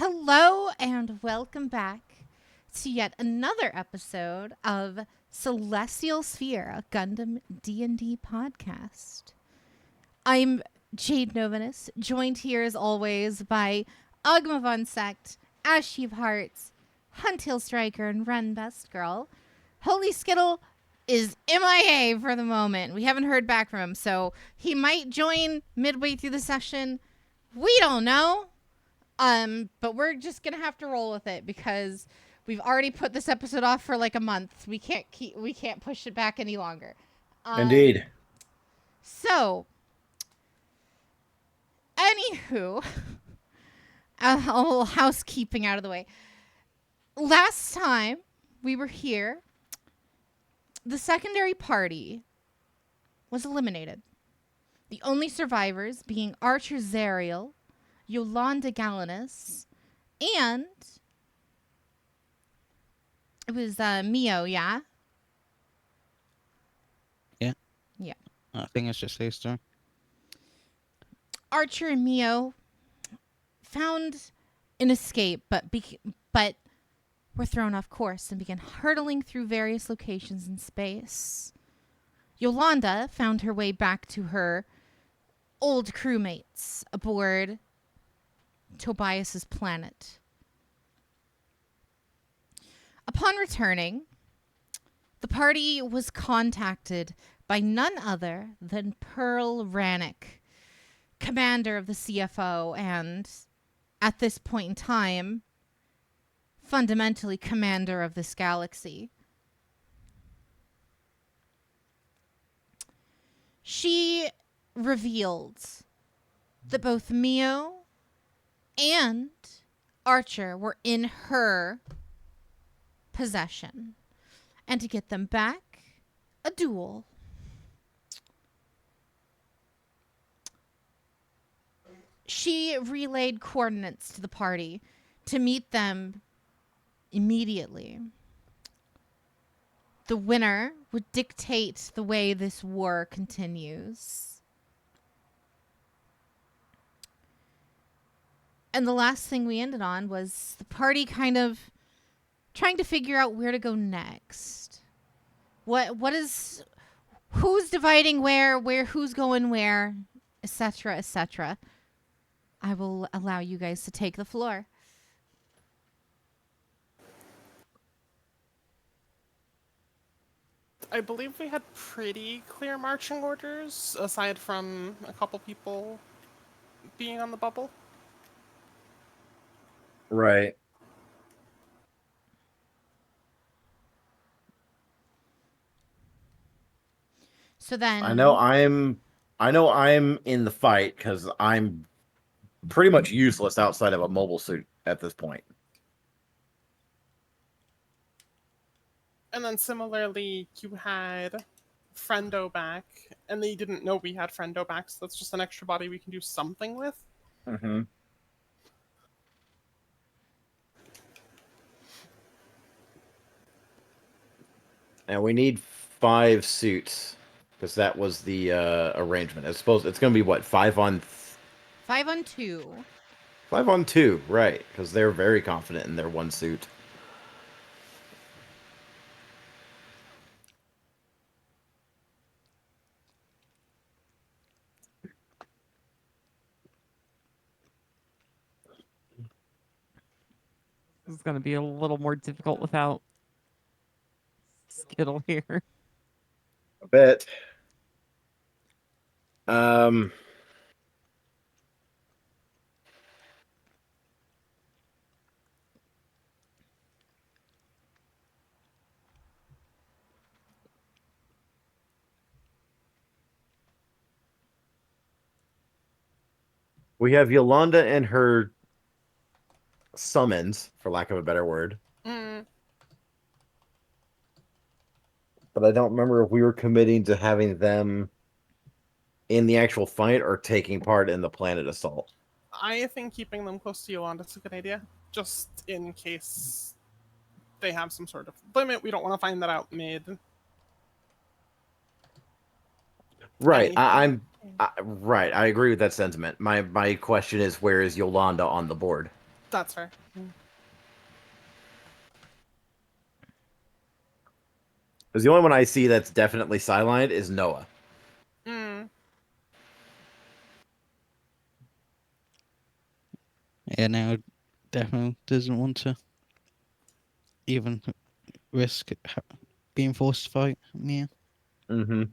Hello and welcome back to yet another episode of Celestial Sphere, a Gundam DnD podcast. I'm Jade Novanis, joined here as always by Agma Von Sect, Ashy of Hearts, Hunt Striker, and Ren Best Girl. Holy Skittle is MIA for the moment. We haven't heard back from him, so he might join midway through the session. We don't know. But we're just gonna have to roll with it because we've already put this episode off for like a month. We can't push it back any longer. Indeed. So, anywho, a little housekeeping out of the way. Last time we were here, the secondary party was eliminated. The only survivors being Archer Zariel, Yolanda Galanus, and it was Mio, yeah? Yeah. Yeah. I think it's just these two. Archer and Mio found an escape, but were thrown off course and began hurtling through various locations in space. Yolanda found her way back to her old crewmates aboard Tobias's planet. Upon returning, the party was contacted by none other than Pearl Ranic, commander of the CFO and, at this point in time, fundamentally commander of this galaxy. She revealed that both Mio and Archer were in her possession, and to get them back, a duel. She relayed coordinates to the party to meet them immediately. The winner would dictate the way this war continues. And the last thing we ended on was the party kind of trying to figure out where to go next. Who's dividing where who's going where, etc., etc. I will allow you guys to take the floor. I believe we had pretty clear marching orders, aside from a couple people being on the bubble. Right. So then I know I'm in the fight because I'm pretty much useless outside of a mobile suit at this point. And then similarly, you had Friendo back, and they didn't know we had Friendo back, so that's just an extra body we can do something with. Mm-hmm. And we need 5 suits because that was the arrangement. I suppose it's going to be what 5 on 2. 5 on 2, right? Because they're very confident in their one suit. This is going to be a little more difficult without Skittle here. A bit. We have Yolanda and her summons, for lack of a better word. Mm. But I don't remember if we were committing to having them in the actual fight or taking part in the planet assault. I think keeping them close to Yolanda is a good idea, just in case they have some sort of limit. We don't want to find that out mid. Right. Right. I agree with that sentiment. My question is, where is Yolanda on the board? That's fair. Because the only one I see that's definitely sidelined is Noah. Mm. Yeah, now definitely doesn't want to even risk being forced to fight. Yeah. Mm-hmm.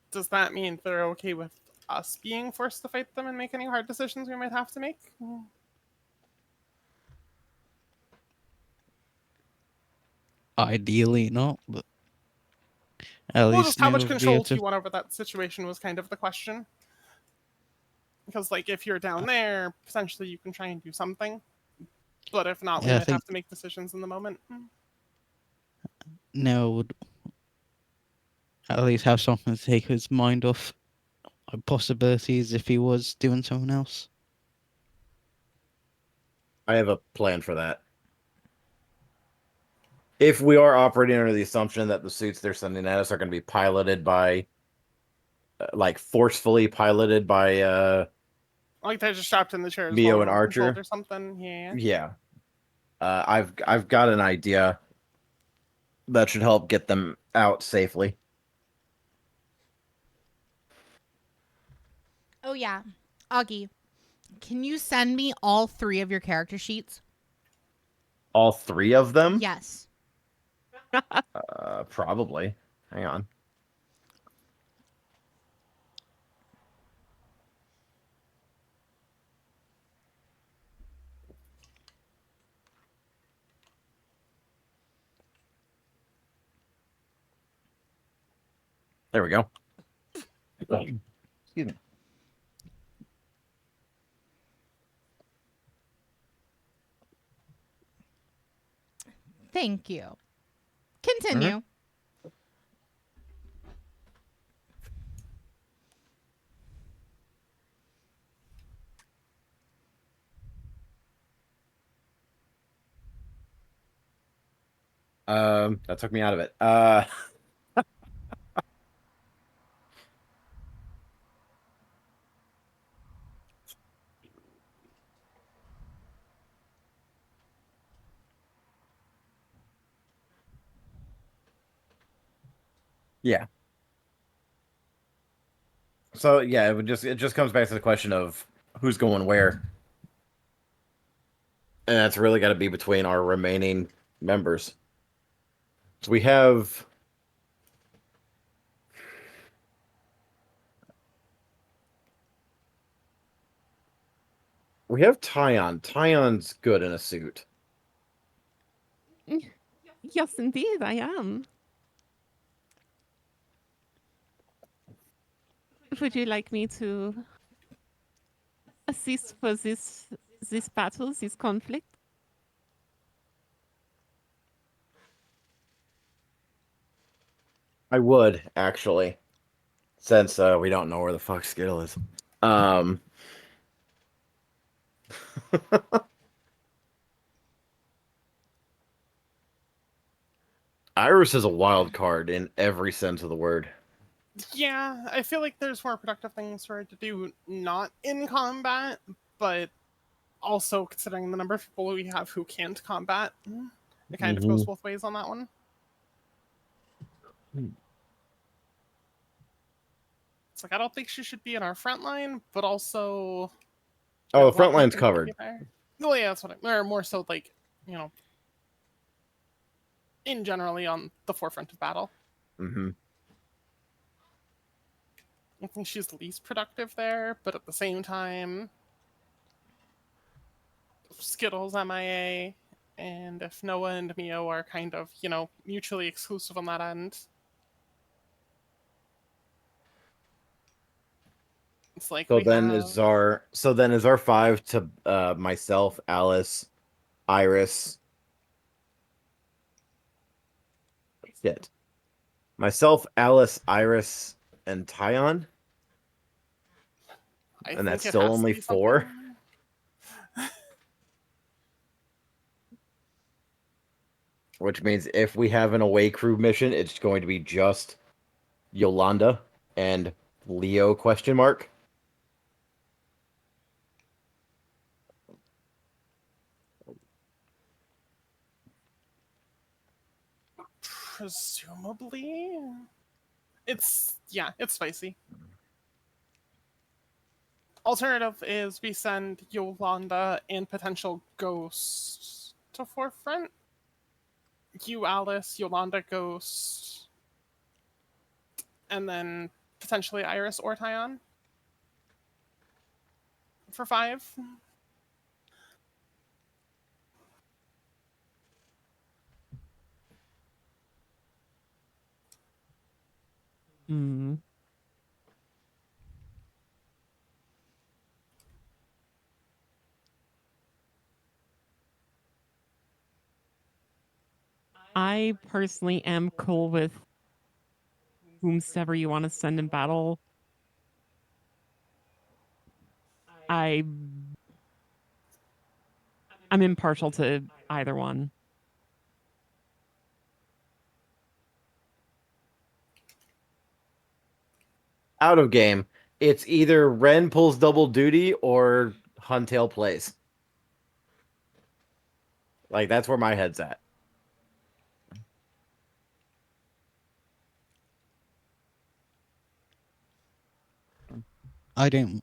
Does that mean they're okay with us being forced to fight them and make any hard decisions we might have to make? Ideally not, but at Well, least just how much now be able control do to. you want over that situation was kind of the question. Because, like, if you're down there, potentially you can try and do something. But if not, we Yeah, I might think have to make decisions in the moment. now would at least have something to take his mind off possibilities if he was doing something else. I have a plan for that. If we are operating under the assumption that the suits they're sending at us are going to be piloted by, like, forcefully piloted by Like they're just strapped in the chairs while Mio and remote controlled Archer, or something. Yeah. yeah, I've got an idea that should help get them out safely. Oh yeah, Augie, can you send me all 3 of your character sheets? All 3 of them? Yes. Probably. Hang on. There we go. Excuse me. Thank you. Continue. That took me out of it. Yeah. So yeah, it just comes back to the question of who's going where, and that's really got to be between our remaining members. So we have Tyon. Tyon's good in a suit. Yes, indeed, I am. Would you like me to assist for this battle, this conflict? I would actually, since we don't know where the fuck Skittle is. Iris is a wild card in every sense of the word. Yeah, I feel like there's more productive things for her to do not in combat, but also considering the number of people we have who can't combat, it kind of goes both ways on that one. It's like I don't think she should be in our front line, but also Oh, the a lot front of line's things could covered. be there. Well, yeah, that's what or more so like, in generally on the forefront of battle. Mm-hmm. I think she's the least productive there, but at the same time, Skittles MIA, and if Noah and Mio are kind of, mutually exclusive on that end, it's like So we then have. is our 5 to myself, Alice, Iris. Shit. Myself, Alice, Iris, and Tyon? I And that's think it still has to only be 4? something. Which means if we have an away crew mission, it's going to be just Yolanda and Leo ? Presumably. It's spicy. Alternative is we send Yolanda and potential Ghost to forefront. You, Alice, Yolanda, Ghost, and then potentially Iris or Tyon for 5. Hmm. I personally am cool with whomsoever you want to send in battle. I'm impartial to either one. Out of game. It's either Ren pulls double duty or Huntail plays. Like, that's where my head's at. I don't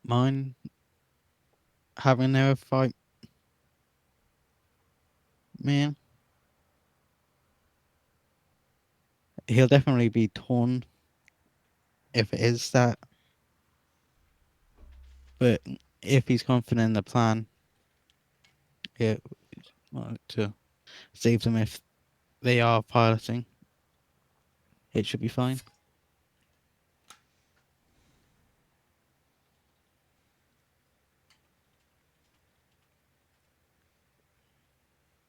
mind having her fight. Man, he'll definitely be torn if it is that. But if he's confident in the plan, yeah, to save them if they are piloting, it should be fine.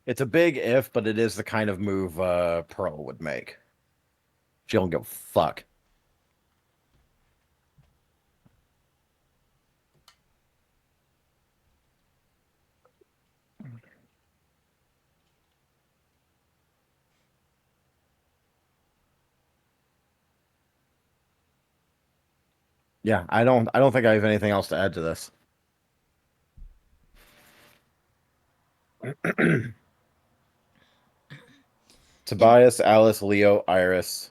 It's a big if, but it is the kind of move Pearl would make. She don't give a fuck. Yeah, I don't think I have anything else to add to this. Tobias, Alice, Leo, Iris.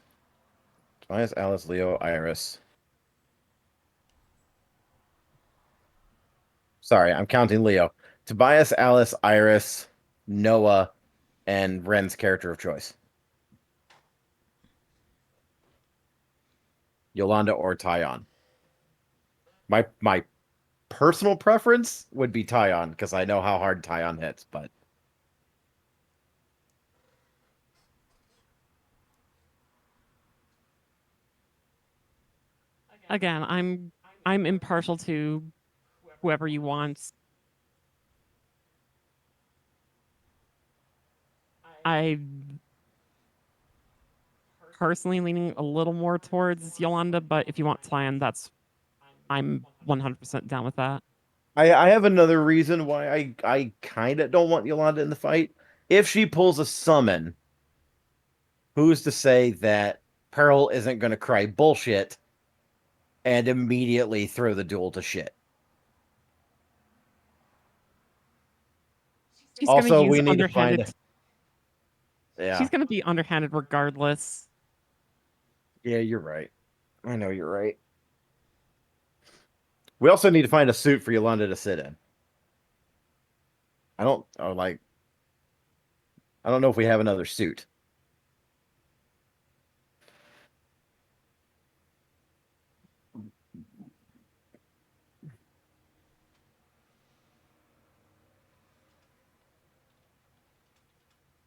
Tobias, Alice, Leo, Iris. Sorry, I'm counting Leo. Tobias, Alice, Iris, Noah, and Ren's character of choice. Yolanda or Tyon. My personal preference would be Tyon, because I know how hard Tyon hits, but Again, I'm impartial to whoever you want. I personally leaning a little more towards Yolanda, but if you want Tyon, I'm 100% down with that. I have another reason why I kind of don't want Yolanda in the fight. If she pulls a summon, who's to say that Pearl isn't going to cry bullshit and immediately throw the duel to shit? She's Also, gonna use we need to underhanded. find. Yeah, She's gonna be underhanded regardless. yeah, you're right. I know you're right. We also need to find a suit for Yolanda to sit in. I don't know if we have another suit.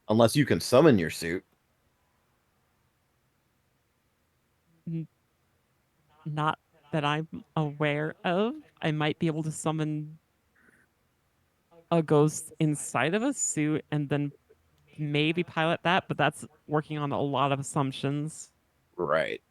Unless you can summon your suit. Not that I'm aware of. I might be able to summon a ghost inside of a suit and then maybe pilot that, but that's working on a lot of assumptions. Right.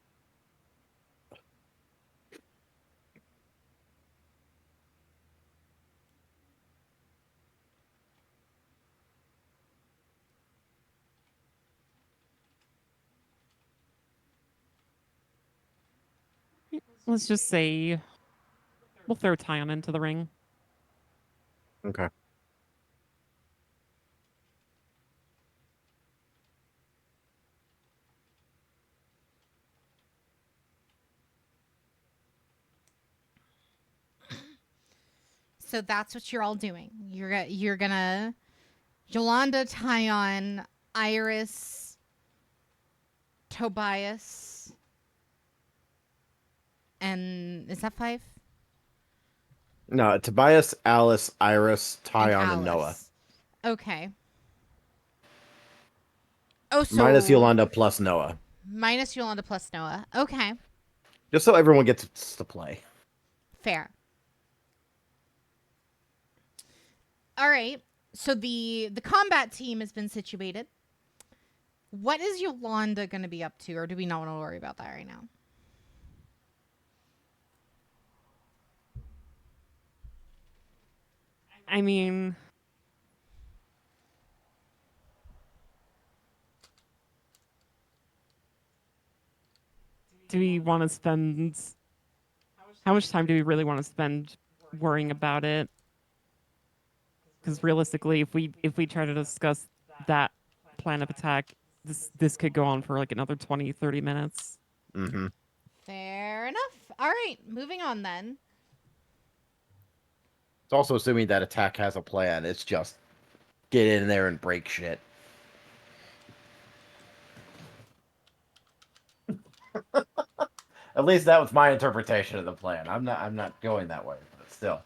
Let's just say we'll throw Tyon into the ring. Okay. So that's what you're all doing. You're gonna Yolanda, Tyon, Iris, Tobias, and is that 5? No, Tobias, Alice, Iris, And Tyon, and Noah. Alice. Okay. Oh, so Minus Yolanda plus Noah. minus Yolanda plus Noah. Okay, Just so everyone gets to play. fair. All right. So the combat team has been situated. What is Yolanda going to be up to, or do we not want to worry about that right now? I mean, do we want to spend? How much time do we really want to spend worrying about it? Because realistically, if we try to discuss that plan of attack, this could go on for like another 20, 30 minutes. Mm-hmm. Fair enough. All right, moving on then. It's also assuming that attack has a plan. It's just get in there and break shit. At least that was my interpretation of the plan. I'm not going that way, but still.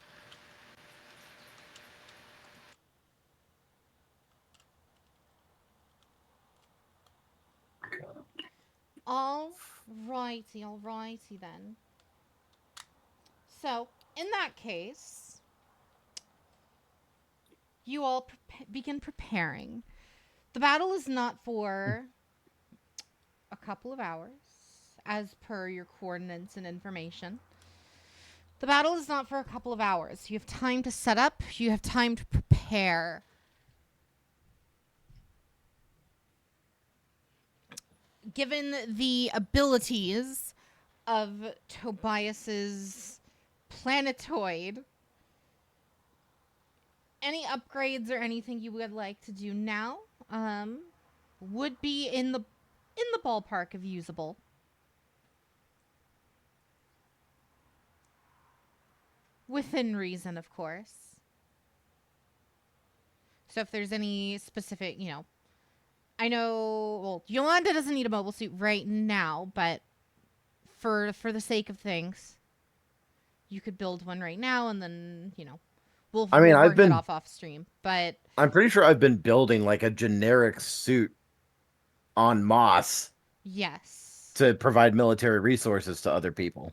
All righty then. So, in that case, you all begin preparing. The battle is not for a couple of hours, as per your coordinates and information. The battle is not for a couple of hours. You have time to set up, you have time to prepare. Given the abilities of Tobias's planetoid, any upgrades or anything you would like to do now would be in the ballpark of usable. Within reason, of course. So if there's any specific, I know, well, Yolanda doesn't need a mobile suit right now, but for the sake of things, you could build one right now, and then, we'll I've been off stream. But I'm pretty sure I've been building like a generic suit on Moss yes, to provide military resources to other people.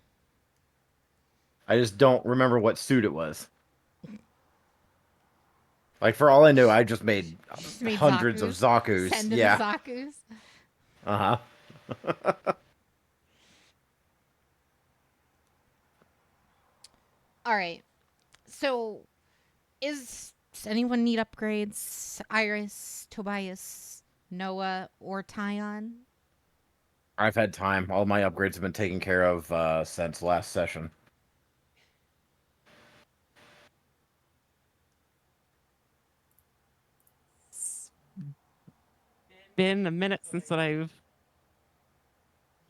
I just don't remember what suit it was. Like, for all I knew, I just made hundreds of Zaku's. Send in Yeah. the Zaku's. Uh-huh. All right. So, does anyone need upgrades? Iris, Tobias, Noah, or Tyon? I've had time. All my upgrades have been taken care of since last session. It's been a minute since I've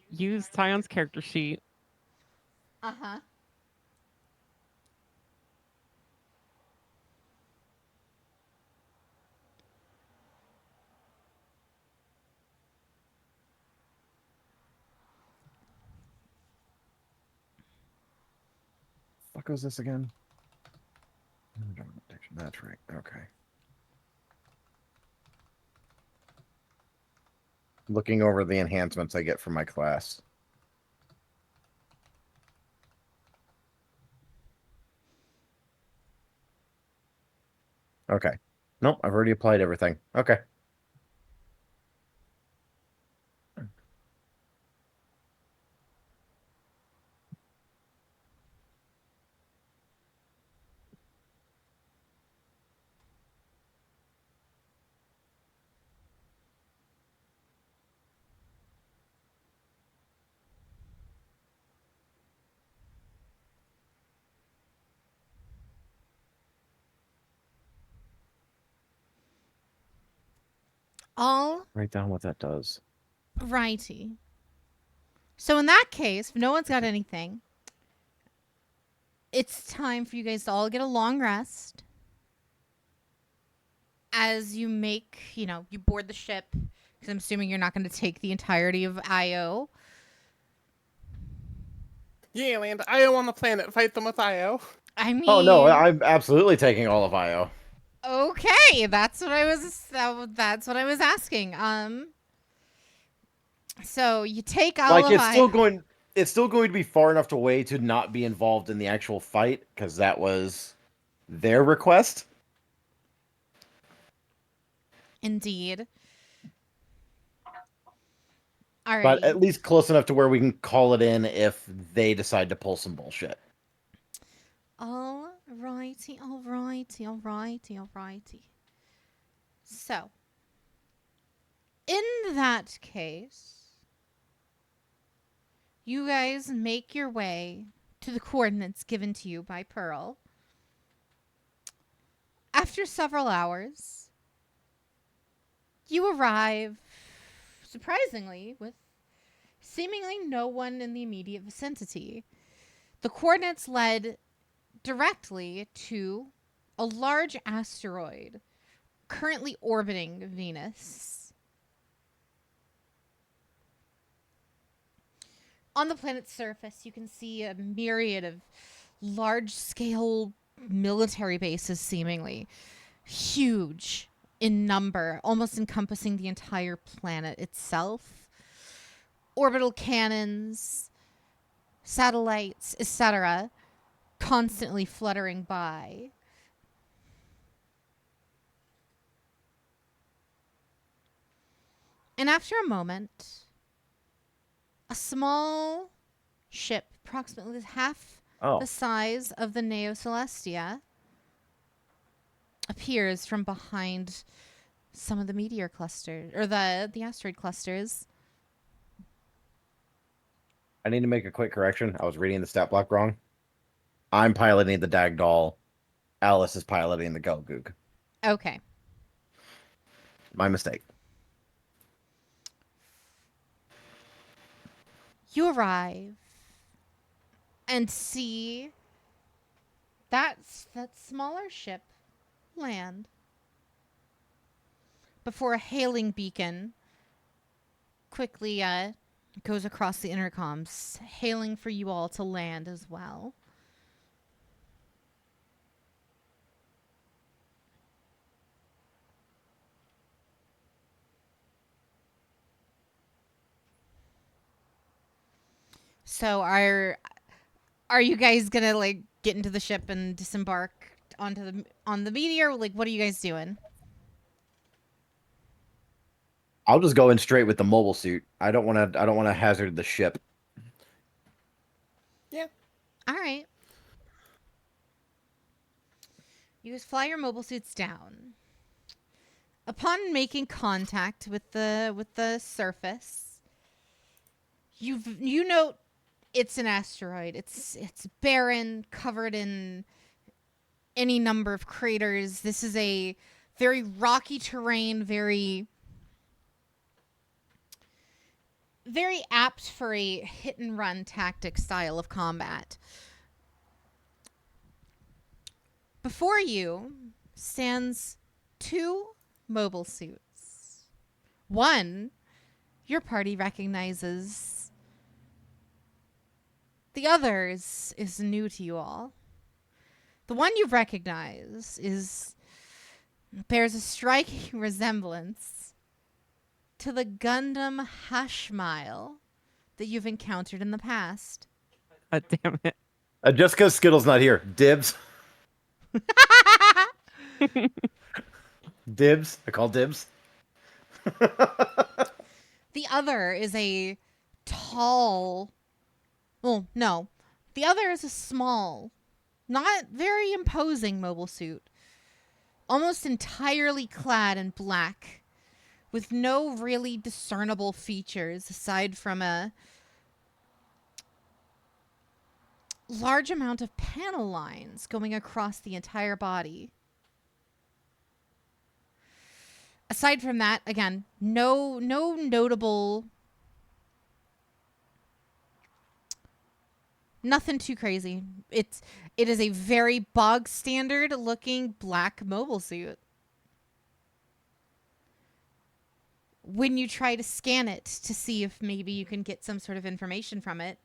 used Tyon's character sheet. Uh-huh. What was this again? That's right. Okay. Looking over the enhancements I get from my class. Okay. Nope, I've already applied everything. Okay. All Write down what that does. righty. So in that case, if no one's got anything, it's time for you guys to all get a long rest. As you you board the ship, because I'm assuming you're not going to take the entirety of Io. Yeah, land Io on the planet. Fight them with Io. I mean, Oh no, I'm absolutely taking all of Io. okay, that's what I was asking. So you take all Like of it's still Io. going. It's still going to be far enough away to not be involved in the actual fight because that was their request. Indeed. But at Alrighty. least close enough to where we can call it in if they decide to pull some bullshit. Alrighty. So, in that case, you guys make your way to the coordinates given to you by Pearl. After several hours, you arrive, surprisingly, with seemingly no one in the immediate vicinity. The coordinates led directly to a large asteroid currently orbiting Venus. On the planet's surface, you can see a myriad of large-scale military bases, seemingly huge in number, almost encompassing the entire planet itself. Orbital cannons, satellites, etc., constantly fluttering by. And after a moment, a small ship, approximately half the size of the Neo Celestia, appears from behind some of the meteor clusters, or the asteroid clusters. I need to make a quick correction. I was reading the stat block wrong. I'm piloting the Dagdoll. Alice is piloting the Gelgoog. Okay. My mistake. You arrive and see that smaller ship land before a hailing beacon quickly goes across the intercoms, hailing for you all to land as well. So are you guys gonna like get into the ship and disembark on the meteor? Like, what are you guys doing? I'll just go in straight with the mobile suit. I don't want to hazard the ship. Yeah. All right. You guys fly your mobile suits down. Upon making contact with the surface, you note it's an asteroid. It's barren, covered in any number of craters. This is a very rocky terrain, very apt for a hit and run tactic style of combat. Before you stands two mobile suits. One, your party recognizes. The others is new to you all. The one you recognize bears a striking resemblance to the Gundam Hashmile that you've encountered in the past. God damn it. Just because Skittle's not here. Dibs. Dibs. I call dibs. The other is a tall. Well, no. The other is a small, not very imposing mobile suit. Almost entirely clad in black, with no really discernible features aside from a large amount of panel lines going across the entire body. Aside from that, again, no notable Nothing too crazy. It is a very bog standard looking black mobile suit. When you try to scan it to see if maybe you can get some sort of information from it,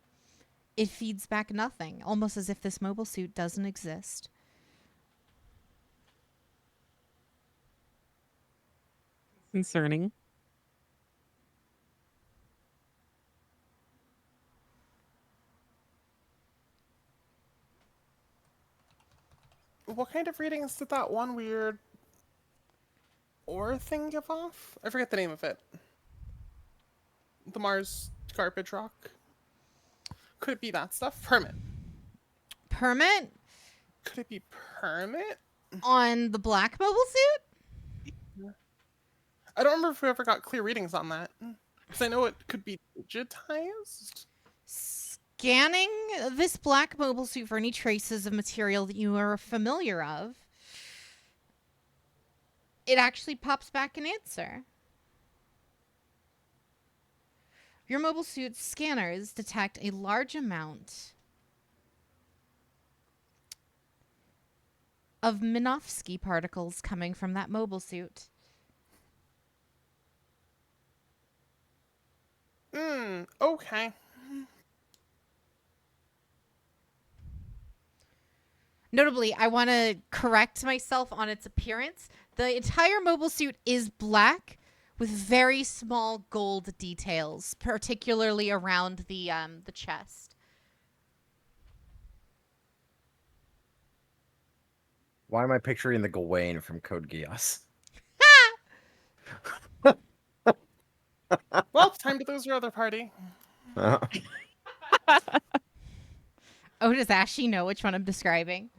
it feeds back nothing, almost as if this mobile suit doesn't exist. Concerning. What kind of readings did that one weird ore thing give off? I forget the name of it. The Mars garbage rock. Could it be that stuff? Permit. Permit Could it be permit? on the black mobile suit? I don't remember if we ever got clear readings on that. Because I know it could be digitized. Scanning this black mobile suit for any traces of material that you are familiar of, it actually pops back an answer. Your mobile suit's scanners detect a large amount of Minovsky particles coming from that mobile suit. Okay. Notably, I want to correct myself on its appearance. The entire mobile suit is black with very small gold details, particularly around the chest. Why am I picturing the Gawain from Code Geass? Well, time to lose your other party. Oh, does Ashley know which one I'm describing?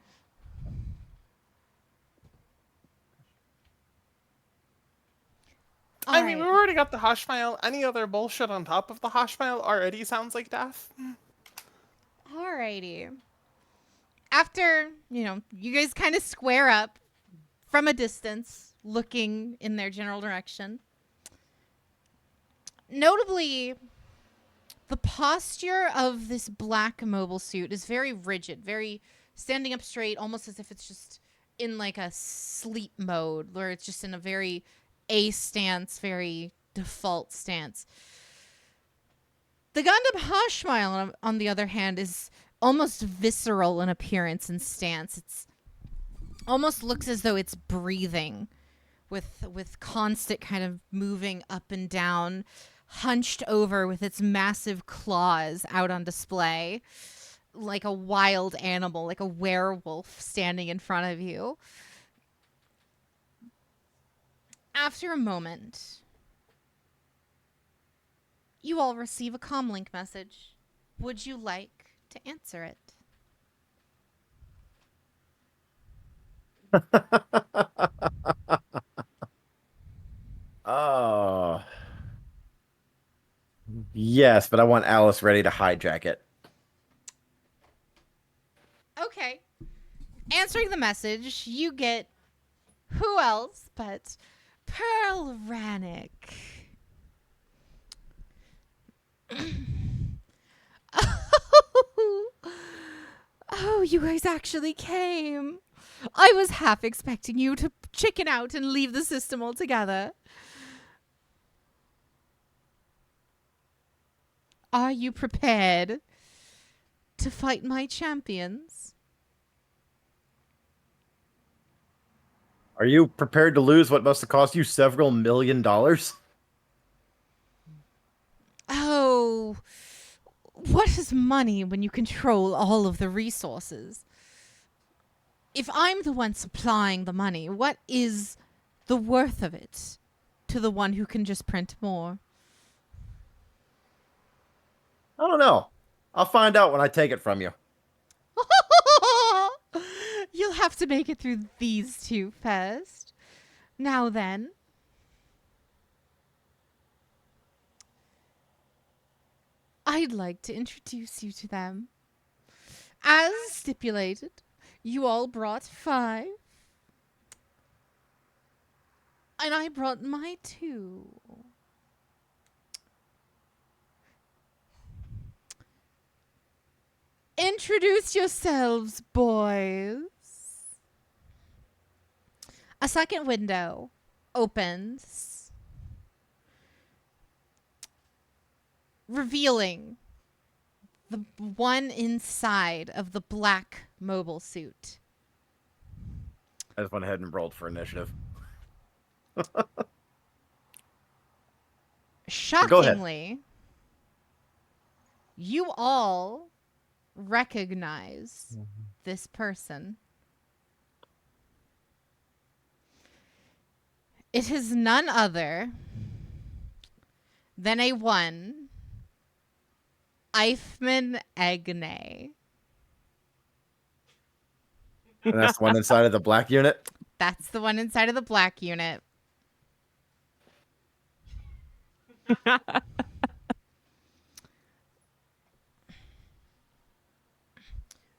I mean, Alright. we've already got the hash file. Any other bullshit on top of the hash file already sounds like death. Alrighty. After, you guys kind of square up from a distance, looking in their general direction. Notably, the posture of this black mobile suit is very rigid, very standing up straight, almost as if it's just in like a sleep mode, where it's just in a very A stance, very default stance. The Gundam Hashmile, on the other hand, is almost visceral in appearance and stance. It's almost looks as though it's breathing with constant kind of moving up and down, hunched over with its massive claws out on display, like a wild animal, like a werewolf standing in front of you. After a moment, you all receive a comlink message. Would you like to answer it? Oh. Yes, but I want Alice ready to hijack it. Okay. Answering the message, you get who else but Pearl Ranic. Oh, you guys actually came. I was half expecting you to chicken out and leave the system altogether. Are you prepared to fight my champions? Are you prepared to lose what must have cost you several $1 million? Oh, what is money when you control all of the resources? If I'm the one supplying the money, what is the worth of it to the one who can just print more? I don't know. I'll find out when I take it from you. You'll have to make it through these two first. Now then. I'd like to introduce you to them. As stipulated, you all brought 5. And I brought my 2. Introduce yourselves, boys. A second window opens, revealing the one inside of the black mobile suit. I just went ahead and rolled for initiative. Shockingly, you all recognize this person. It is none other than a one Eichmann Egne. And that's the one inside of the black unit. That's the one inside of the black unit.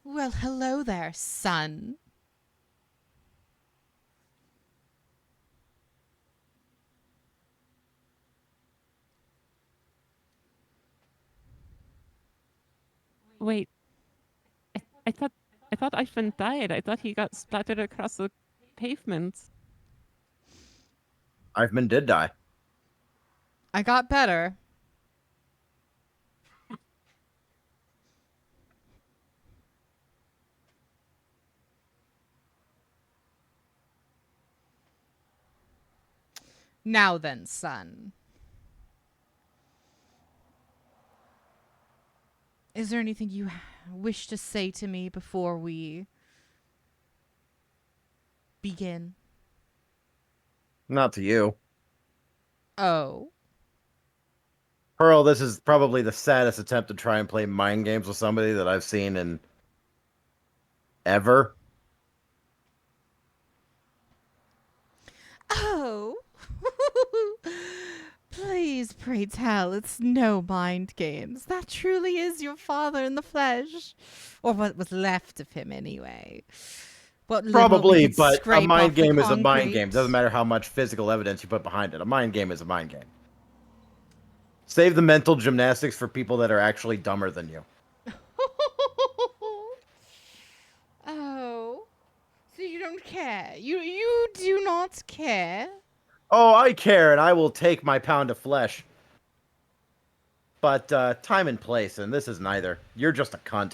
Well, hello there, son. Wait, I thought Ivan died. I thought he got splattered across the pavement. Eichmann did die. I got better. Now then, son. Is there anything you wish to say to me before we begin? Not to you. Oh. Pearl, this is probably the saddest attempt to try and play mind games with somebody that I've seen in ever. Oh. Please, pray tell, it's no mind games. That truly is your father in the flesh. Or what was left of him, anyway. What little we Probably, could but a scrape mind off the game is a mind concrete. game. Doesn't matter how much physical evidence you put behind it. A mind game is a mind game. Save the mental gymnastics for people that are actually dumber than you. Oh. So you don't care. You do not care. Oh, I care, and I will take my pound of flesh. But time and place, and this is neither. You're just a cunt.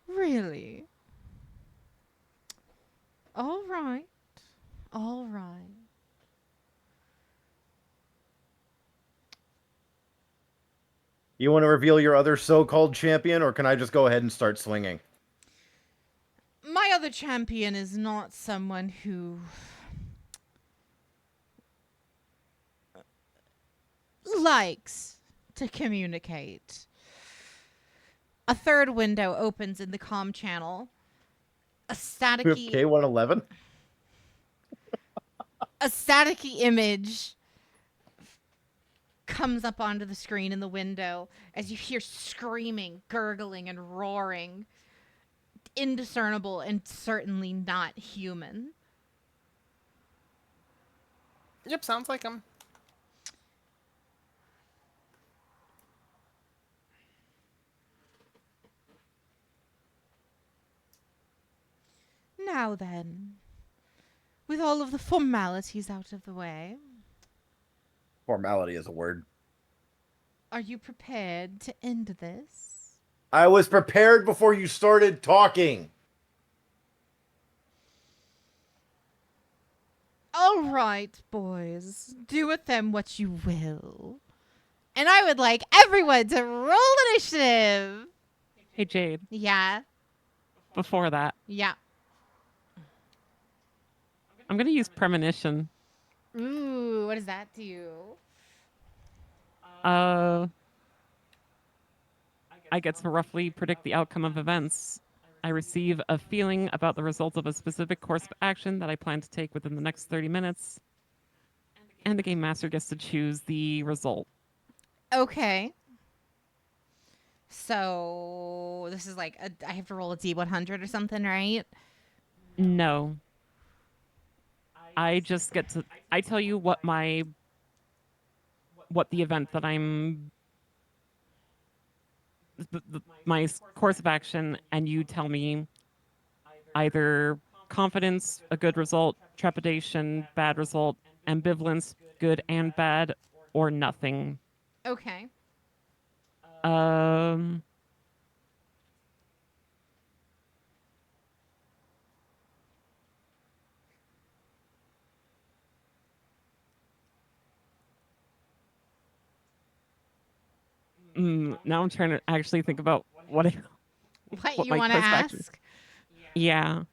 Really? All right. All right. You want to reveal your other so-called champion, or can I just go ahead and start swinging? My other champion is not someone who likes to communicate. A third window opens in the comm channel. A staticky K111? a staticky image comes up onto the screen in the window as you hear screaming, gurgling, and roaring. Indiscernible and certainly not human. Yep, sounds like him. Now then, with all of the formalities out of the way, Formality is a word. are you prepared to end this? I was prepared before you started talking. All right, boys, do with them what you will. And I would like everyone to roll initiative. Hey Jade, Yeah, before that, yeah. I'm gonna use premonition. Ooh, what does that do? I get to roughly predict the outcome of events. I receive a feeling about the result of a specific course of action that I plan to take within the next 30 minutes. And the game master gets to choose the result. Okay. So this is like I have to roll a D100 or something, right? No. I just get to I tell you what the event that I'm my course of action, and you tell me either confidence, a good result, trepidation, bad result, ambivalence, good and bad, or nothing. Okay. Um, now I'm trying to actually think about what What what you my want to course of action. ask? Yeah.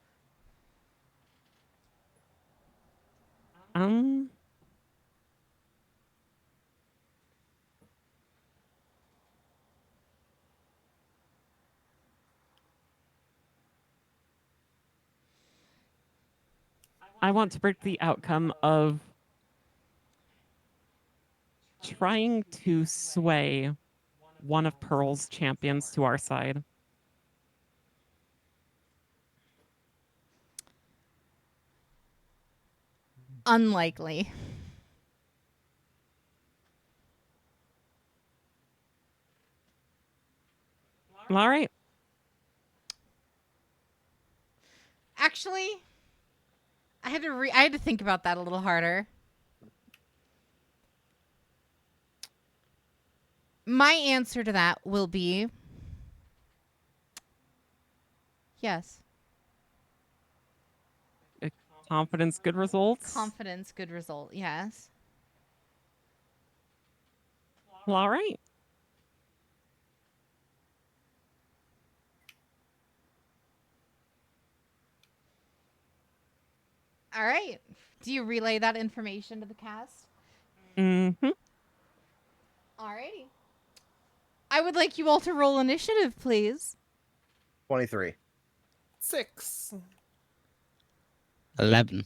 Um. I want to predict the outcome of trying to sway one of Pearl's champions to our side. Unlikely. All right. Actually, I had to think about that a little harder. My answer to that will be yes. Confidence, good results. Confidence, good result. Yes. Well, all right. All right. Do you relay that information to the cast? Mm-hmm. Alrighty. I would like you all to roll initiative, please. 23. 6. 11.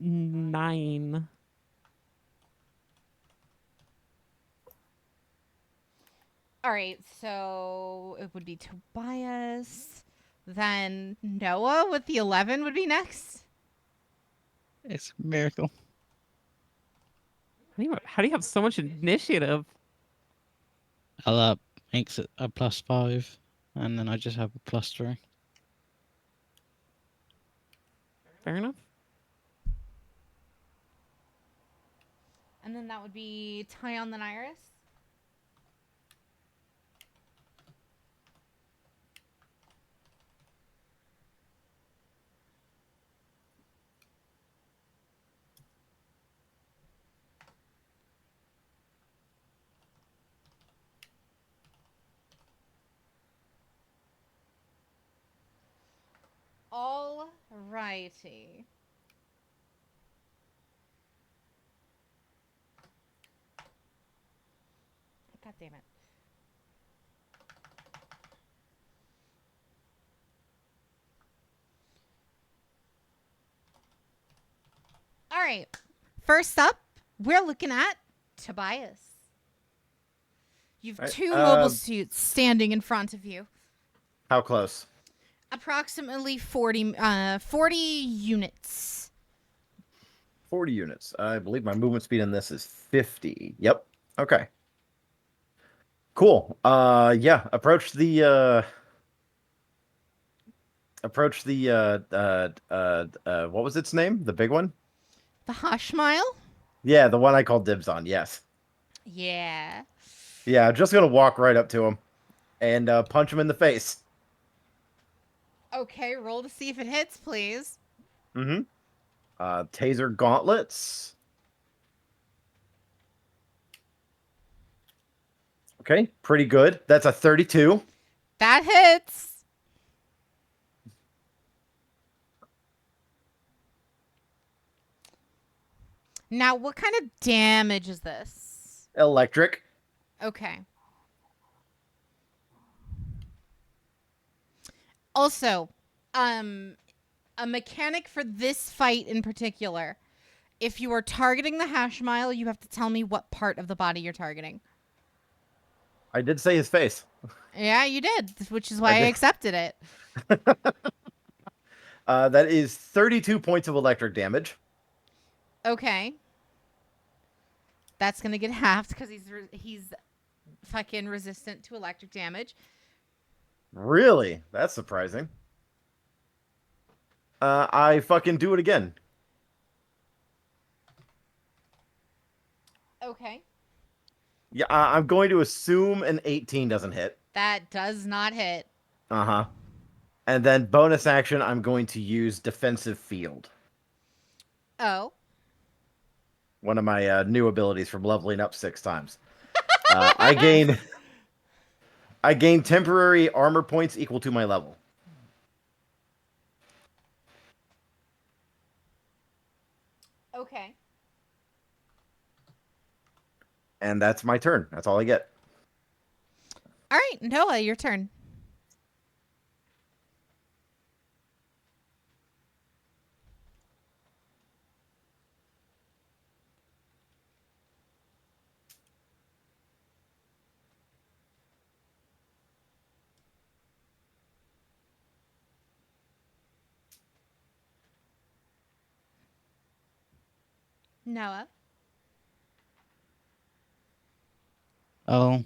9. All right, so it would be Tobias. Then Noah with the 11 would be next. It's a miracle. How do you have so much initiative? That makes it a +5, and then I just have a +3. Fair enough. And then that would be Tyon then Iris. All righty. God damn it. All right. First up, we're looking at Tobias. You've Right, two mobile suits standing in front of you. How close? Approximately 40 units. 40 units. I believe my movement speed in this is 50. Yep. Okay. Cool. Yeah. Approach the what was its name? The big one? The Hush Mile? Yeah, the one I called dibs on. Yes. Yeah. Yeah, just gonna walk right up to him and punch him in the face. Okay, roll to see if it hits, please. Mm-hmm. Taser gauntlets. Okay, pretty good. That's a 32. That hits. Now, what kind of damage is this? Electric. Okay. Also, a mechanic for this fight in particular. If you are targeting the hash mile, you have to tell me what part of the body you're targeting. I did say his face. Yeah, you did, which is why I accepted it. That is 32 points of electric damage. Okay. That's gonna get halved because he's fucking resistant to electric damage. Really? That's surprising. I fucking do it again. Okay. Yeah, I'm going to assume an 18 doesn't hit. That does not hit. Uh-huh. And then bonus action, I'm going to use defensive field. Oh. One of my new abilities from leveling up 6 times. I gain temporary armor points equal to my level. Okay. And that's my turn. That's all I get. All right, Noah, your turn. Noah. I'll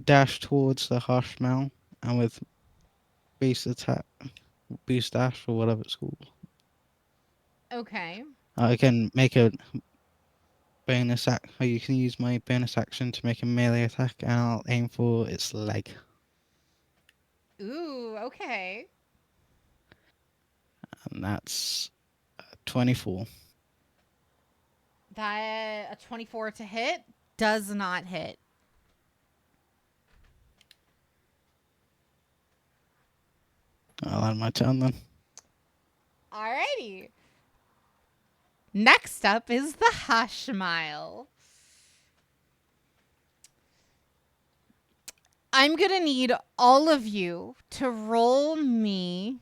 dash towards the Hushmel and with boost attack, boost dash or whatever it's called. Okay. I can make a bonus act. Or you can use my bonus action to make a melee attack, and I'll aim for its leg. Ooh, okay. And that's 24. That a 24 to hit does not hit. I'll end my turn then. Alrighty. Next up is the Hushmile. I'm going to need all of you to roll me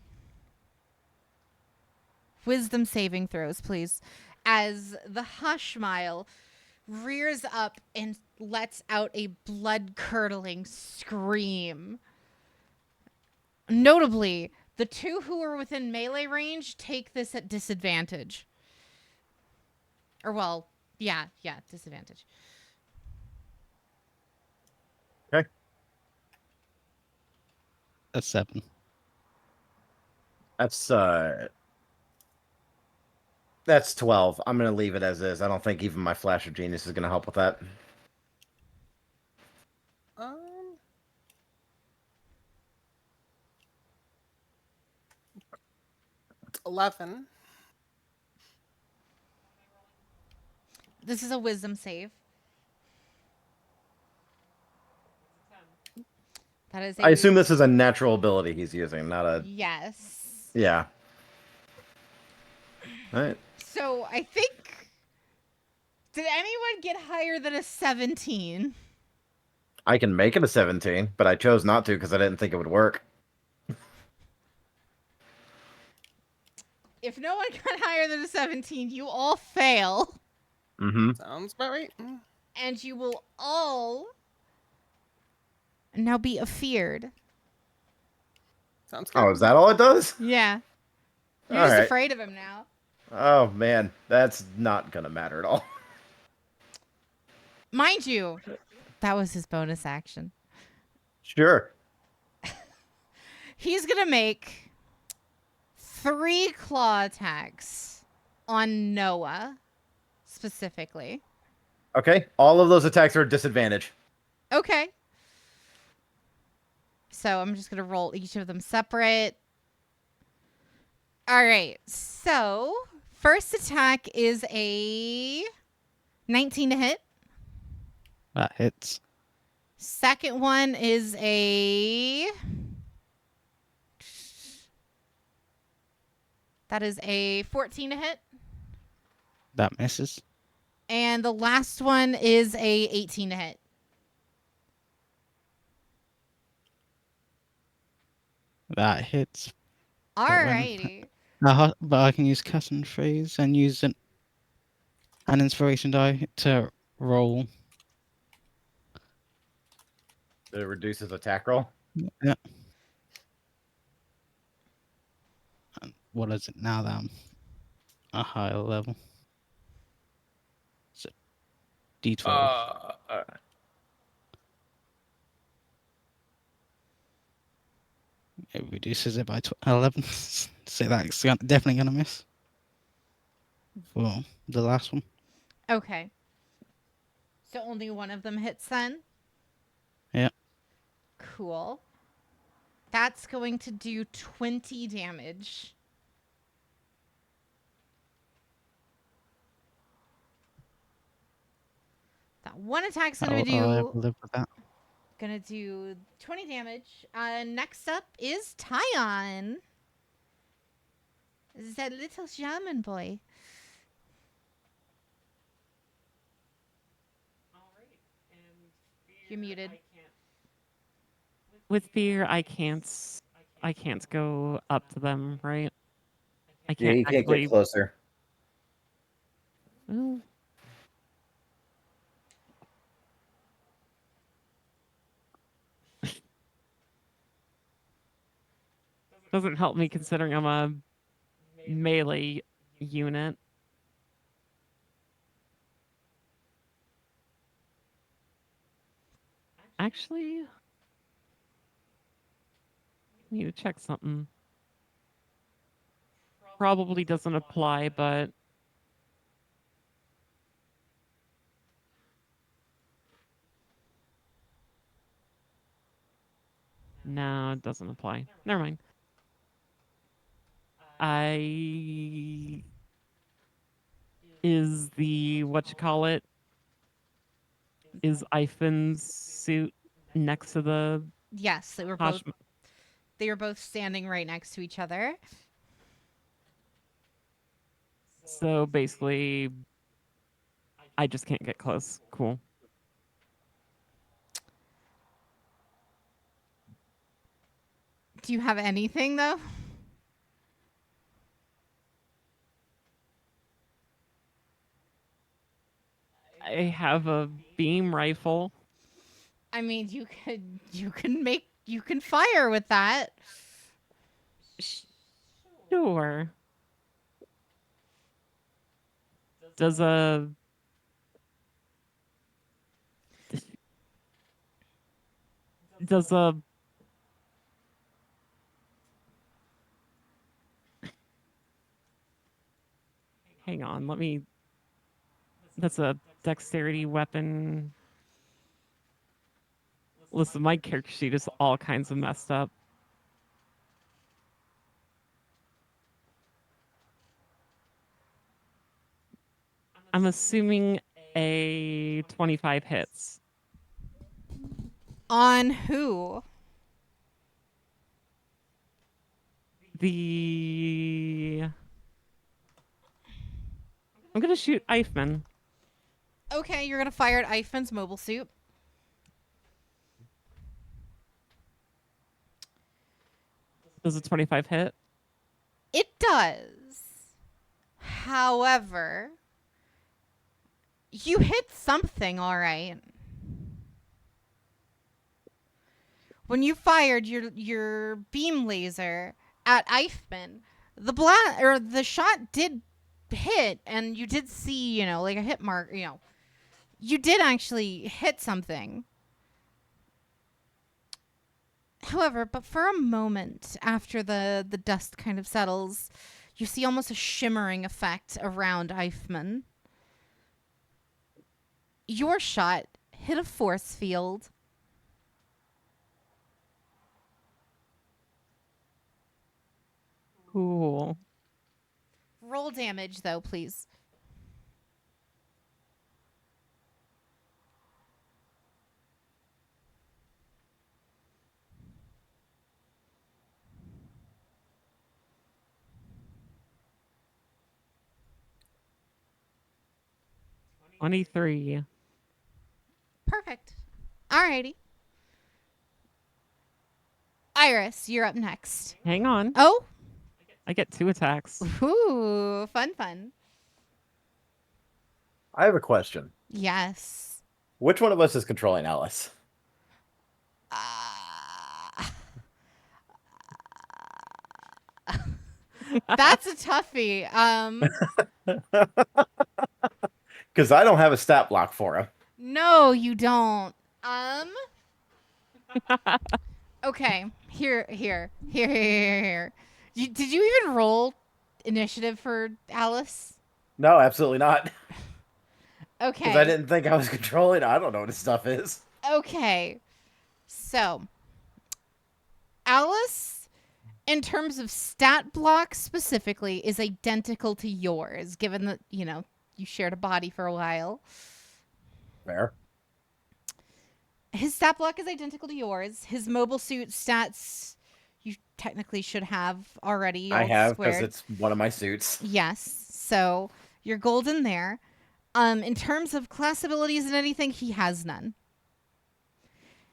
wisdom saving throws, please, as the Hushmile rears up and lets out a blood-curdling scream. Notably, the two who are within melee range take this at disadvantage. Or, well, yeah, disadvantage. Okay. That's 7. That's 12. I'm going to leave it as is. I don't think even my Flash of Genius is going to help with that. It's 11. This is a wisdom save. That is I assume this is a natural ability he's using, not a... Yes. Yeah. All right. So I think... Did anyone get higher than a 17? I can make it a 17, but I chose not to because I didn't think it would work. If no one got higher than a 17, you all fail. Mm-hmm. Sounds about right. And you will all now be afeared. Sounds good. Oh, is that all it does? Yeah. You're All just right. afraid of him now. Oh, man. That's not going to matter at all. Mind you, that was his bonus action. Sure. He's going to make 3 claw attacks on Noah, specifically. Okay. All of those attacks are at disadvantage. Okay. So I'm just going to roll each of them separate. All right. So first attack is a 19 to hit. That hits. Second one is a... That is a 14 to hit. That misses. And the last one is a 18 to hit. That hits. Alrighty. But I can use custom phrase and use an inspiration die to roll. It reduces attack roll. Yeah. And what is it now that I'm a higher level? So D12. It reduces it by 11. So that's definitely going to miss for the last one. Okay. So only one of them hits then? Yeah. Cool. That's going to do 20 damage. That one attack's going to I do... will live with that. Gonna do 20 damage. Next up is Tyon. This is that little shaman boy. You're muted. With fear, I can't go up to them, right? I Yeah, can't you can't actually. get closer. Well, doesn't help me considering I'm a melee unit. Actually, I need to check something. Probably doesn't apply, but no, it doesn't apply. Never mind. Is the whatchamacallit? Is Ifan's suit next to the Yes, they were both standing right next to each other. So basically, I just can't get close. Cool. Do you have anything though? I have a beam rifle. I mean, you can fire with that. Sure. Does a hang on, that's a dexterity weapon. Listen, my character sheet is all kinds of messed up. I'm assuming a 25 hits. On who? I'm gonna shoot Eichmann. Okay, you're gonna fire at Ifan's mobile suit. Does a 25 hit? It does. However, you hit something, all right. When you fired your beam laser at Eichmann, the shot did hit, and you did see, like a hit mark. You did actually hit something. However, but for a moment after the dust kind of settles, you see almost a shimmering effect around Eichmann. Your shot hit a force field. Cool. Roll damage, though, please. $23. Perfect. Alrighty. Iris, you're up next. Hang on. Oh? I get 2 attacks. Ooh, fun. I have a question. Yes. Which one of us is controlling Alice? That's a toughie. Because I don't have a stat block for him. No, you don't. Okay. Here. Did you even roll initiative for Alice? No, absolutely not. Okay. Because I didn't think I was controlling. I don't know what this stuff is. Okay. So, Alice, in terms of stat block specifically, is identical to yours, given that, you shared a body for a while. Fair. His stat block is identical to yours. His mobile suit stats, you technically should have already. I all have, because squared. it's one of my suits. Yes. So, you're golden there. In terms of class abilities and anything, he has none.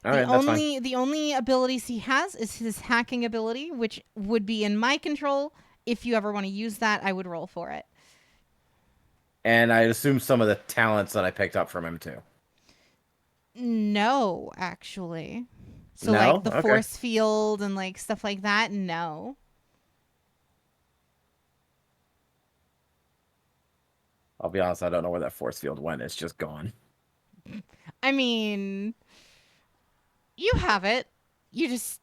All right, that's fine. The only abilities he has is his hacking ability, which would be in my control. If you ever want to use that, I would roll for it. And I assume some of the talents that I picked up from him, too. No, actually. So No? like the Okay. force field and like stuff like that, no. I'll be honest, I don't know where that force field went. It's just gone. I mean, you have it. You just...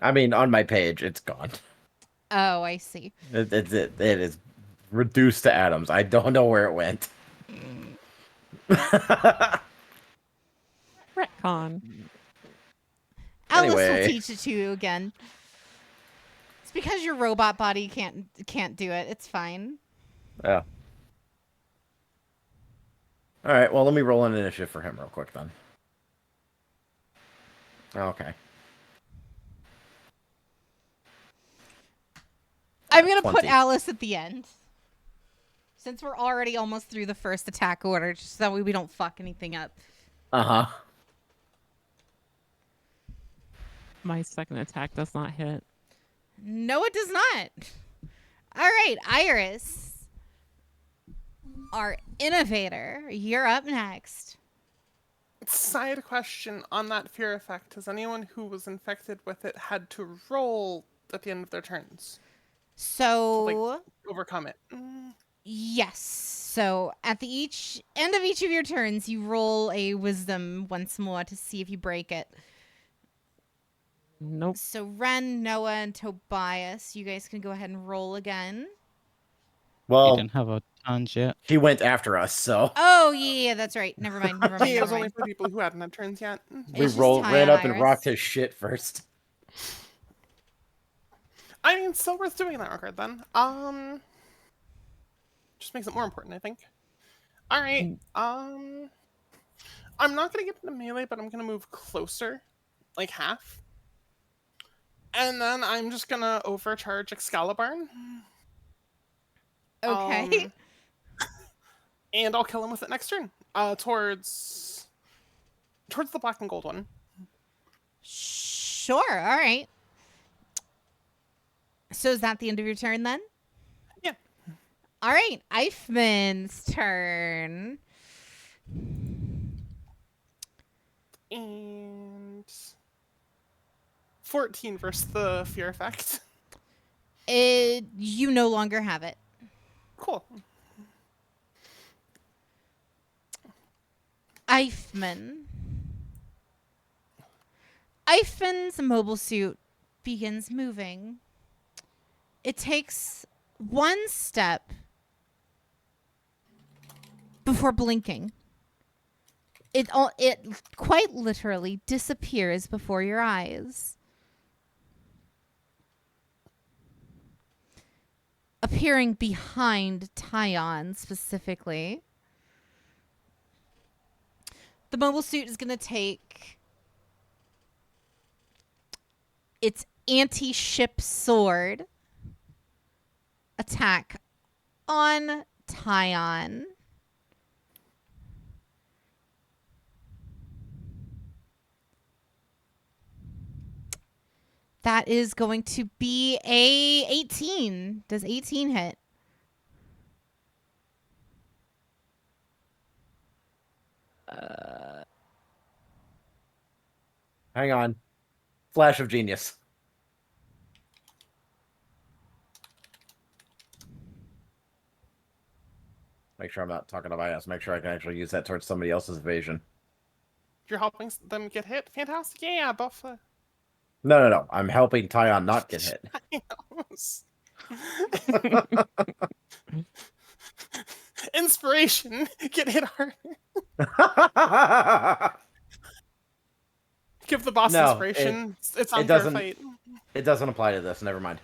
I mean, on my page, it's gone. Oh, I see. It is reduced to atoms. I don't know where it went. Retcon. Alice will Anyway. teach it to you again. It's because your robot body can't do it. It's fine. Yeah. All right, well, let me roll an initiative for him real quick, then. Okay. I'm going to put 20. Alice at the end. Since we're already almost through the first attack order, just so we don't fuck anything up. Uh-huh. My second attack does not hit. No, it does not. All right, Iris, our innovator, you're up next. Side question on that fear effect. Has anyone who was infected with it had to roll at the end of their turns So, to overcome it? yes. So, at the end of each of your turns, you roll a wisdom once more to see if you break it. Nope. So, Ren, Noah, and Tobias, you guys can go ahead and roll again. You Well, don't have a turns yet. he went after us, so Oh, yeah, that's right. Never mind. Yeah, it was only for people who hadn't had turns yet. we It's just ran Ty up and and Iris. rocked his shit first. I mean, still worth doing in that regard then. Just makes it more important, I think. All right. I'm not gonna get into melee, but I'm gonna move closer, like half, and then I'm just gonna overcharge Excalibur. Okay. And I'll kill him with it next turn. Towards the black and gold one. Sure. All right. So is that the end of your turn then? Yeah. All right. Eichmann's turn. And 14 versus the fear effect. You no longer have it. Cool. Eichmann. Eifman's mobile suit begins moving. It takes one step before blinking. It quite literally disappears before your eyes. Appearing behind Tyon specifically. The mobile suit is going to take its anti-ship sword attack on Tyon. That is going to be a 18. Does 18 hit? Hang on. Flash of genius. Make sure I'm not talking about IS. Make sure I can actually use that towards somebody else's evasion. You're helping them get hit? Fantastic. Yeah, buff. No. I'm helping Tyon not get hit. Inspiration. Get hit hard. Give the boss No, inspiration. It's it unfair doesn't. fight. It doesn't apply to this. Never mind.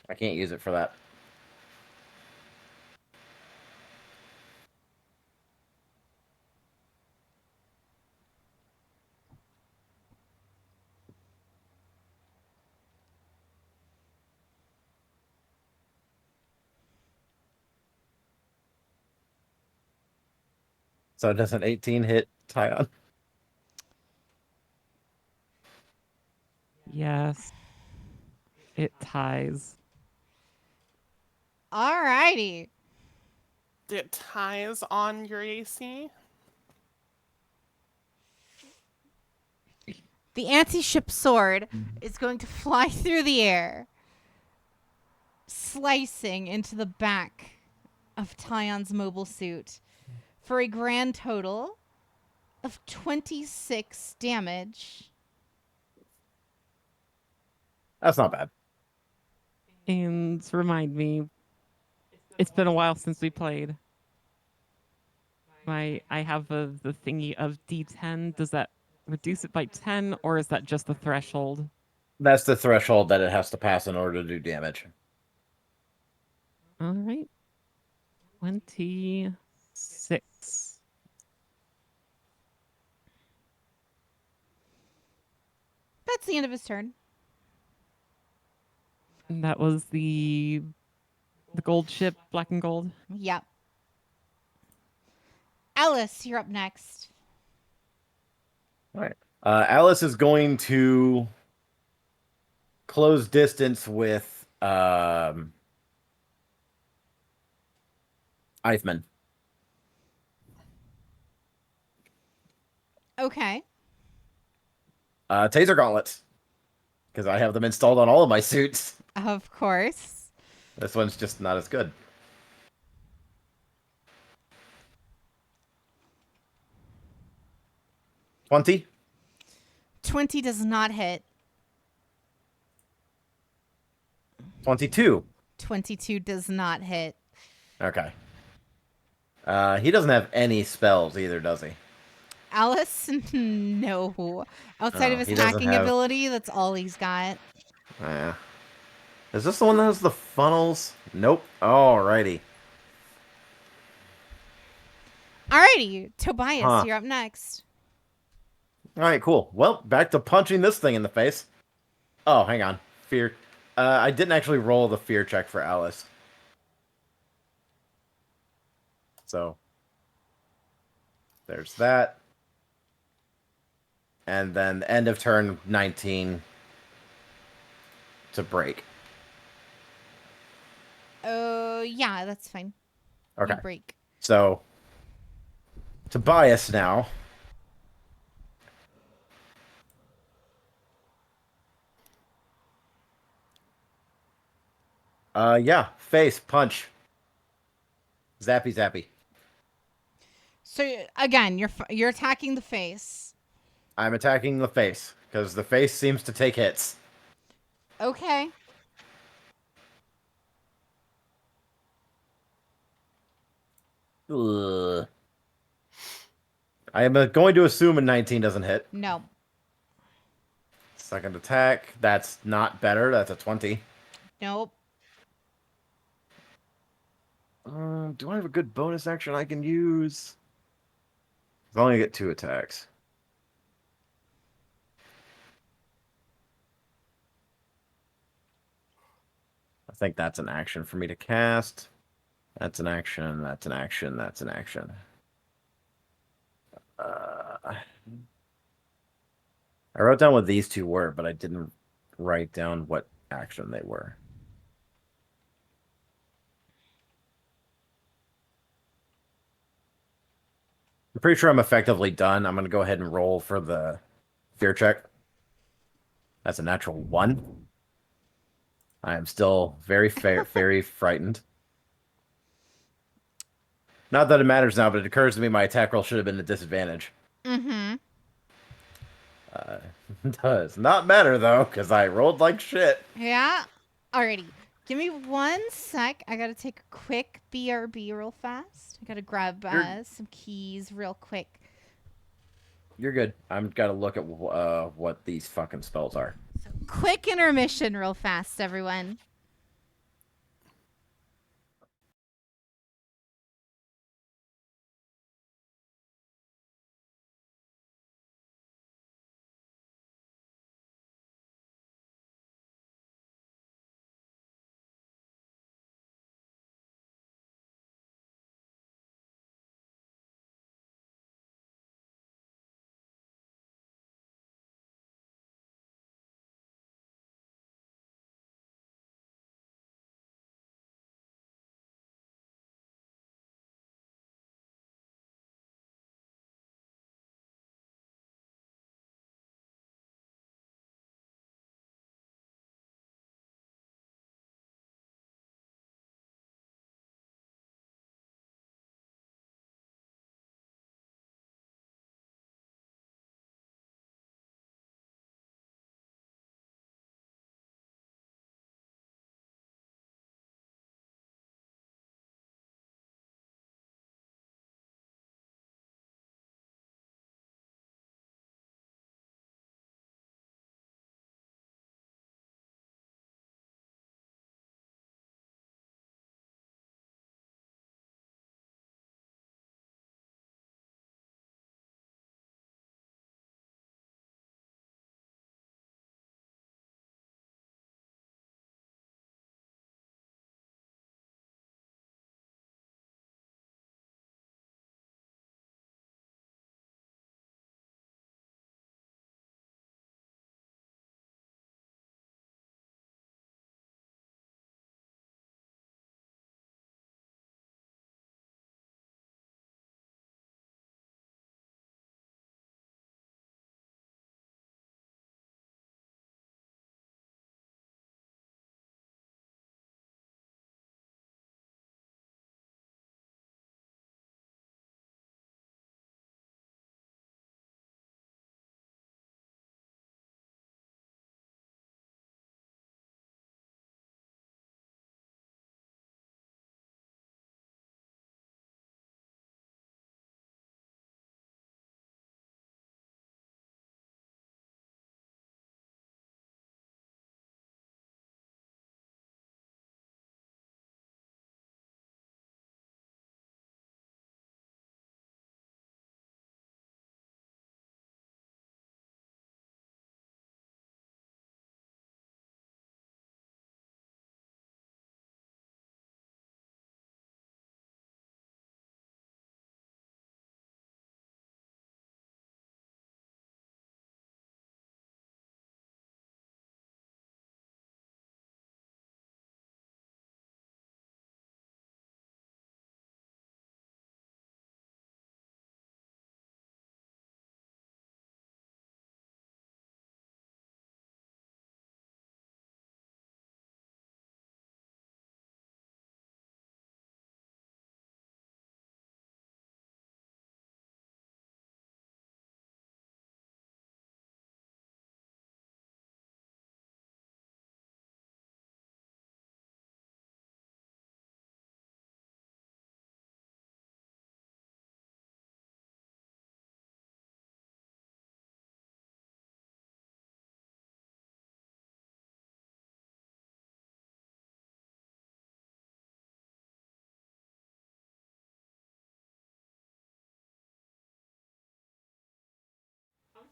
I can't use it for that. So does an 18 hit Tyon? Yes. It ties. Alrighty. It ties on your AC. The anti-ship sword is going to fly through the air, slicing into the back of Tyon's mobile suit for a grand total of 26 damage. That's not bad. And remind me, it's been a while since we played. I have the thingy of D10. Does that reduce it by 10, or is that just the threshold? That's the threshold that it has to pass in order to do damage. All right. 26. That's the end of his turn. And that was the gold ship, black and gold. Yep. Alice, you're up next. All right. Alice is going to close distance with Eichmann. Okay. Taser gauntlets, because I have them installed on all of my suits. Of course. This one's just not as good. $20. 20 does not hit. 22. 22 does not hit. Okay. He doesn't have any spells either, does he? Alice, no. Outside of Oh, his he doesn't hacking have- ability, that's all he's got. Yeah. Is this the one that has the funnels? Nope. Alrighty. Alrighty, Tobias, Huh. you're up next. Alright, cool. Well, back to punching this thing in the face. Oh, hang on. Fear. I didn't actually roll the fear check for Alice. So, there's that. And then end of turn 19 to break. Oh, yeah, that's fine. Okay. You break. So, Tobias now. Yeah, face, punch. Zappy, zappy. So again, you're attacking the face. I'm attacking the face, because the face seems to take hits. Okay. Ugh. I am going to assume a 19 doesn't hit. No. Second attack, that's not better. That's a 20. Nope. Do I have a good bonus action I can use? I only get 2 attacks. I think that's an action for me to cast. That's an action. That's an action. That's an action. I wrote down what these two were, but I didn't write down what action they were. I'm pretty sure I'm effectively done. I'm going to go ahead and roll for the fear check. That's a natural 1. I am still very frightened. Not that it matters now, but it occurs to me my attack roll should have been a disadvantage. Mm-hmm. Does not matter though, because I rolled like shit. Yeah. Alrighty. Give me 1 sec. I gotta take a quick BRB real fast. I gotta grab some keys real quick. You're good. I'm gotta look at what these fucking spells are. So quick intermission real fast, everyone.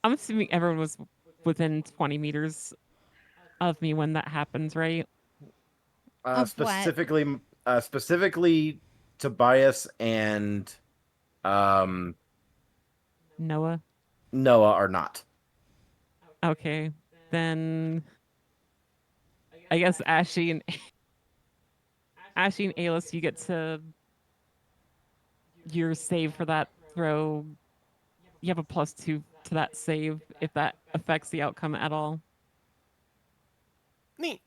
I'm assuming everyone was within 20 meters of me when that happens, right? Of what? Specifically Tobias and um Noah. Noah are not. Okay. Then I guess Ashy and Ayla, you get to your save for that throw. You have a +2 to that save if that affects the outcome at all. Neat.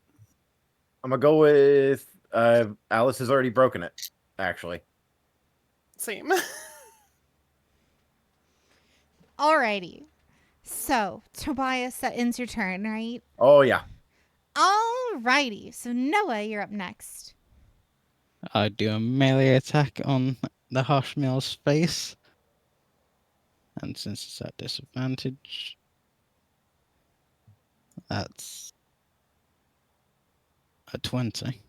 I'm gonna go with Alice has already broken it, actually. Same. Alrighty. So, Tobias, that ends your turn, right? Oh yeah. Alrighty. So, Noah, you're up next. I do a melee attack on the Hushmail's face. And since it's at disadvantage, that's a 20.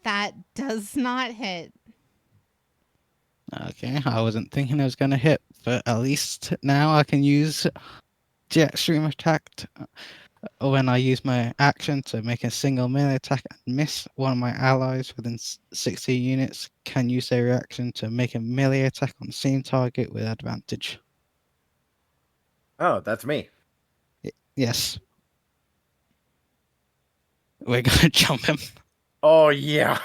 That does not hit. Okay, I wasn't thinking it was going to hit, but at least now I can use Jet Stream attack when I use my action to make a single melee attack and miss one of my allies within 60 units. Can use their reaction to make a melee attack on the same target with advantage. Oh, that's me. Yes. We're gonna jump him. Oh yeah.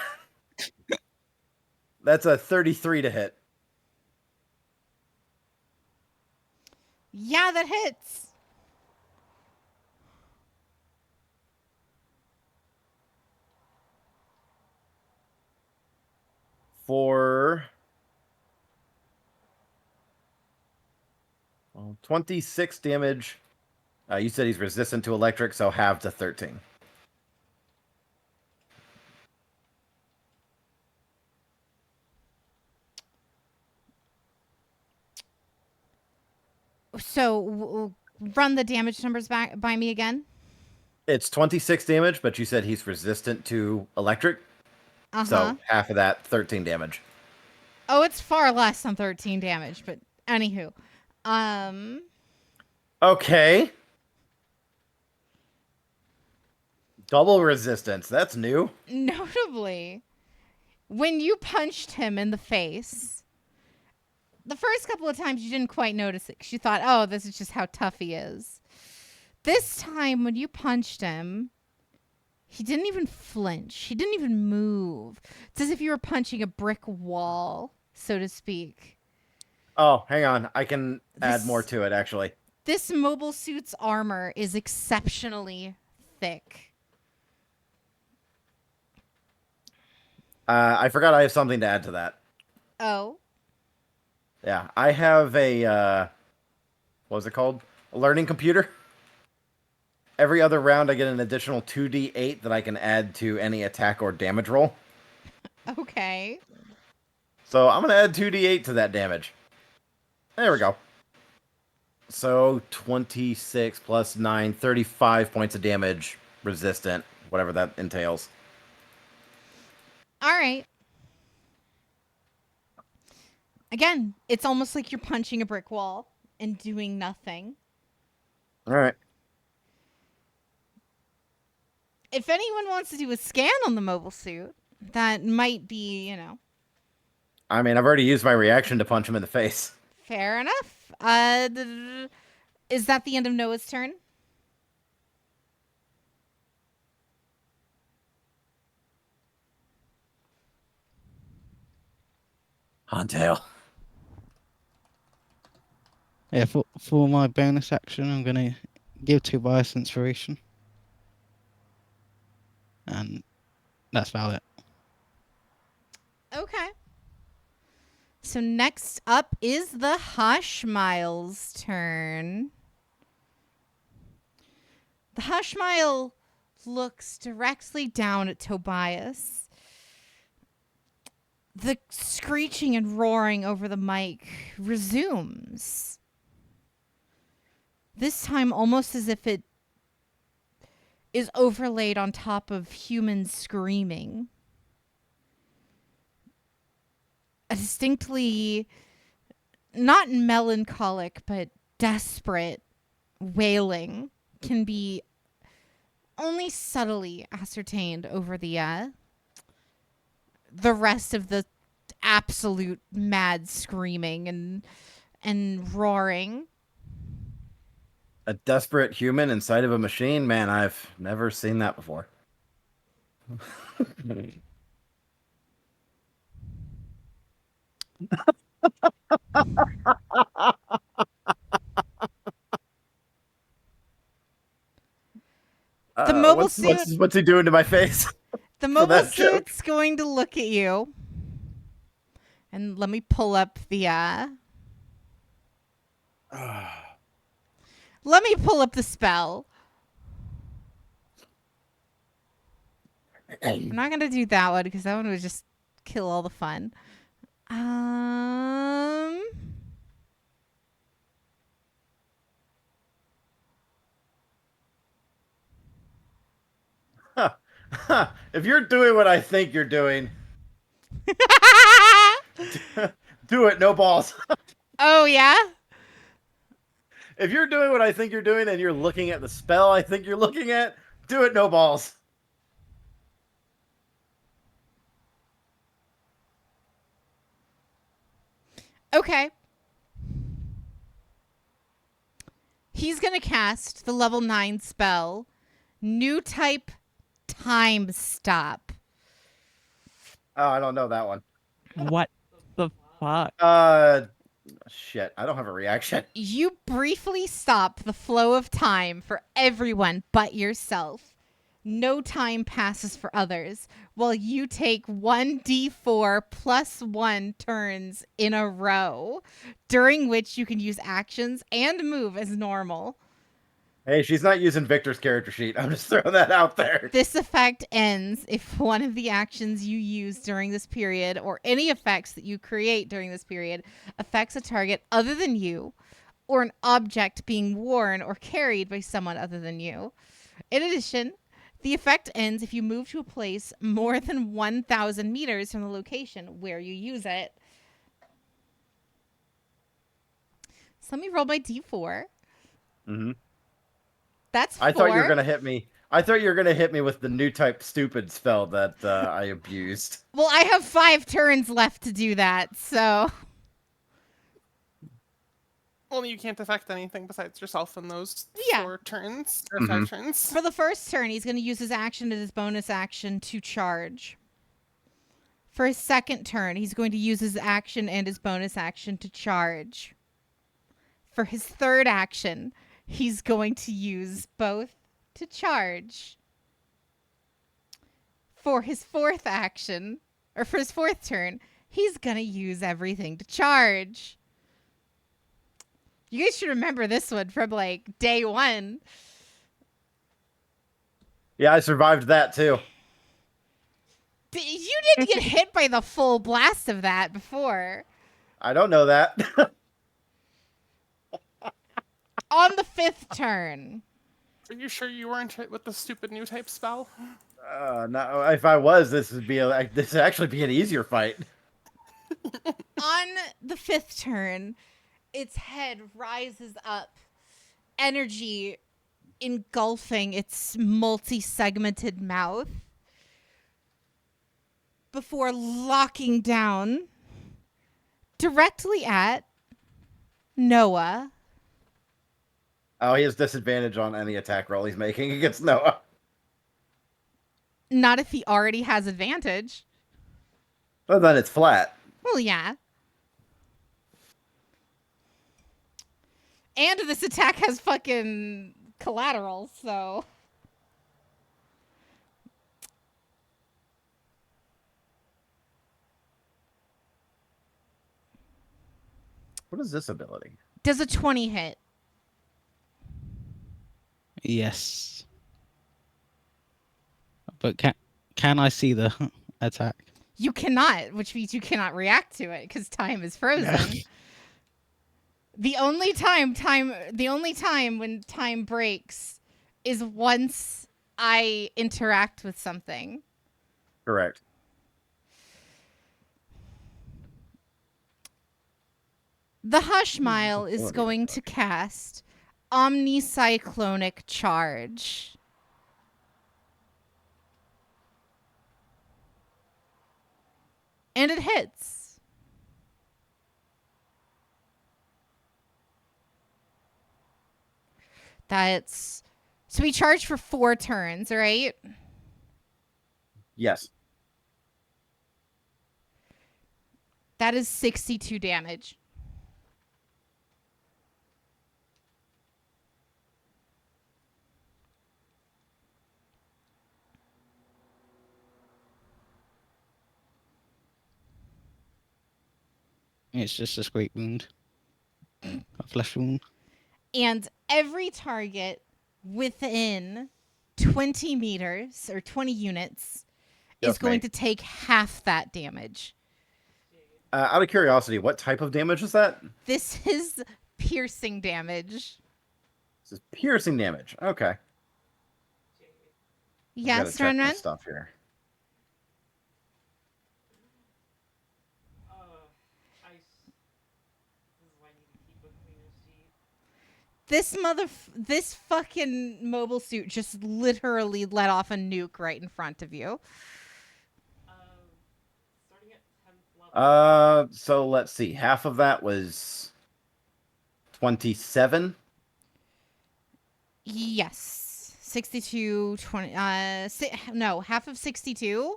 That's a 33 to hit. Yeah, that hits. For 26 damage. You said he's resistant to electric, so half to 13. So, run the damage numbers back by me again. It's 26 damage, but you said he's resistant to electric. Uh-huh. So half of that, 13 damage. Oh, it's far less than 13 damage, but anywho. Okay. Double resistance. That's new. Notably, when you punched him in the face, the first couple of times you didn't quite notice it because you thought, oh, this is just how tough he is. This time when you punched him, he didn't even flinch. He didn't even move. It's as if you were punching a brick wall, so to speak. Oh, hang on. I can add more to it, actually. This mobile suit's armor is exceptionally thick. I forgot I have something to add to that. Oh. Yeah, I have a, what was it called? A learning computer. Every other round, I get an additional 2d8 that I can add to any attack or damage roll. Okay. So I'm going to add 2d8 to that damage. There we go. So 26 plus 9, 35 points of damage, resistant, whatever that entails. All right. Again, it's almost like you're punching a brick wall and doing nothing. All right. If anyone wants to do a scan on the mobile suit, that might be, I mean, I've already used my reaction to punch him in the face. fair enough. Is that the end of Noah's turn? Huntail. Yeah, for my bonus action, I'm gonna give Tobias inspiration. And that's about it. Okay. So next up is the Hushmile's turn. The Hushmile looks directly down at Tobias. The screeching and roaring over the mic resumes. This time almost as if it is overlaid on top of human screaming. A distinctly not melancholic but desperate wailing can be only subtly ascertained over the rest of the absolute mad screaming and roaring. A desperate human inside of a machine? Man, I've never seen that before. The mobile what's he doing to my face? The mobile that joke. suit's going to look at you And let me pull up the spell. I'm not gonna do that one because that one would just kill all the fun. If you're doing what I think you're doing, do it, no balls. Oh yeah? If you're doing what I think you're doing and you're looking at the spell I think you're looking at, do it, no balls. Okay. He's gonna cast the level 9 spell, New Type Time Stop. Oh, I don't know that one. What the fuck? Shit, I don't have a reaction. You briefly stop the flow of time for everyone but yourself. No time passes for others, while you take 1d4 plus 1 turns in a row, during which you can use actions and move as normal. Hey, she's not using Victor's character sheet. I'm just throwing that out there. This effect ends if one of the actions you use during this period, or any effects that you create during this period, affects a target other than you, or an object being worn or carried by someone other than you. In addition, the effect ends if you move to a place more than 1,000 meters from the location where you use it. So let me roll my d4. Mm-hmm. That's 4. I thought you were gonna hit me. I thought you were gonna hit me with the new type stupid spell that I abused. Well, I have 5 turns left to do that, so... Well, you can't affect anything besides yourself in those Yeah. 4 turns or Mhm. 5 turns. For the first turn, he's going to use his action and his bonus action to charge. For his second turn, he's going to use his action and his bonus action to charge. For his third action, he's going to use both to charge. For his fourth action, or for his fourth turn, he's going to use everything to charge. You guys should remember this one from like day 1. Yeah, I survived that too. You didn't get hit by the full blast of that before. I don't know that. On the 5th turn. Are you sure you weren't hit with the stupid new type spell? No, if I was, this would actually be an easier fight. On the 5th turn, its head rises up, energy engulfing its multi-segmented mouth before locking down directly at Noah. Oh, he has disadvantage on any attack roll he's making against Noah. Not if he already has advantage. Well, then it's flat. Well, yeah. And this attack has fucking collateral, so... What is this ability? Does a 20 hit? Yes. But can I see the attack? You cannot, which means you cannot react to it because time is frozen. The only time when time breaks is once I interact with something. Correct. The Hushmile is going to cast Omnicyclonic Charge. And it hits. That's... So we charge for 4 turns, right? Yes. That is 62 damage. It's just a scrape wound. A flesh wound. And every target within 20 meters or 20 units is Just going me. to take half that damage. Out of curiosity, what type of damage is that? This is piercing damage. This is piercing damage. Okay. Yes, Gotta check my Ren. stuff here. This fucking mobile suit just literally let off a nuke right in front of you. So let's see. Half of that was 27. Yes. 62, 20, no, half of 62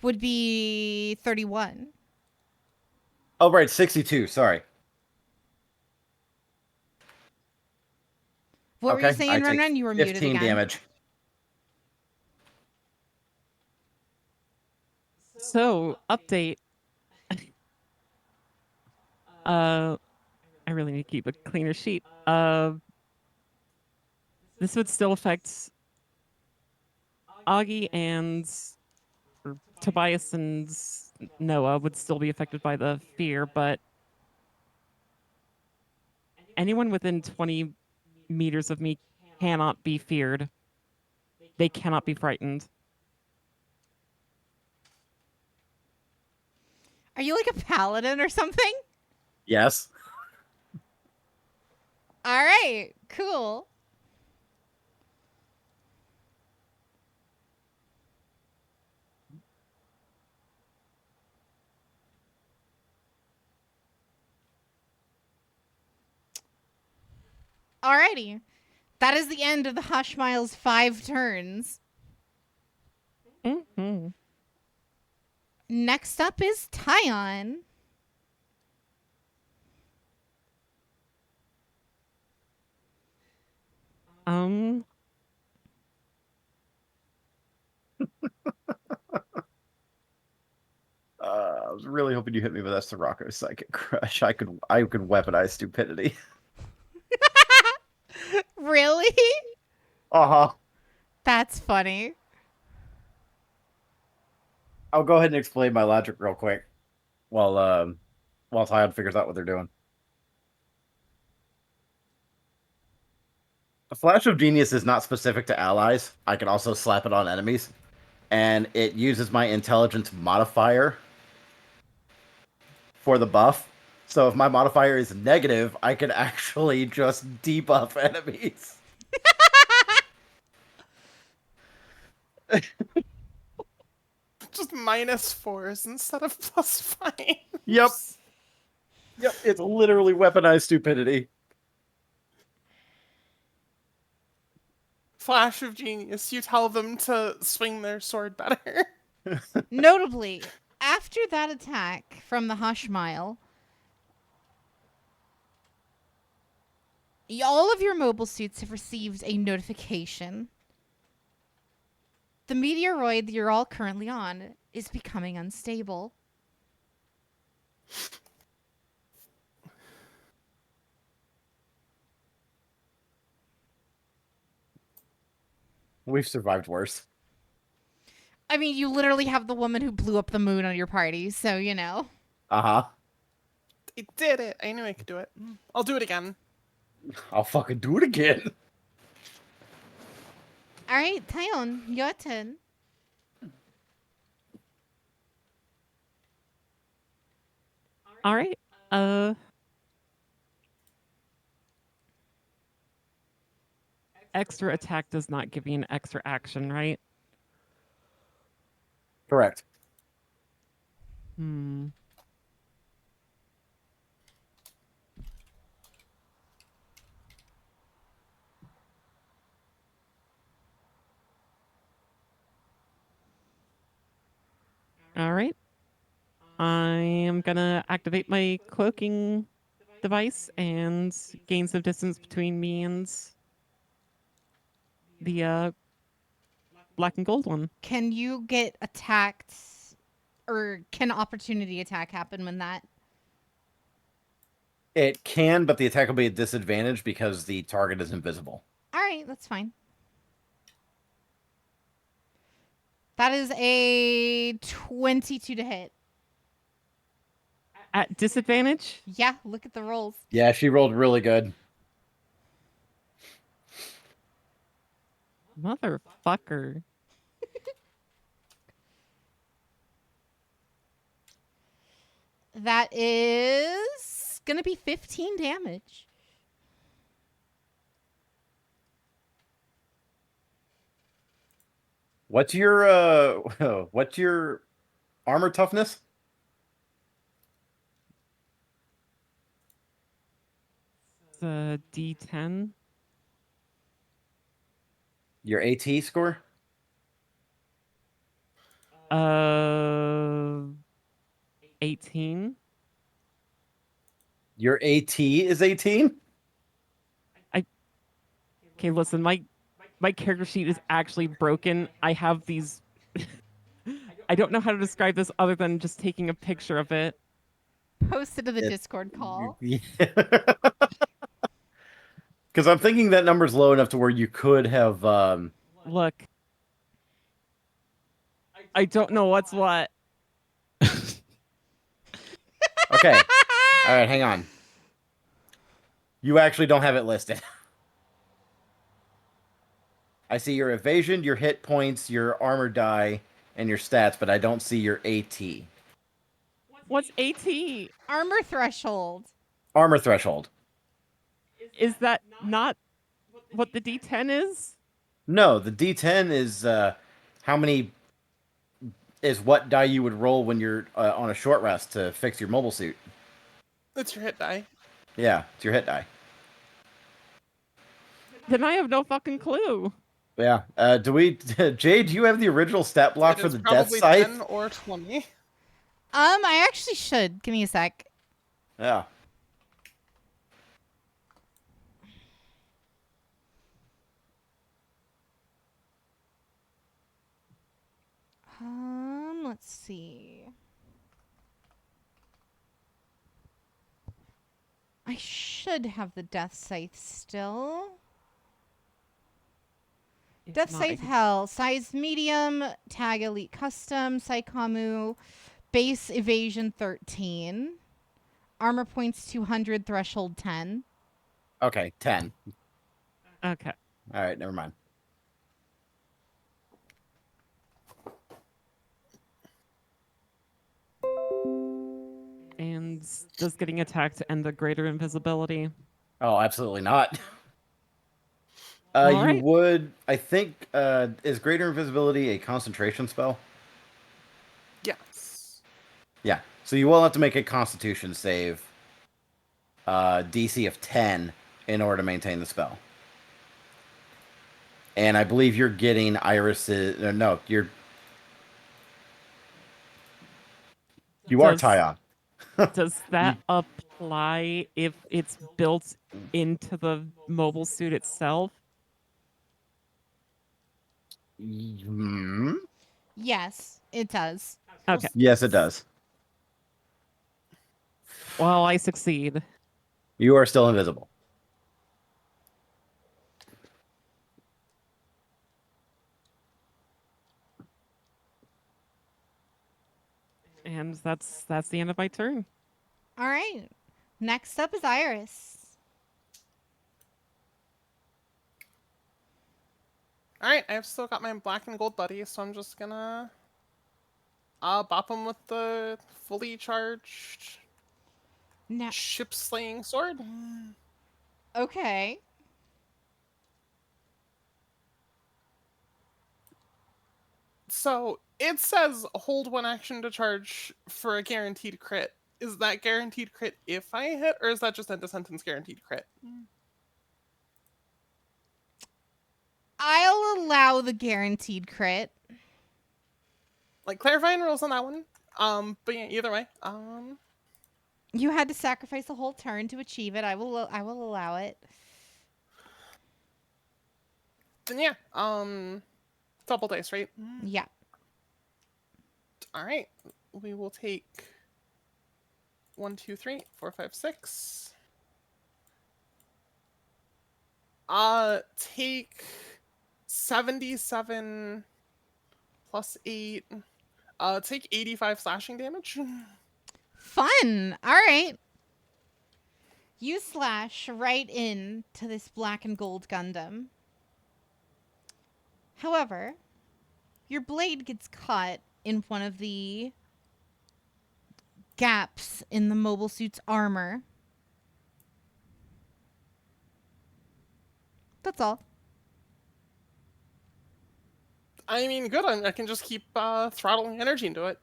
would be 31. Oh, right, 62. Sorry. What were you saying, I take Ren? You were muted 15 again. damage. So, update. I really need to keep a cleaner sheet. This would still affect Augie and Tobias and Noah would still be affected by the fear, but anyone within 20 meters of me cannot be feared. They cannot be frightened. Are you like a paladin or something? Yes. All right, cool. Alrighty. That is the end of the Hushmile's 5 turns. Mm-hmm. Next up is Tyon. I was really hoping you hit me with that Sirocco Psychic Crush. I could weaponize stupidity. Really? Uh-huh. That's funny. I'll go ahead and explain my logic real quick while Tyon figures out what they're doing. A Flash of Genius is not specific to allies. I can also slap it on enemies. And it uses my intelligence modifier for the buff. So if my modifier is negative, I can actually just debuff enemies. Just -4s instead of +5. Yep. Yep, it's literally weaponized stupidity. Flash of genius. You tell them to swing their sword better. Notably, after that attack from the Hushmile, all of your mobile suits have received a notification. The meteoroid that you're all currently on is becoming unstable. We've survived worse. I mean, you literally have the woman who blew up the moon on your party, so you know. Uh-huh. I did it. I knew I could do it. I'll do it again. I'll fucking do it again. All right, Tyon, your turn. All right. Extra attack does not give you an extra action, right? Correct. All right. I am gonna activate my cloaking device and gain some distance between me and the black and gold one. Can you get attacked, or can opportunity attack happen when that? It can, but the attack will be at disadvantage because the target is invisible. All right, that's fine. That is a 22 to hit. At disadvantage? Yeah, look at the rolls. Yeah, she rolled really good. Motherfucker. That is going to be 15 damage. What's your what's your armor toughness? It's a D10. Your AT score? 18. Your AT is 18? Okay, listen, my character sheet is actually broken. I have these. I don't know how to describe this other than just taking a picture of it. Post it to the Discord call. Because I'm thinking that number's low enough to where you could have. Look, I don't know what's what. Okay. All right, hang on. You actually don't have it listed. I see your evasion, your hit points, your armor die, and your stats, but I don't see your AT. What's AT? Armor threshold. Armor threshold. Is that not what the D10 is? No, the D10 is how many is what die you would roll when you're on a short rest to fix your mobile suit. It's your hit die. Yeah, it's your hit die. Then I have no fucking clue. Yeah. Do we, Jade? Do you have the original stat block It for is the death probably scythe? 10 or 20. I actually should. Give me a sec. Yeah. Let's see. I should have the Death Scythe still. If Death not, I Scythe can- Hell. Size medium. Tag Elite Custom. Psychomu. Base Evasion 13. Armor points 200. Threshold 10. Okay, 10. Okay. All right, never mind. And does getting attacked end the greater invisibility? Oh, absolutely not. All You right. would, I think, is Greater Invisibility a concentration spell? Yes. Yeah. So you will have to make a Constitution save, DC of 10, in order to maintain the spell. And I believe you're getting Iris's. No, you are Does- Tyon. Does that apply if it's built into the mobile suit itself? Hmm? Yes, it does. Okay. Yes, it does. Well, I succeed. You are still invisible. And that's the end of my turn. All right. Next up is Iris. Alright, I've still got my black and gold buddy, so I'm just gonna bop him with the fully charged Now, ship slaying sword. okay. So it says hold one action to charge for a guaranteed crit. Is that guaranteed crit if I hit, or is that just end of sentence guaranteed crit? I'll allow the guaranteed crit. Like clarifying rules on that one. But yeah, either way. You had to sacrifice a whole turn to achieve it. I will allow it. Then yeah, double dice, right? Yeah. All right, we will take 1, 2, 3, 4, 5, 6. Take 77 plus 8. Take 85 slashing damage. Fun. All right. You slash right in to this black and gold Gundam. However, your blade gets caught in one of the gaps in the mobile suit's armor. That's all. I mean, good. I can just keep throttling energy into it.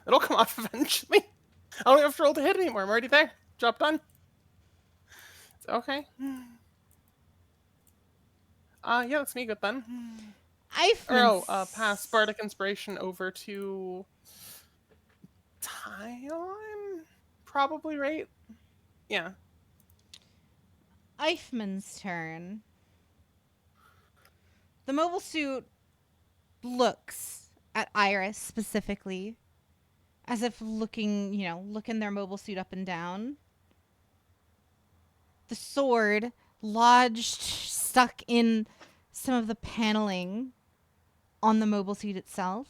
It'll come off eventually. I don't have to roll to hit anymore. I'm already there. Job done. Okay. Yeah, that's me good then. Pass Bardic Inspiration over to Tylon? Probably, right? Yeah. Eichmann's turn. The mobile suit looks at Iris specifically, as if looking their mobile suit up and down. The sword lodged, stuck in some of the paneling on the mobile suit itself,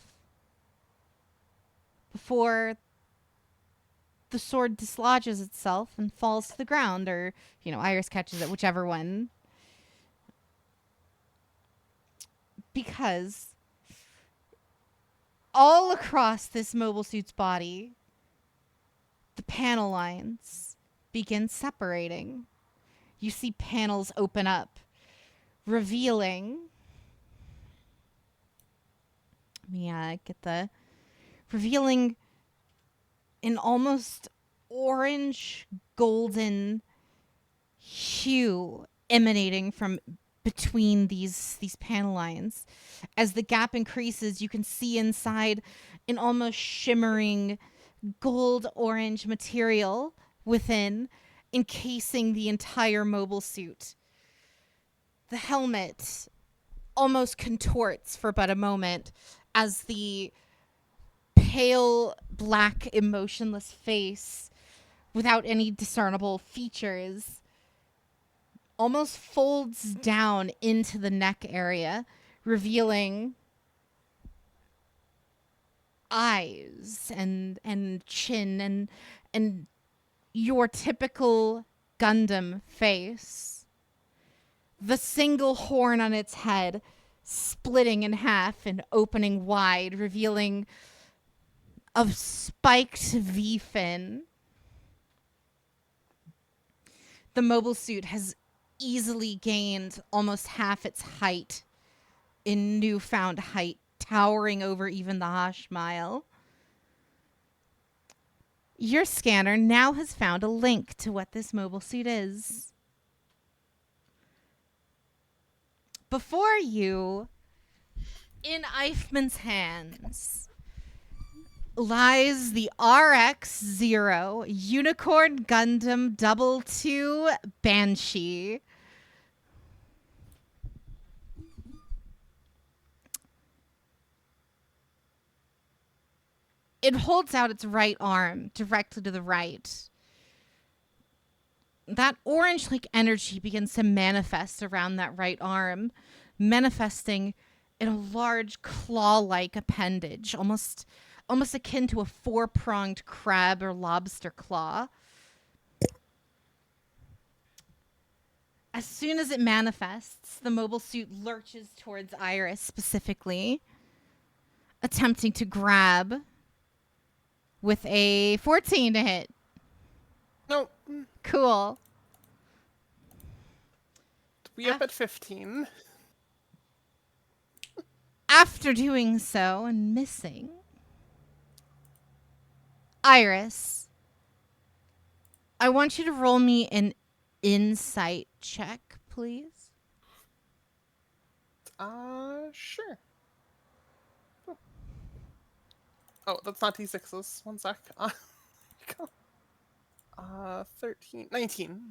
before the sword dislodges itself and falls to the ground, or, Iris catches it, whichever one. Because all across this mobile suit's body, the panel lines begin separating. You see panels open up, revealing. Revealing an almost orange golden hue emanating from between these panel lines. As the gap increases, you can see inside an almost shimmering gold orange material within, encasing the entire mobile suit. The helmet almost contorts for but a moment as the pale, black, emotionless face, without any discernible features, almost folds down into the neck area, revealing eyes and chin and your typical Gundam face. The single horn on its head splitting in half and opening wide, revealing a spiked V-fin. The mobile suit has easily gained almost half its height in newfound height, towering over even the Hash Mile. Your scanner now has found a link to what this mobile suit is. Before you, in Eichmann's hands, lies the RX-0 Unicorn Gundam 22 Banshee. It holds out its right arm directly to the right. That orange-like energy begins to manifest around that right arm, manifesting in a large claw-like appendage, almost akin to a four-pronged crab or lobster claw. As soon as it manifests, the mobile suit lurches towards Iris specifically, attempting to grab with a 14 to hit. Nope. Cool. We up at 15. After doing so and missing, Iris, I want you to roll me an insight check, please. Sure. Oh, that's not T6s. One sec. 13, 19.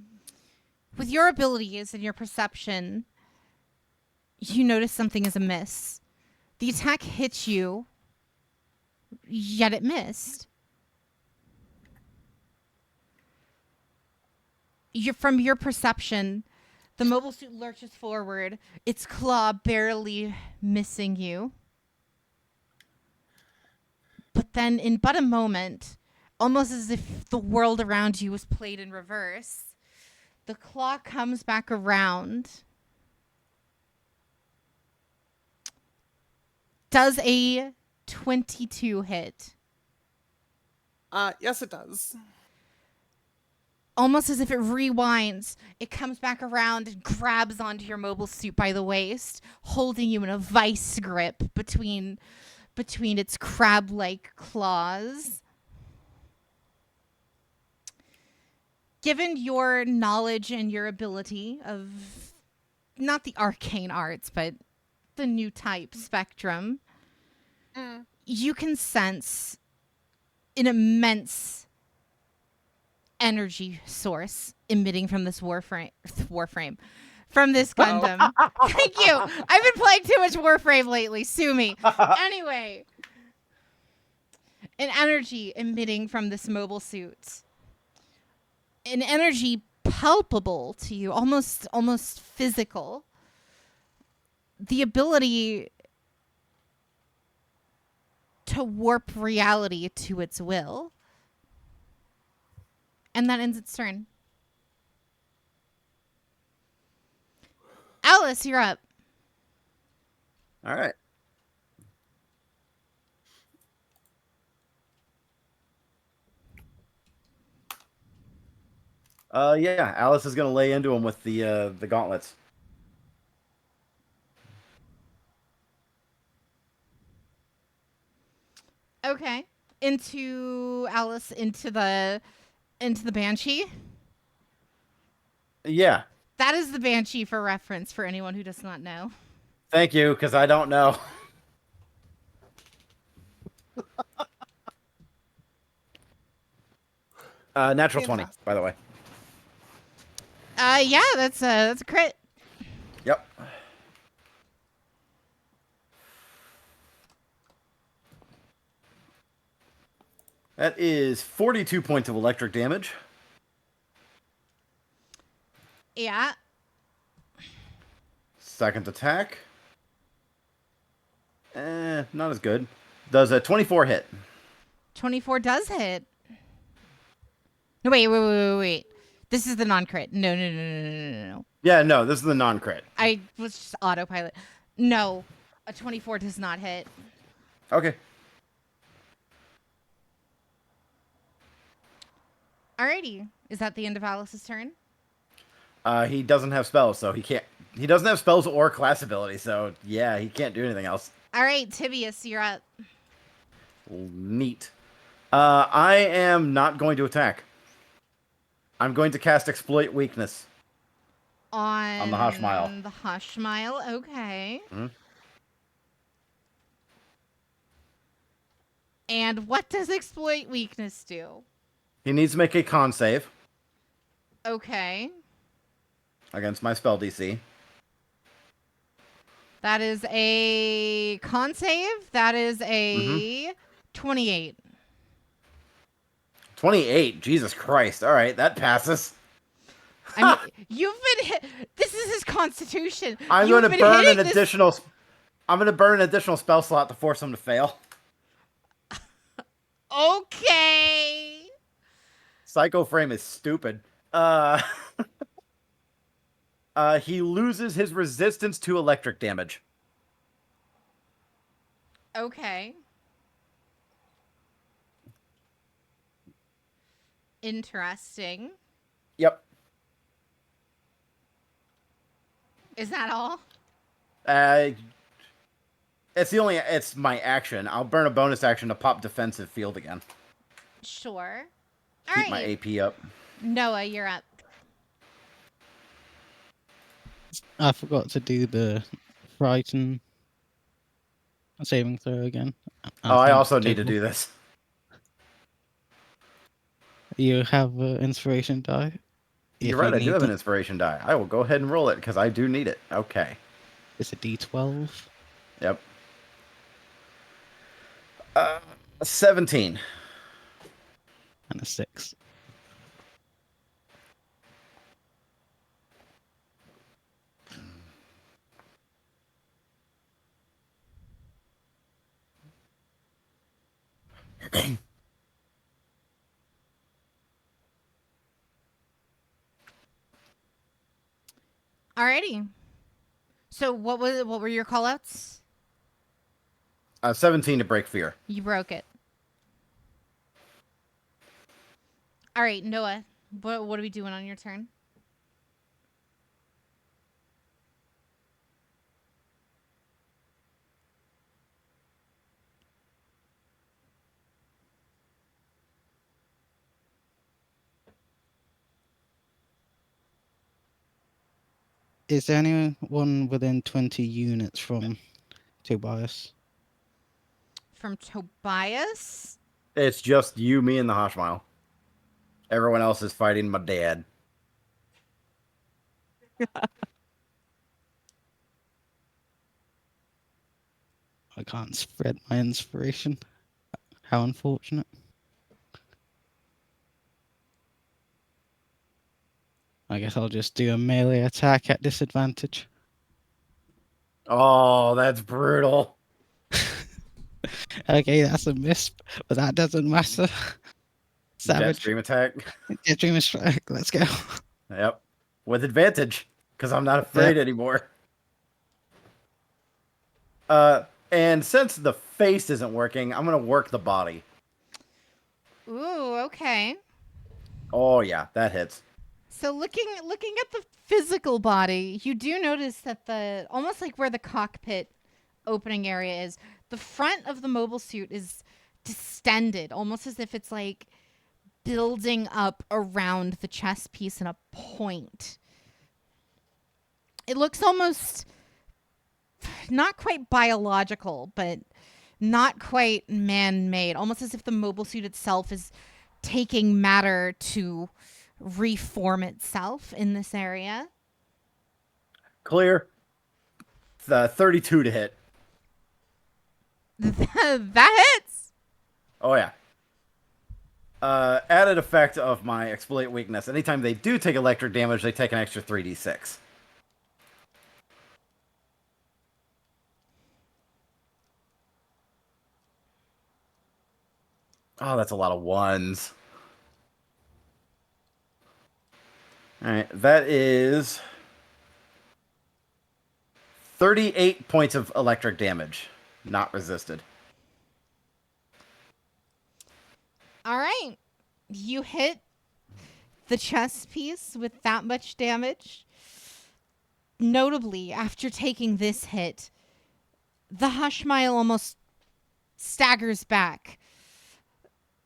With your abilities and your perception, you notice something is amiss. The attack hits you, yet it missed. From your perception, The mobile suit lurches forward, its claw barely missing you. But then, in but a moment, almost as if the world around you was played in reverse, the claw comes back around. Does a 22 hit? Yes, it does. Almost as if it rewinds, it comes back around and grabs onto your mobile suit by the waist, holding you in a vice grip between its crab-like claws. Given your knowledge and your ability of not the arcane arts, but the new type spectrum, you can sense an immense energy source emitting from this warframe, from this Gundam. Thank you. I've been playing too much Warframe lately. Sue me. Anyway, an energy emitting from this mobile suit. An energy palpable to you, almost physical. The ability to warp reality to its will. And that ends its turn. Alice, you're up. All right. Yeah, Alice is gonna lay into him with the gauntlets. Okay. Into Alice, into the Banshee. Yeah. That is the Banshee for reference for anyone who does not know. Thank you, because I don't know. Natural 20, by the way. Yeah, that's a crit. Yep. That is 42 points of electric damage. Yeah. Second attack. Not as good. Does a 24 hit. 24 does hit. No, wait. This is the non-crit. No. Yeah, no, this is the non-crit. I was just autopilot. No, a 24 does not hit. Okay. Alrighty. Is that the end of Alice's turn? He doesn't have spells, so he can't. He doesn't have spells or class ability, so yeah, he can't do anything else. All right, Tibius, you're up. Neat. I am not going to attack. I'm going to cast Exploit Weakness. On the Hush Mile. The Hush Mile, okay. Mm-hmm. And what does Exploit Weakness do? He needs to make a con save Okay. against my spell DC. That is a con save. That is a 28. 28. Jesus Christ. All right, that passes. I mean, you've been hit. This is his constitution. I'm You've going to been burn hitting an this- additional. I'm going to burn an additional spell slot to force him to fail. Okay. Psycho Frame is stupid. He loses his resistance to electric damage. Okay. Interesting. Yep. Is that all? It's my action. I'll burn a bonus action to pop defensive field again. Sure. All Keep right. my AP up. Noah, you're up. I forgot to do the frighten saving throw again. Oh, I think also need to table. do this. You have inspiration die. You're If right, you I do need have an it, inspiration die. I will go ahead and roll it because I do need it. Okay. It's a D12 Yep. 17. and a 6. Alrighty. So what were your callouts? 17 to break fear. You broke it. All right, Noah. What are we doing on your turn? Is there anyone within 20 units from Tobias? From Tobias? It's just you, me, and the Hoshmile. Everyone else is fighting my dad. I can't spread my inspiration. How unfortunate. I guess I'll just do a melee attack at disadvantage. Oh, that's brutal. Okay, that's a miss, but that doesn't matter. Jet Savage. stream attack. Jet Dreamer Strike, let's go. Yep. With advantage, because I'm not afraid anymore. And since the face isn't working, I'm going to work the body. Ooh, okay. Oh, yeah, that hits. So looking at the physical body, you do notice that the almost like where the cockpit opening area is, the front of the mobile suit is distended, almost as if it's like building up around the chest piece in a point. It looks almost not quite biological, but not quite man-made, almost as if the mobile suit itself is taking matter to reform itself in this area. Clear. 32 to hit. That hits. Oh, yeah. Added effect of my exploit weakness. Anytime they do take electric damage, they take an extra 3d6. Oh, that's a lot of ones. Alright, that is 38 points of electric damage. Not resisted. All right. You hit the chest piece with that much damage. Notably, after taking this hit, the Hushmile almost staggers back.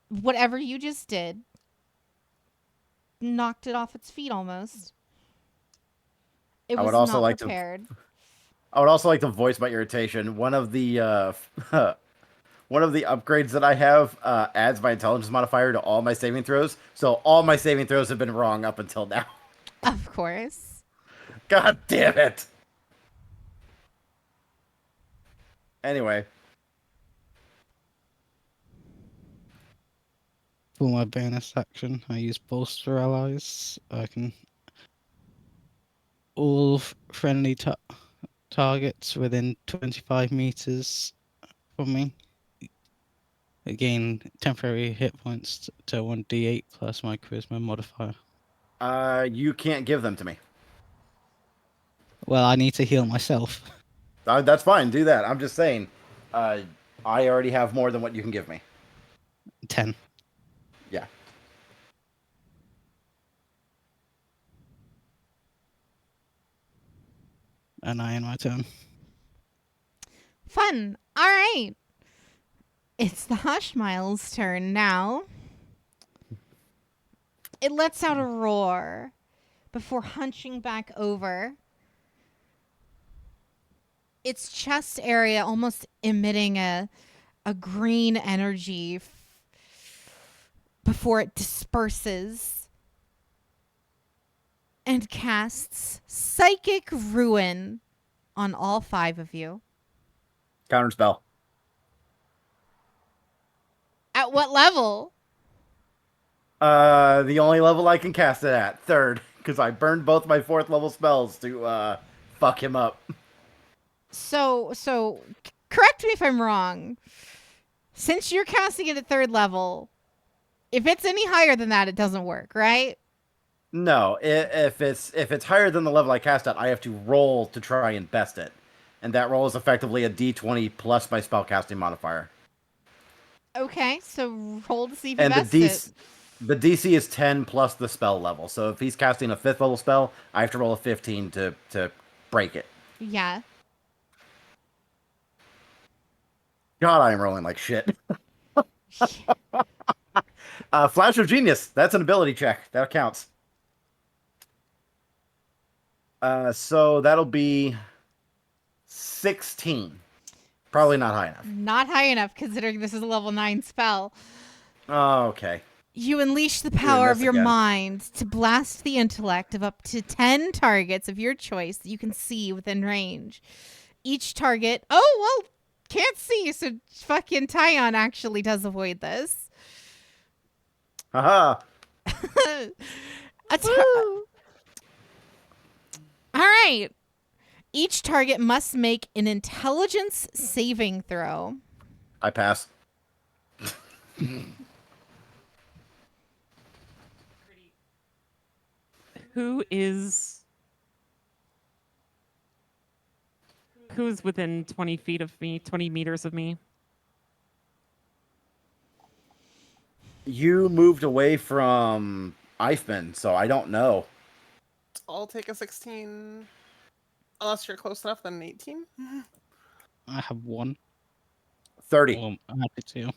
Whatever you just did knocked it off its feet almost. It I was would also not like prepared. I would also like to voice my irritation. One of the upgrades that I have adds my intelligence modifier to all my saving throws. So all my saving throws have been wrong up until now. Of course. God damn it. Anyway. For my bonus action, I use Bolster Allies. I can... All friendly targets within 25 meters from me gain temporary hit points to 1d8 plus my charisma modifier. You can't give them to me. Well, I need to heal myself. That's fine. Do that. I'm just saying. I already have more than what you can give me. 10. Yeah. And I end my turn. Fun. All right. It's the Hushmile's turn now. It lets out a roar before hunching back over. Its chest area almost emitting a green energy before it disperses and casts Psychic Ruin on all 5 of you. Counterspell. At what level? The only level I can cast it at. 3rd. Because I burned both my 4th level spells to fuck him up. So correct me if I'm wrong. Since you're casting it at 3rd level, if it's any higher than that, it doesn't work, right? No, if it's higher than the level I cast at, I have to roll to try and best it, and that roll is effectively a D20 plus my spellcasting modifier. Okay, so roll to see if you And best it. the DC is 10 plus the spell level. So if he's casting a 5th level spell, I have to roll a 15 to break it. Yeah. God, I am rolling like shit. Flash of Genius. That's an ability check. That counts. So that'll be 16. Probably not high enough. Not high enough, considering this is a level 9 spell. Oh, okay. You unleash the power this of your again. mind to blast the intellect of up to 10 targets of your choice that you can see within range. Each target... Oh, well, can't see, so fucking Tyon actually does avoid this. Haha. All right. Each target must make an intelligence saving throw. I pass. Who's within 20 feet of me, 20 meters of me? You moved away from Eichmann, so I don't know. I'll take a 16. Unless you're close enough, then an 18. I have 1. 30. Well, I had 2.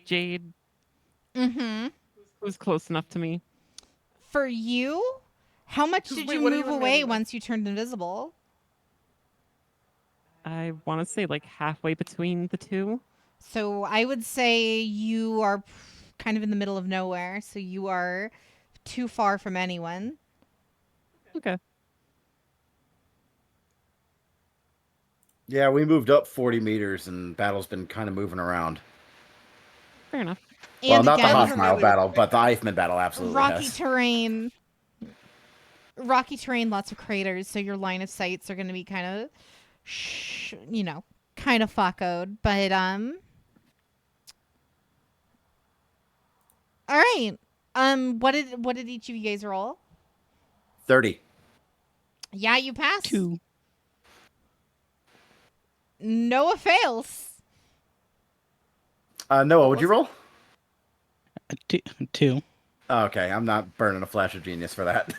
Jade, Mm-hmm. who's close enough to me? For you, how much did Wait, you what are move you away remaining with? once you turned invisible? I want to say like halfway between the two. So I would say you are kind of in the middle of nowhere, so you are too far from anyone. Okay. Yeah, we moved up 40 meters, and battle's been kind of moving around. Fair enough. And Well, not the again, Hofmile battle, but the Eichmann battle absolutely rocky has. terrain, lots of craters, so your line of sights are going to be kind of, kind of fuckoed. But all right. What did each of you guys roll? 30. Yeah, you passed. 2. Noah fails. Noah, would you roll? 2. Oh, okay, I'm not burning a flash of genius for that.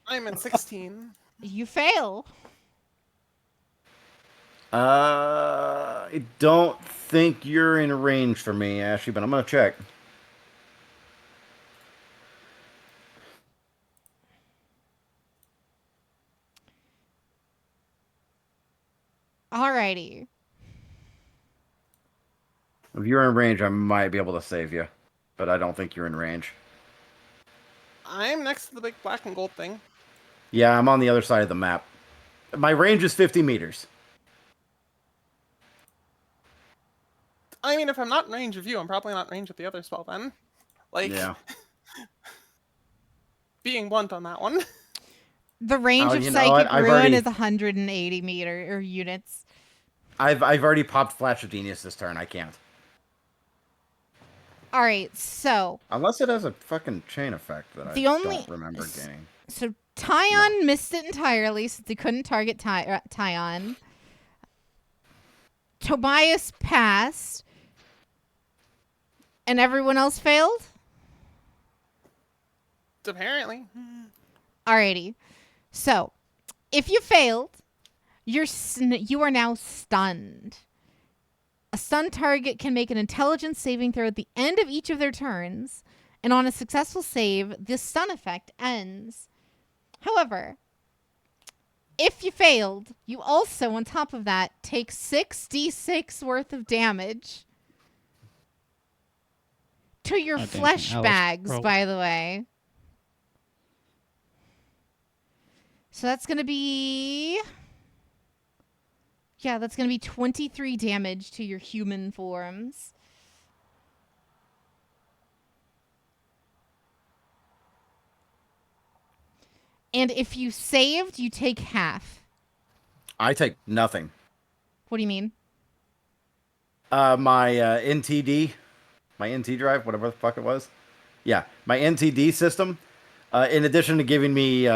I'm at 16. You fail. I don't think you're in range for me, Ashley, but I'm gonna check. Alrighty. If you're in range, I might be able to save you, but I don't think you're in range. I'm next to the big black and gold thing. Yeah, I'm on the other side of the map. My range is 50 meters. I mean, if I'm not in range of you, I'm probably not in range of the other spell then. Like, Yeah. being blunt on that one. The range Oh, of you know what? psychic I've ruin already- is 180 meter or units. I've already popped Flash of Genius this turn. I can't. All right, so Unless it has a fucking chain effect that The I only- don't remember gaining. Tyon missed it entirely since he couldn't target Tyon. Tobias passed. And everyone else failed? Apparently. Alrighty. So, if you failed, you are now stunned. A stunned target can make an intelligence saving throw at the end of each of their turns, and on a successful save, this stun effect ends. However, if you failed, you also, on top of that, take 6d6 worth of damage to your I think flesh Alice bags, rolled. by the way. So that's going to be... Yeah, that's going to be 23 damage to your human forms. And if you saved, you take half. I take nothing. What do you mean? My NTD, my NT drive, whatever the fuck it was. Yeah, my NTD system. In addition to giving me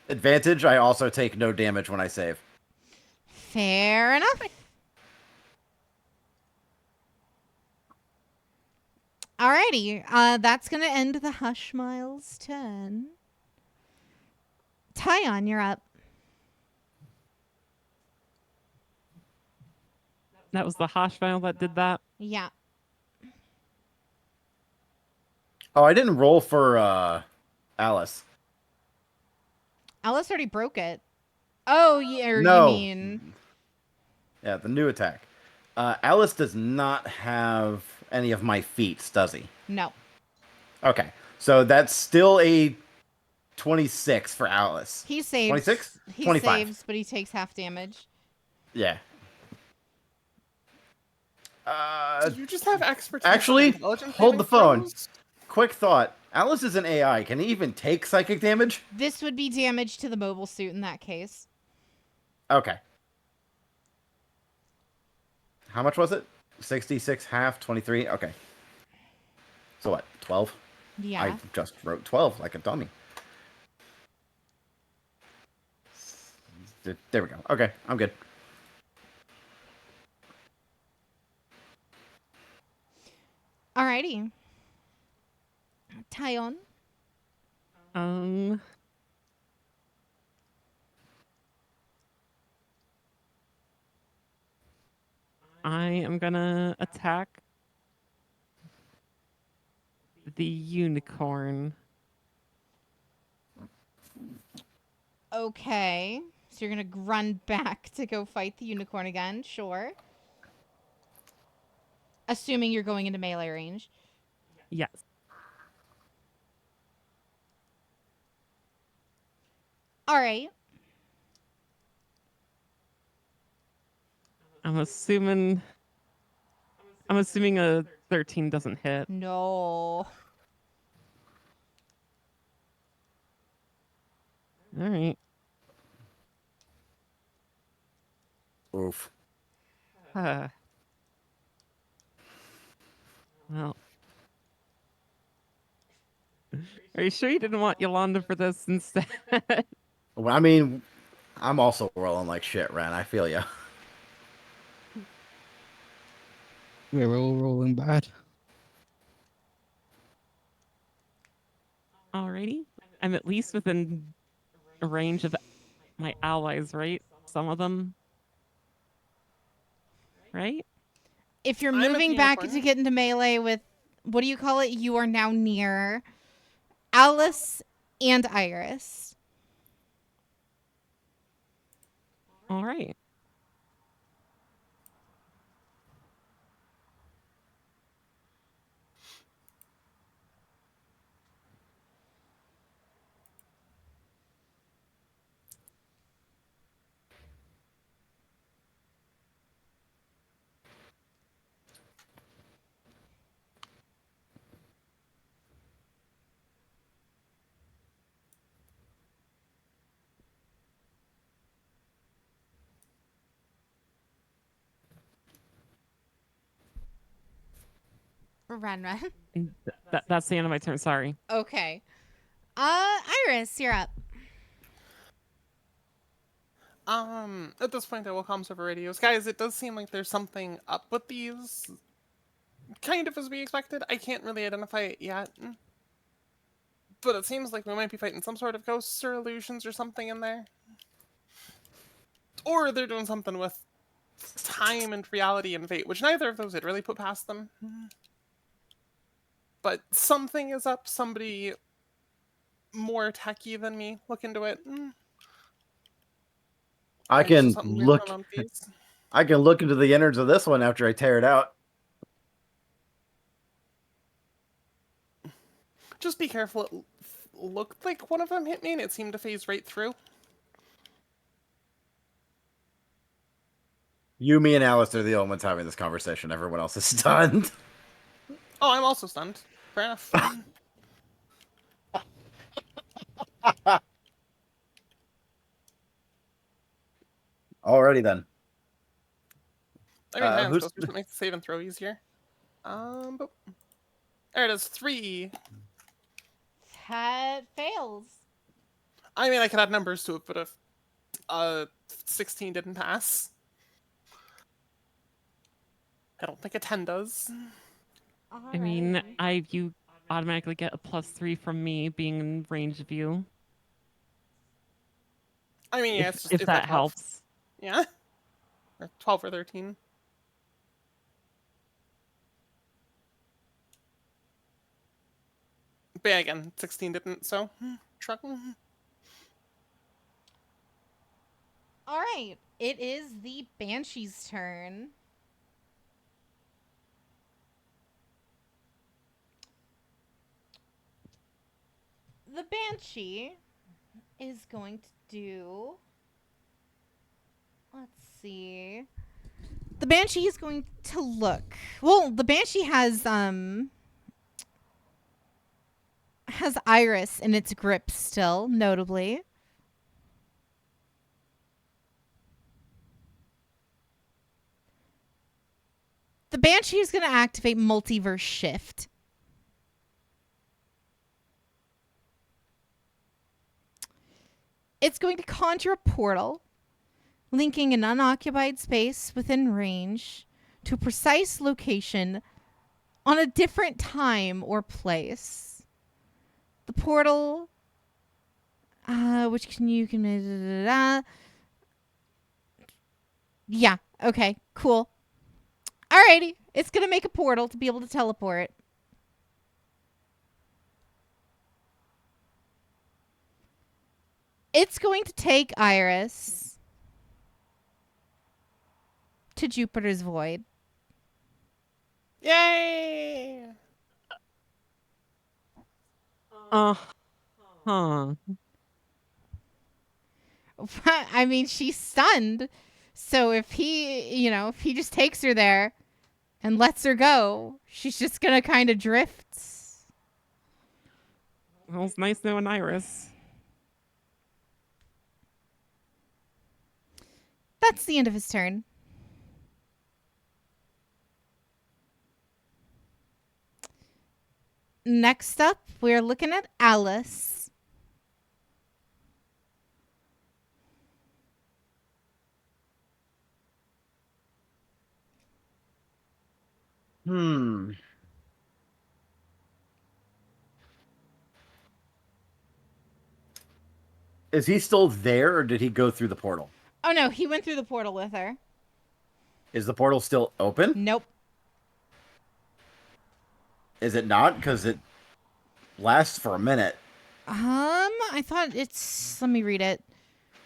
advantage, I also take no damage when I save. Fair enough. Alrighty, that's gonna end the Hush Miles turn. Tyon, you're up. That was the Hosh file that did that. Yeah. Oh, I didn't roll for Alice. Alice already broke it. Oh, yeah, or you No. mean... Yeah, the new attack. Alice does not have any of my feats, does he? No. Okay, so that's still a 26 for Alice. He saves. 26? He 25. saves, but he takes half damage. Yeah. Do you just have expertise? Actually, on intelligence hold the saving phone. throws? Quick thought. Alice is an AI. Can he even take psychic damage? This would be damage to the mobile suit in that case. Okay. How much was it? 66 half, 23? Okay. So what, 12? Yeah. I just wrote 12 like a dummy. There we go. Okay, I'm good. Alrighty. Tyon. I am gonna attack the unicorn. Okay. So you're gonna run back to go fight the unicorn again. Sure. Assuming you're going into melee range. Yes. Alright. I'm assuming a 13 doesn't hit. No. All right. Oof. Well. Are you sure you didn't want Yolanda for this instead? Well, I mean, I'm also rolling like shit, Ren. I feel ya. We're all rolling bad. Alrighty. I'm at least within a range of my allies, right? Some of them. Right? If you're I'm at the moving back unicorn. to get into melee with, what do you call it? You are now near Alice and Iris. All right. Run. That's the end of my turn. Sorry. Okay. Iris, you're up. At this point, I will comms over radios. Guys, it does seem like there's something up with these. Kind of as we expected. I can't really identify it yet. But it seems like we might be fighting some sort of ghosts or illusions or something in there. Or they're doing something with time and reality and fate, which neither of those I'd really put past them. But something is up. Somebody more techie than me look into it. I Or it's just can something weird look. going on with these. I can look into the innards of this one after I tear it out. Just be careful. It looked like one of them hit me and it seemed to phase right through. You, me, and Alice are the only ones having this conversation. Everyone else is stunned. Oh, I'm also stunned. Fair enough. Alrighty then. I mean, hand who's supposed to make the save and throw easier. But there it is, 3. That fails. I mean, I could add numbers to it, but if 16 didn't pass, I don't think a 10 does. I mean, Alrighty. you automatically get a +3 from me being in range of you. I mean, yeah, If that helps. Yeah, or 12 or 13. But yeah, again, 16 didn't, so shrug. All right. It is the Banshee's turn. The Banshee is going to do. Let's see. The Banshee is going to look. Well, the Banshee has Iris in its grip still, notably. The Banshee is going to activate Multiverse Shift. It's going to conjure a portal, linking an unoccupied space within range to a precise location on a different time or place. The portal, which you can. Yeah. Okay. Cool. Alrighty. It's gonna make a portal to be able to teleport. It's going to take Iris to Jupiter's Void. Yay! Huh. I mean, she's stunned. So if he just takes her there and lets her go, she's just gonna kind of drift. Well, it's nice knowing Iris. That's the end of his turn. Next up, we're looking at Alice. Is he still there, or did he go through the portal? Oh no, he went through the portal with her. Is the portal still open? Nope. Is it not? Because it lasts for a minute. I thought it's. Let me read it.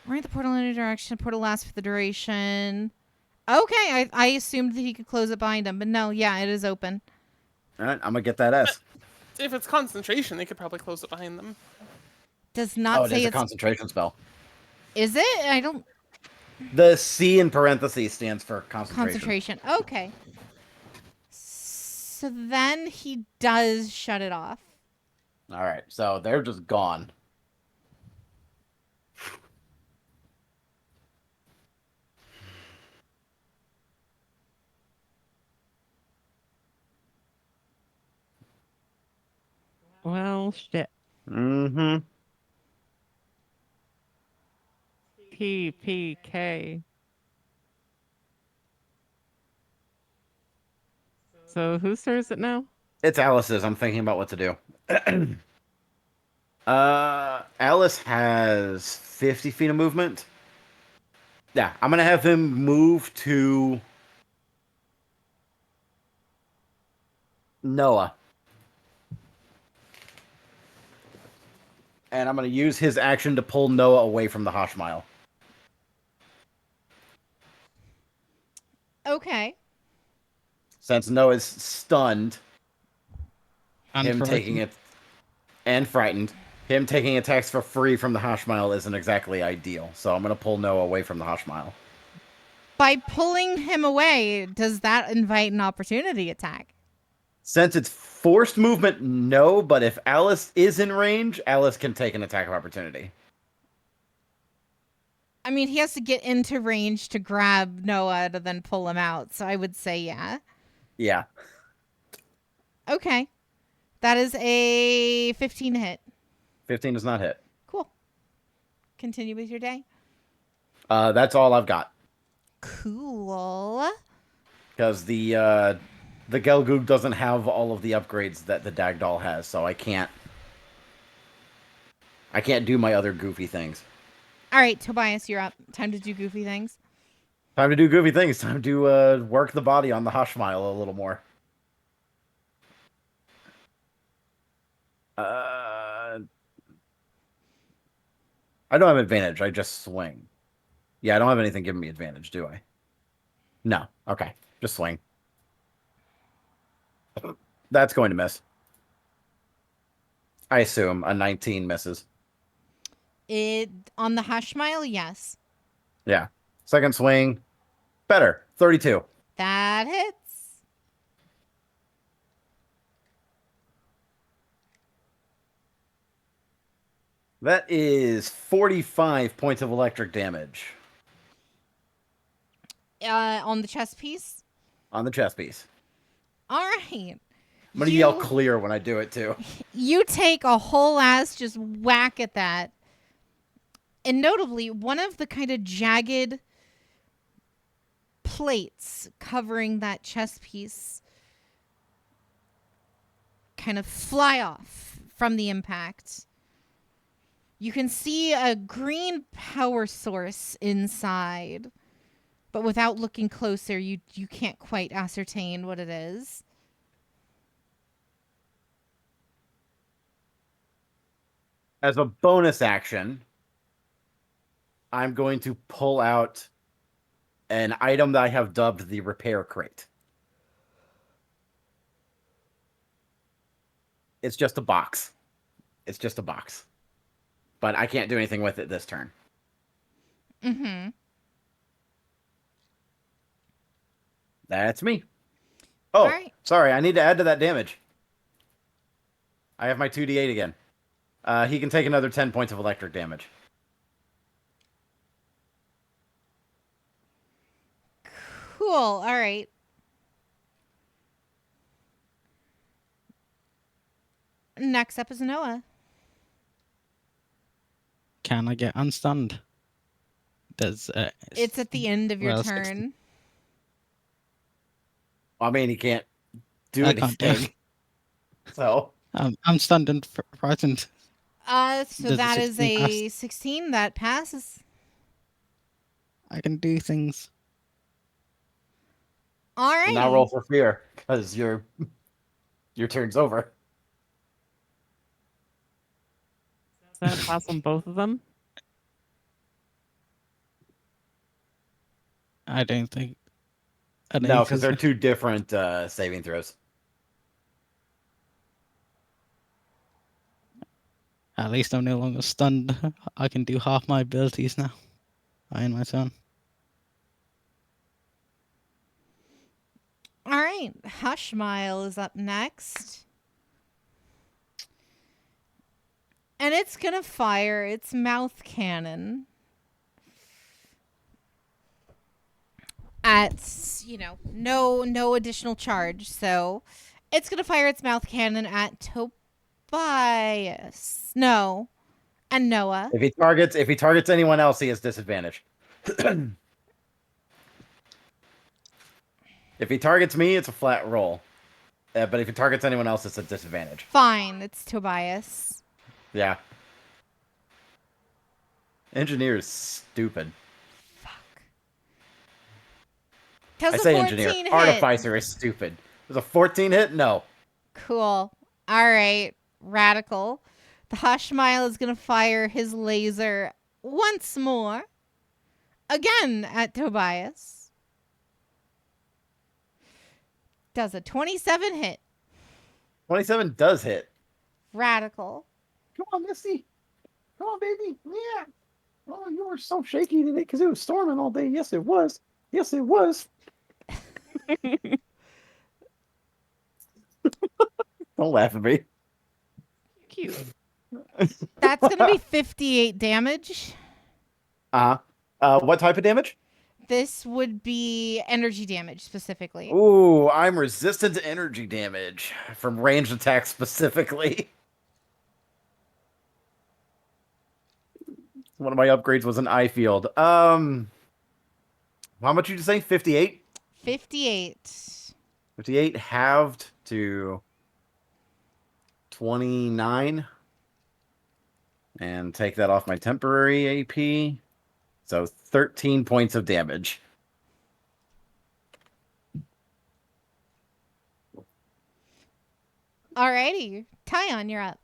Right, the portal in any direction. Portal lasts for the duration. Okay, I assumed that he could close it behind him, but no, yeah, it is open. All right, I'm gonna get that S. If it's concentration, they could probably close it behind them. Does not It say is a it's. concentration spell. Is it? I don't. The C in parentheses stands for concentration. Concentration. Okay. So then he does shut it off. All right, so they're just gone. Well, shit. Mm-hmm. PPK. So whose turn is it now? It's Alice's. I'm thinking about what to do. Alice has 50 feet of movement. Yeah, I'm gonna have him move to Noah. And I'm gonna use his action to pull Noah away from the Hoshmile. Okay. Since Noah's stunned, And him frightened. taking it and frightened, him taking attacks for free from the Hoshmile isn't exactly ideal. So I'm gonna pull Noah away from the Hoshmile. By pulling him away, does that invite an opportunity attack? Since it's forced movement, no, but if Alice is in range, Alice can take an attack of opportunity. I mean, he has to get into range to grab Noah to then pull him out. So I would say yeah. Yeah. Okay. That is a 15 hit. 15 does not hit. Cool. Continue with your day. That's all I've got. Cool. Because the Gelgoog doesn't have all of the upgrades that the Dagdoll has, so I can't do my other goofy things. All right, Tobias, you're up. Time to do goofy things. Time to do goofy things. Time to work the body on the Hushmile a little more. I don't have advantage. I just swing. Yeah, I don't have anything giving me advantage, do I? No. Okay. Just swing. That's going to miss. I assume a 19 misses. It on the Hushmile, yes. Yeah. Second swing. Better. 32. That hits. That is 45 points of electric damage. On the chest piece? On the chest piece. All right. I'm going to yell clear when I do it, too. You take a whole ass just whack at that. And notably, one of the kind of jagged plates covering that chest piece kind of fly off from the impact. You can see a green power source inside, but without looking closer, you can't quite ascertain what it is. As a bonus action, I'm going to pull out an item that I have dubbed the repair crate. It's just a box. It's just a box. But I can't do anything with it this turn. Mm-hmm. That's me. Oh, right. Sorry. I need to add to that damage. I have my 2d8 again. He can take another 10 points of electric damage. Cool. All right. Next up is Noah. Can I get unstunned? Does It's at the end of your well, turn. I mean, he can't do I can't do anything. So, I'm stunned and frightened. So Does that a is 16 a pass? 16 that passes. I can do things. All right. now roll for fear because your turn's over. Is that a pass on both of them? I don't think. No, because they're two different saving throws. At least I'm no longer stunned. I can do half my abilities now. I end my turn. All right. Hushmile is up next. And it's going to fire its mouth cannon at, no additional charge. So it's going to fire its mouth cannon at Tobias. No. And Noah. If he targets anyone else, he has disadvantage. If he targets me, it's a flat roll. But if he targets anyone else, it's a disadvantage. Fine. It's Tobias. Yeah. Engineer is stupid. Fuck. Does I a say 14 engineer. hit? Artificer is stupid. Was a 14 hit? No. Cool. All right. Radical. The Hushmile is going to fire his laser once more. Again at Tobias. Does a 27 hit. 27 does hit. Radical. Come on, Misty. Come on, baby. Yeah. Oh, you were so shaky today because it was storming all day. Yes, it was. Yes, it was. Don't laugh at me. Cute. That's going to be 58 damage. Uh-huh. What type of damage? This would be energy damage specifically. Ooh, I'm resistant to energy damage from ranged attacks specifically. One of my upgrades was an eye field. How much did you say? 58? 58. 58 halved to 29. And take that off my temporary AP. So 13 points of damage. Alrighty. Tyon, you're up.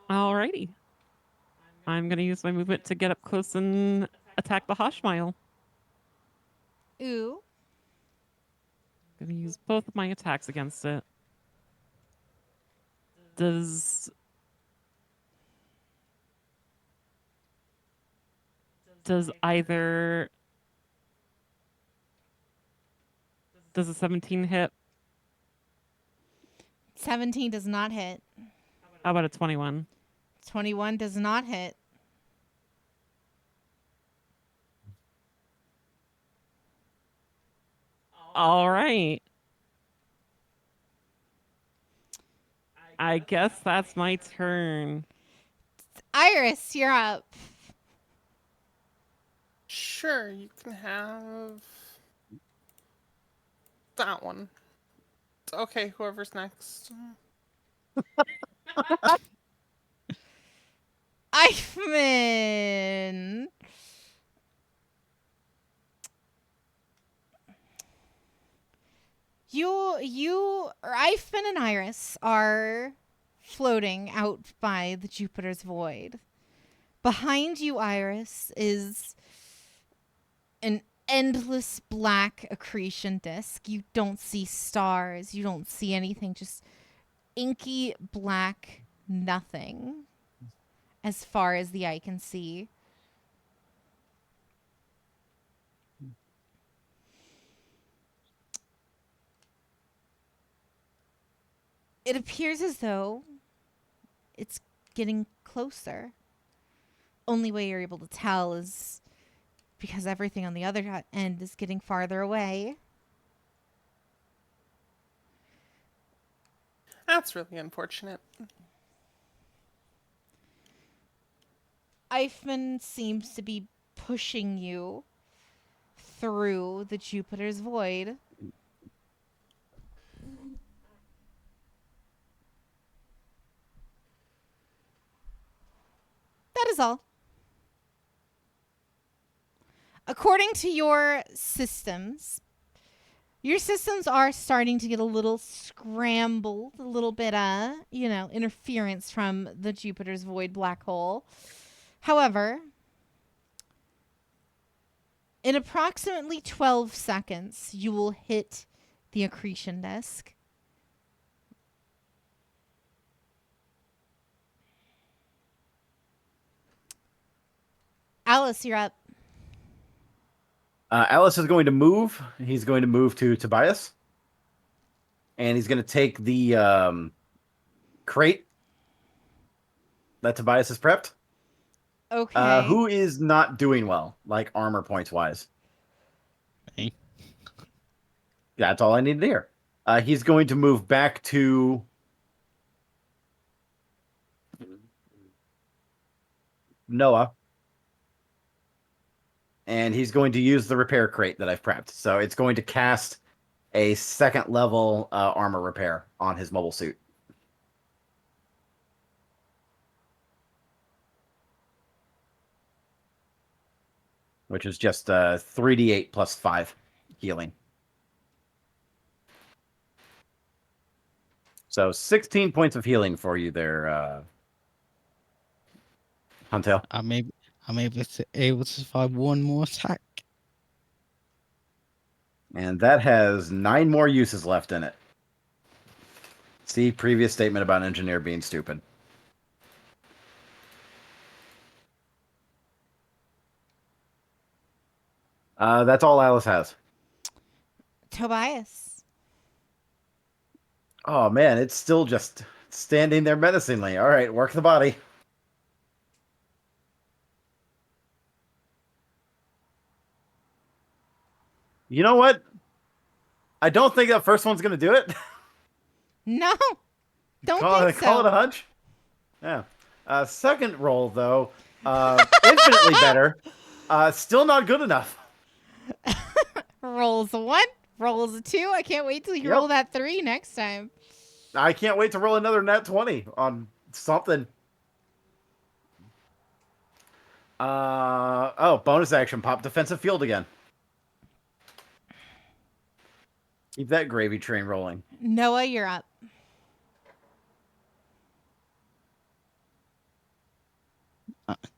Alrighty. I'm gonna use my movement to get up close and attack the Hoshmile. Ooh. Gonna use both of my attacks against it. Does either does a 17 hit? 17 does not hit. How about a 21? 21 does not hit. All right. I guess that's my turn. Iris, you're up. Sure, you can have that one. Okay, whoever's next. Eichmann. Eichmann and Iris are floating out by the Jupiter's void. Behind you, Iris, is an endless black accretion disk. You don't see stars. You don't see anything. Just inky black nothing as far as the eye can see. It appears as though it's getting closer. Only way you're able to tell is because everything on the other end is getting farther away. That's really unfortunate. Eichmann seems to be pushing you through the Jupiter's void. That is all. According to your systems are starting to get a little scrambled, a little bit, interference from the Jupiter's void black hole. However, in approximately 12 seconds, you will hit the accretion disk. Alice, you're up. Alice is going to move. He's going to move to Tobias. And he's going to take the crate that Tobias has prepped. Okay. Who is not doing well, like armor points wise? Me. That's all I need to hear. He's going to move back to Noah. And he's going to use the repair crate that I've prepped. So it's going to cast a second level armor repair on his mobile suit. Which is just 3d8 plus 5 healing. So 16 points of healing for you there, Huntail. I'm able to survive one more attack. And that has 9 more uses left in it. See previous statement about engineer being stupid. That's all Alice has. Tobias. Oh man, it's still just standing there menacingly. All right, work the body. You know what? I don't think that first one's gonna do it. No, don't call think it a so. hunch. Yeah. Second roll though, infinitely better. Still not good enough. Rolls a 1, rolls a 2. I can't wait till you Yep. roll that 3 next time. I can't wait to roll another nat 20 on something. Bonus action, pop defensive field again. Keep that gravy train rolling. Noah, you're up.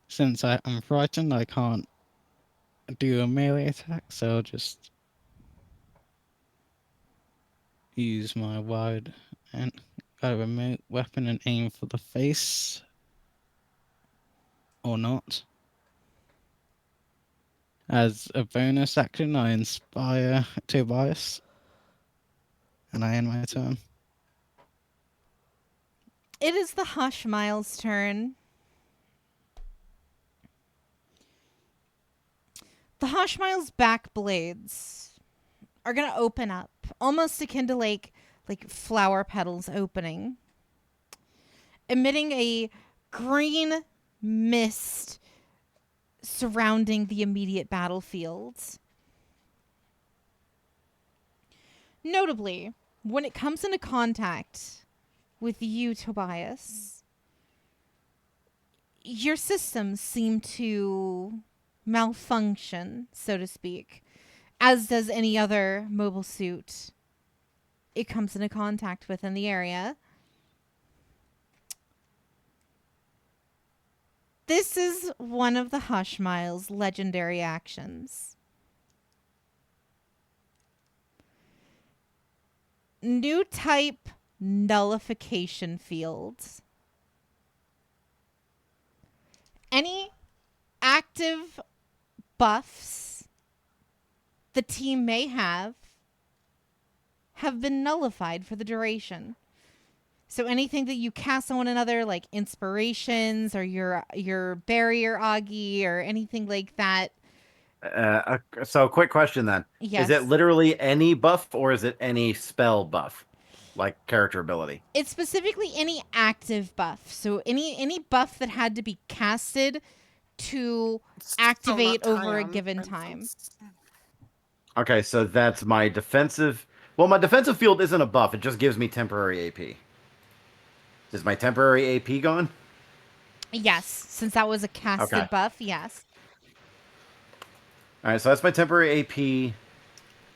Since I'm frightened, I can't do a melee attack, so I'll just use my wide and remote weapon and aim for the face. Or not. As a bonus action, I inspire Tobias. And I end my turn. It is the Hush Miles' turn. The Hush Miles' back blades are going to open up, almost akin to like flower petals opening, emitting a green mist surrounding the immediate battlefield. Notably, when it comes into contact with you, Tobias, your systems seem to malfunction, so to speak, as does any other mobile suit it comes into contact with in the area. This is one of the Hush Miles' legendary actions. New type nullification fields. Any active buffs the team may have been nullified for the duration. So anything that you cast on one another, like inspirations or your barrier Augie or anything like that. So quick question then. Yes. Is it literally any buff or is it any spell buff? Like character ability? It's specifically any active buff. So any buff that had to be casted to activate So not over a Tyon, given for time. instance. Okay, so that's my defensive. Well, my defensive field isn't a buff. It just gives me temporary AP. Is my temporary AP gone? Yes, since that was a casted Okay. buff, yes. All right, so that's my temporary AP.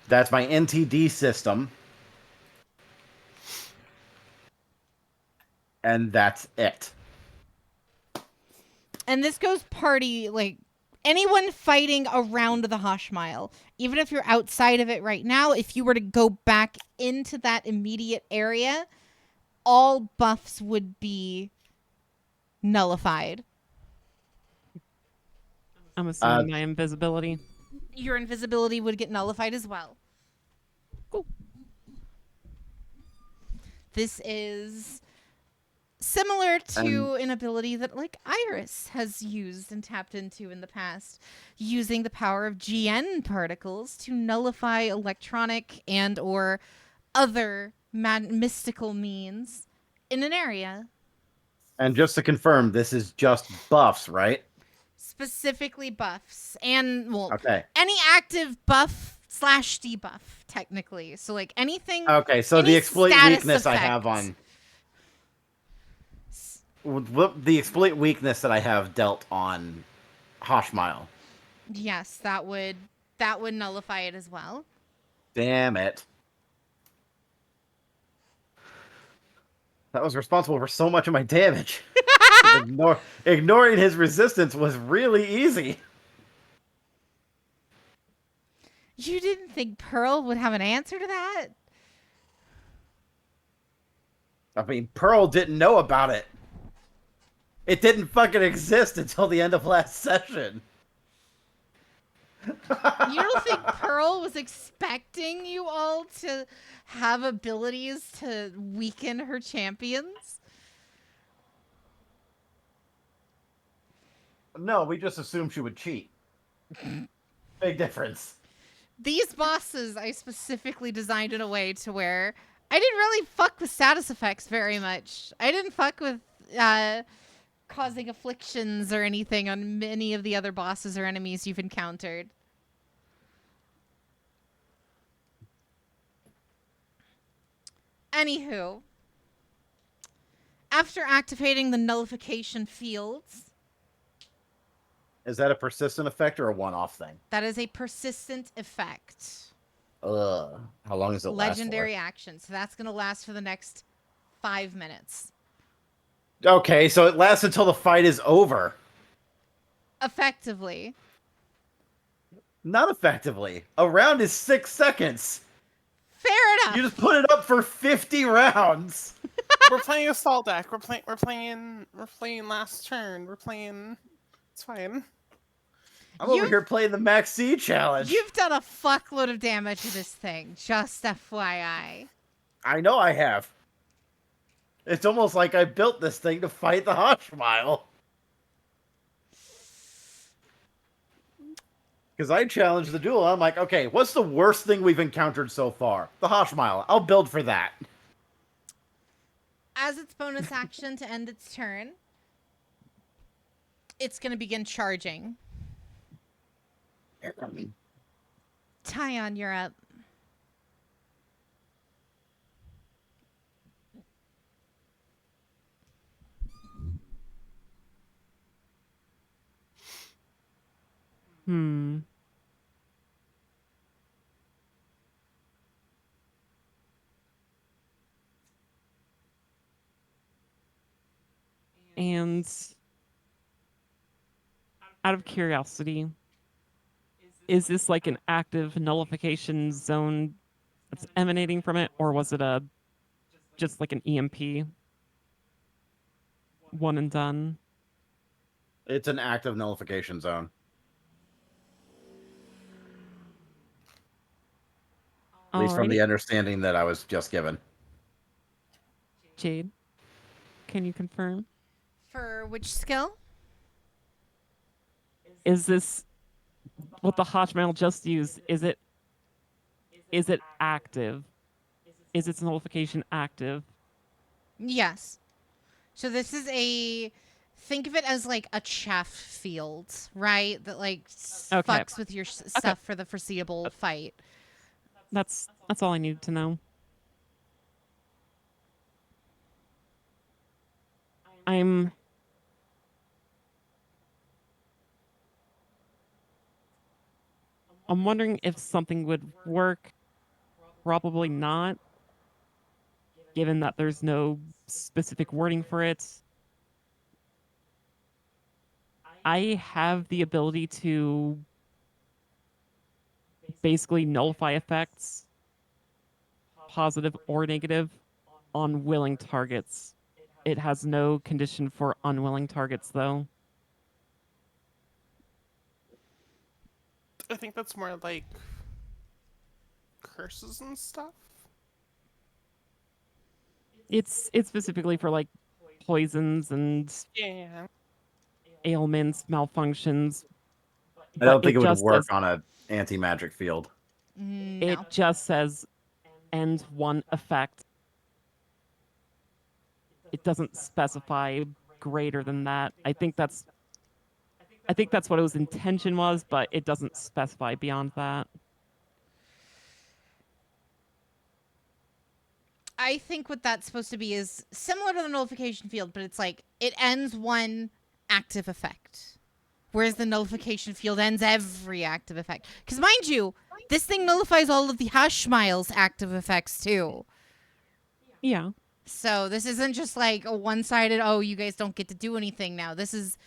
That's my NTD system. And that's it. And this goes party, like, anyone fighting around the Hush Mile, even if you're outside of it right now, if you were to go back into that immediate area, all buffs would be nullified. I'm assuming my invisibility. Your invisibility would get nullified as well. Cool. This is similar to an ability that like Iris has used and tapped into in the past, using the power of GN particles to nullify electronic and or other mystical means in an area. And just to confirm, this is just buffs, right? Specifically buffs and well, Okay. any active buff / debuff technically. So like anything. Okay, so any the exploit status weakness I have effect. on the exploit weakness that I have dealt on Hoshmile. Yes, that would nullify it as well. Damn it. That was responsible for so much of my damage. Ignoring his resistance was really easy. You didn't think Pearl would have an answer to that? I mean, Pearl didn't know about it. It didn't fucking exist until the end of last session. You don't think Pearl was expecting you all to have abilities to weaken her champions? No, we just assumed she would cheat. Big difference. These bosses I specifically designed in a way to where I didn't really fuck with status effects very much. I didn't fuck with causing afflictions or anything on many of the other bosses or enemies you've encountered. Anywho, after activating the nullification fields, Is that a persistent effect or a one-off thing? that is a persistent effect. Ugh. How long does it Legendary action. So that's going to last for the next 5 minutes. last for? Okay, so it lasts until the fight is over. Effectively. Not effectively. A round is 6 seconds. Fair enough. You just put it up for 50 rounds. We're playing assault deck. We're playing last turn. We're playing. It's fine. I'm over here playing the Max C challenge. You've done a fuckload of damage to this thing. Just FYI. I know I have. It's almost like I built this thing to fight the Hoshmile. Because I challenged the duel. I'm like, okay, what's the worst thing we've encountered so far? The Hoshmile. I'll build for that. As its bonus action to end its turn, it's going to begin charging. Tyon, you're up. And out of curiosity, is this like an active nullification zone that's emanating from it, or was it just like an EMP? One and done. It's an active nullification zone. At least from the understanding that I was just given. Jade, can you confirm? For which skill? Is this what the Hoshmile just used? Is it active? Is its nullification active? Yes. So this is think of it as like a chaff field, right? That like fucks with your stuff for the foreseeable fight. That's all I needed to know. I'm wondering if something would work. Probably not, given that there's no specific wording for it. I have the ability to basically nullify effects, positive or negative, on willing targets. It has no condition for unwilling targets, though. I think that's more like curses and stuff. It's specifically for like poisons and ailments, malfunctions. I don't think it would work on an anti-magic field. No. It just says end one effect. It doesn't specify greater than that. I think that's what its intention was, but it doesn't specify beyond that. I think what that's supposed to be is similar to the nullification field, but it's like it ends one active effect, whereas the nullification field ends every active effect. Because mind you, this thing nullifies all of the Hoshmile's active effects too. Yeah. So this isn't just like a one-sided, oh, you guys don't get to do anything now. This is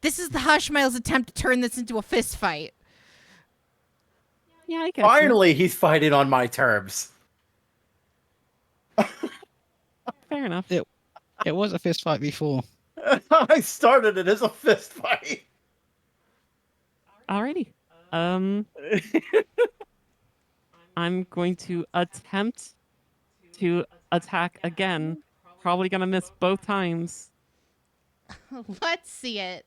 the Hoshmile's attempt to turn this into a fist fight. Yeah, I guess. Finally, he's fighting on my terms. Fair enough. It was a fist fight before. I started it as a fist fight. Alrighty. I'm going to attempt to attack again. Probably gonna miss both times. Let's see it.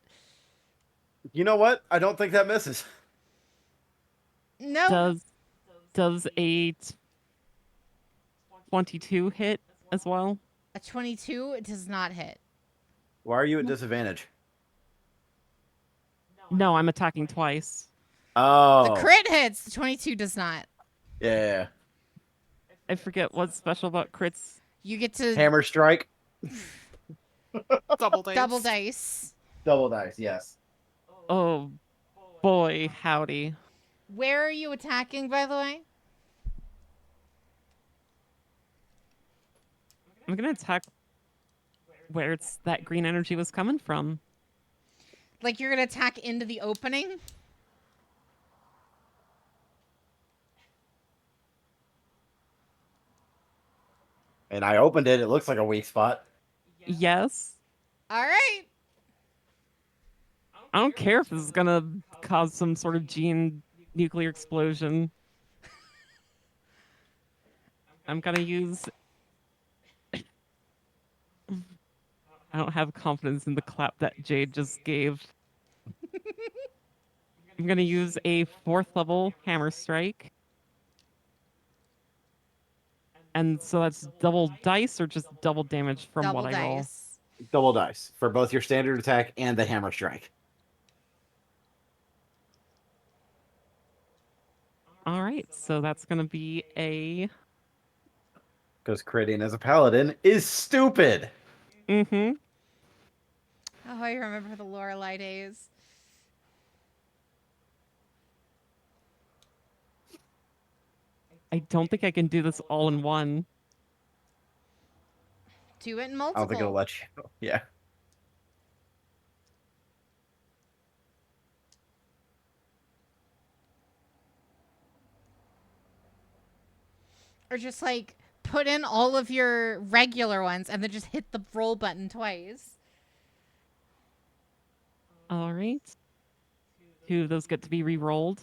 You know what? I don't think that misses. No, Does a 22 hit as well? a 22 it does not hit. Why are you at disadvantage? No, I'm attacking twice. Oh. The crit hits. The 22 does not. Yeah. I forget what's special about crits. You get to Hammer strike. Double dice. double dice. Double dice, yes. Oh boy, howdy. Where are you attacking, by the way? I'm gonna attack where it's that green energy was coming from. Like you're going to attack into the opening? And I opened it. It looks like a weak spot. Yes. All right. I don't care if this is gonna cause some sort of gene nuclear explosion. I'm gonna use. I don't have confidence in the clap that Jade just gave. I'm gonna use a 4th level hammer strike. And so that's double dice or just double damage from Double what I roll? dice. Double dice for both your standard attack and the hammer strike. All right, so that's gonna be a. Because critting as a paladin is stupid. Mm-hmm. Oh, I remember the Lorelei days. I don't think I can do this all in one. Do it in I multiple. don't think it'll let you. Yeah. Or just like put in all of your regular ones and then just hit the roll button twice. All right. 2 of those get to be re-rolled.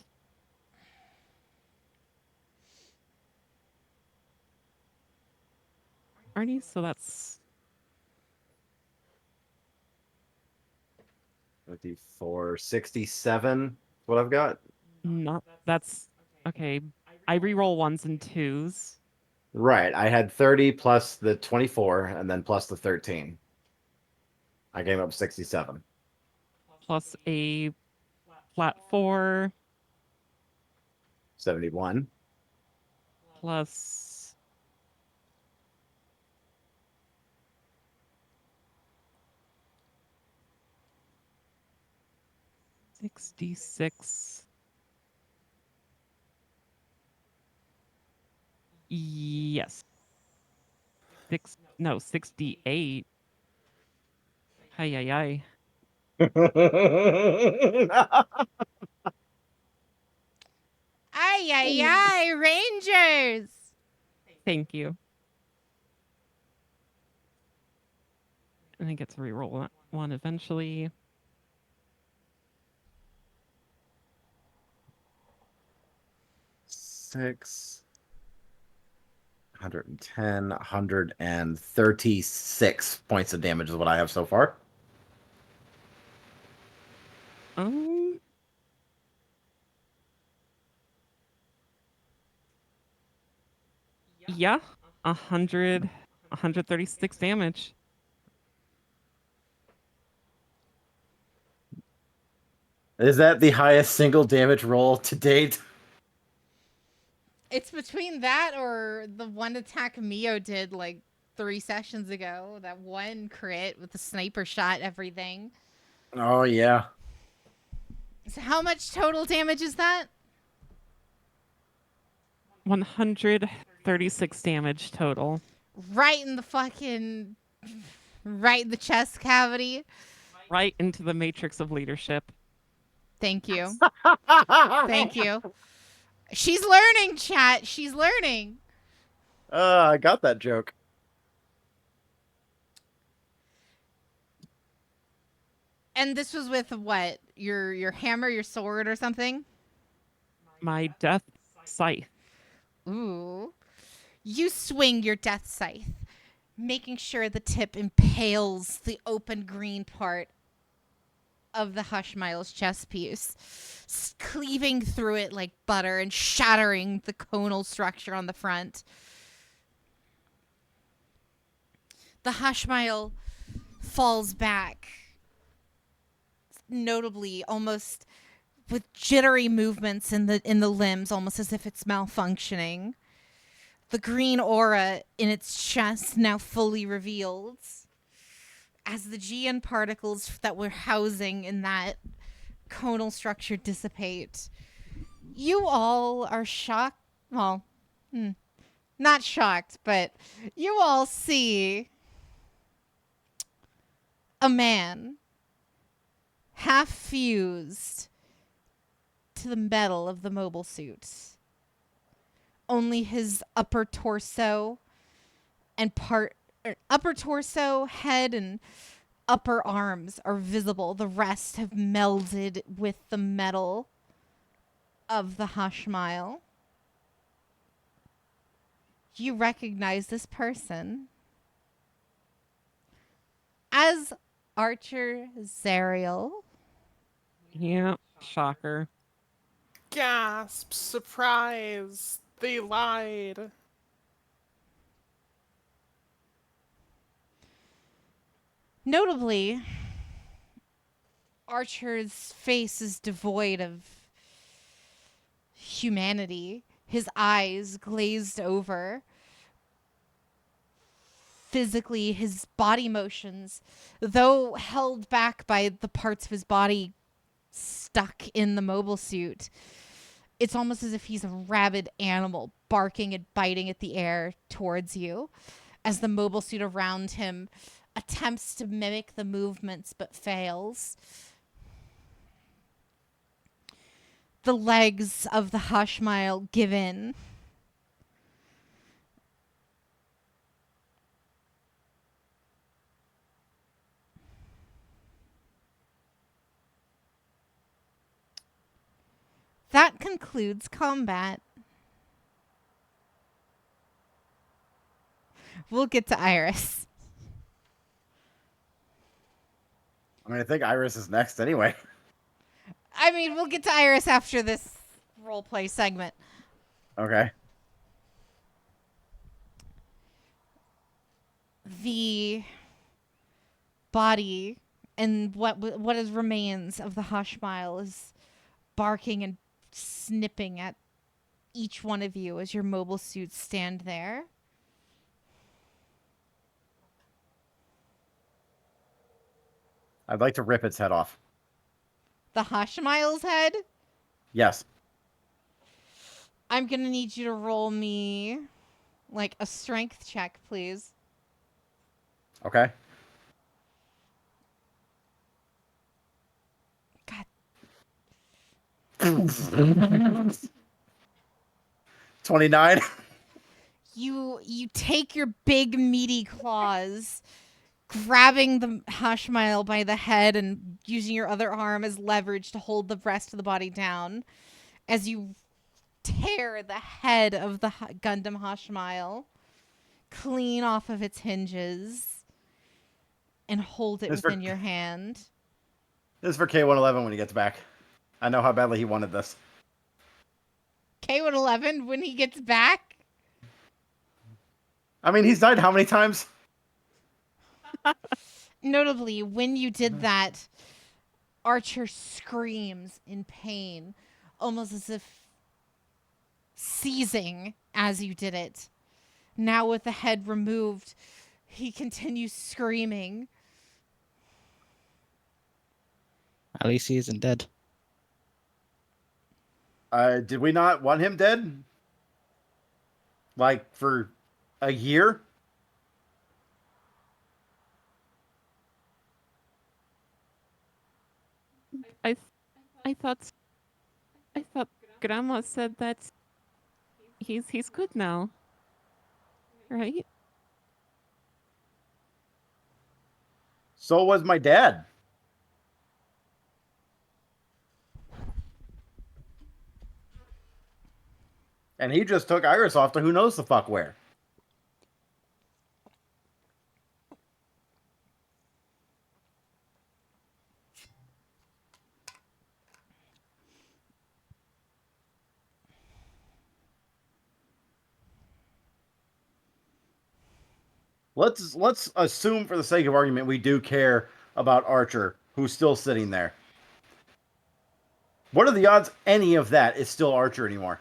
Alrighty, so that's 54, 67. What I've got. not. That's okay. I re-roll 1s and 2s. Right. I had 30 plus the 24 and then plus the 13. I came up 67. Plus a flat 4, 71. plus $66. Yes. 68. Hi, hi, hi. Ay, ay, ay, Rangers. Thank you. And I get to re-roll one eventually. Six. 110, 136 points of damage is what I have so far. Yeah, 136 damage. Is that the highest single damage roll to date? It's between that or the one attack Mio did like 3 sessions ago. That one crit with the sniper shot, everything. Oh, yeah. So how much total damage is that? 136 damage total. Right in the fucking... Right in the chest cavity. Right into the matrix of leadership. Thank you. Thank you. She's learning, chat. She's learning. I got that joke. And this was with what? Your hammer, your sword, or something? My death scythe. Ooh. You swing your death scythe, making sure the tip impales the open green part of the Hushmile's chest piece, cleaving through it like butter and shattering the conal structure on the front. The Hushmile falls back, notably almost with jittery movements in the limbs, almost as if it's malfunctioning. The green aura in its chest now fully revealed as the GN particles that were housing in that conal structure dissipate. You all are shocked. Well, not shocked, but you all see a man half fused to the metal of the mobile suit. Only his upper torso, head, and upper arms are visible. The rest have melded with the metal of the Hushmile. You recognize this person as Archer Zariel. Yeah, shocker. Gasp! Surprise! They lied. Notably, Archer's face is devoid of humanity. His eyes glazed over. Physically, his body motions, though held back by the parts of his body stuck in the mobile suit, it's almost as if he's a rabid animal barking and biting at the air towards you as the mobile suit around him attempts to mimic the movements but fails. The legs of the Hushmile give in. That concludes combat. We'll get to Iris. I mean, I think Iris is next anyway. I mean, we'll get to Iris after this roleplay segment. Okay. The body and what is remains of the Hushmile is barking and snipping at each one of you as your mobile suits stand there. I'd like to rip its head off. The Hushmile's head? Yes. I'm going to need you to roll me like a strength check, please. Okay. God. 29. You take your big meaty claws, grabbing the Hushmile by the head and using your other arm as leverage to hold the rest of the body down as you tear the head of the Gundam Hushmile clean off of its hinges and hold it within your hand. This is for K111 when he gets back. I know how badly he wanted this. K111 when he gets back? I mean, he's died how many times? Notably, when you did that, Archer screams in pain, almost as if seizing as you did it. Now with the head removed, he continues screaming. At least he isn't dead. Did we not want him dead? Like, for a year? I thought Grandma said that he's good now. Right? So was my dad. And he just took Iris off to who knows the fuck where. Let's assume for the sake of argument we do care about Archer, who's still sitting there. What are the odds any of that is still Archer anymore?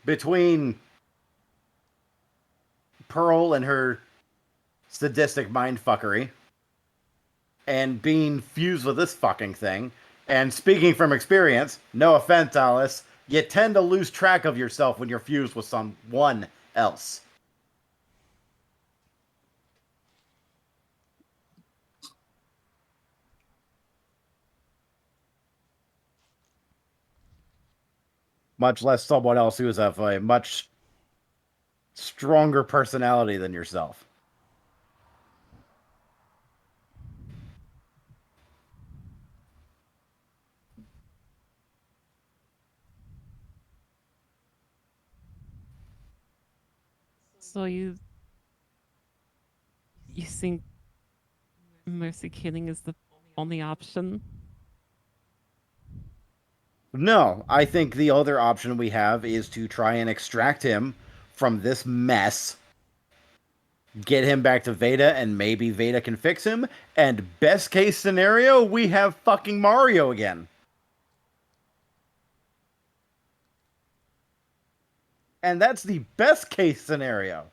Between Pearl and her sadistic mindfuckery, and being fused with this fucking thing, and speaking from experience, no offense, Alice, you tend to lose track of yourself when you're fused with someone else. Much less someone else who is of a much stronger personality than yourself. So you think mercy killing is the only option? No, I think the other option we have is to try and extract him from this mess, get him back to Veda, and maybe Veda can fix him. And best case scenario, we have fucking Mario again. And that's the best case scenario.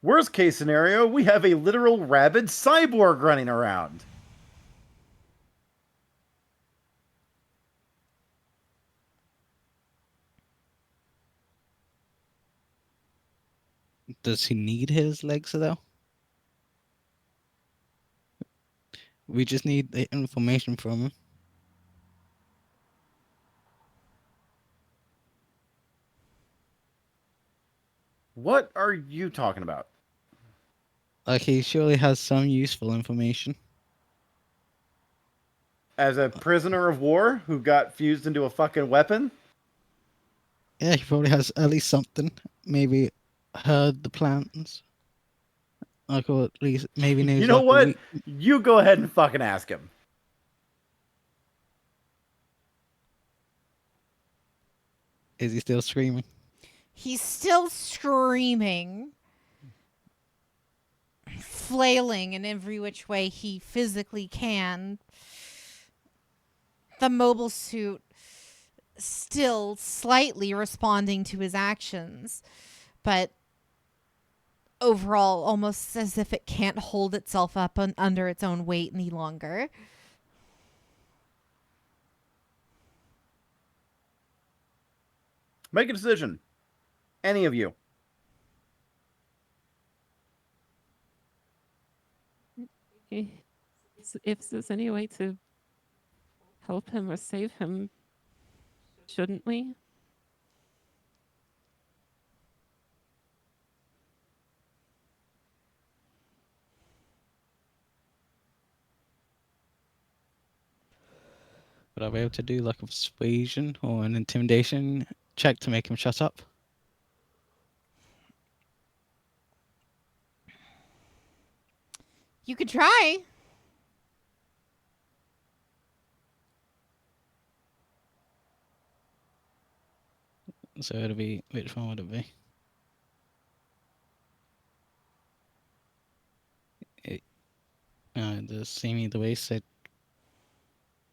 Worst case scenario, we have a literal rabid cyborg running around. Does he need his legs though? We just need the information from him. What are you talking about? Like, he surely has some useful information. As a prisoner of war who got fused into a fucking weapon? Yeah, he probably has at least something. Maybe heard the plans. Like, or at least maybe knows You know like a what? week. You go ahead and fucking ask him. Is he still screaming? He's still screaming, flailing in every which way he physically can. The mobile suit still slightly responding to his actions, but overall almost as if it can't hold itself up under its own weight any longer. Make a decision. Any of you. If there's any way to help him or save him, shouldn't we? Would I be able to do like a persuasion or an intimidation check to make him shut up? You could try. So it'll be, which one would it be? The same either way, said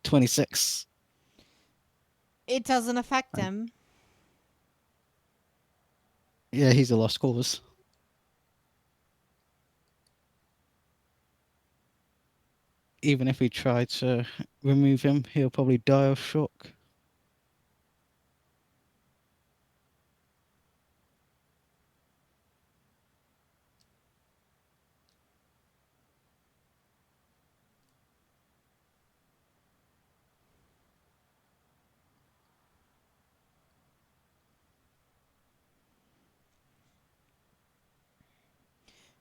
26. It doesn't affect him. Yeah, he's a lost cause. Even if we try to remove him, he'll probably die of shock.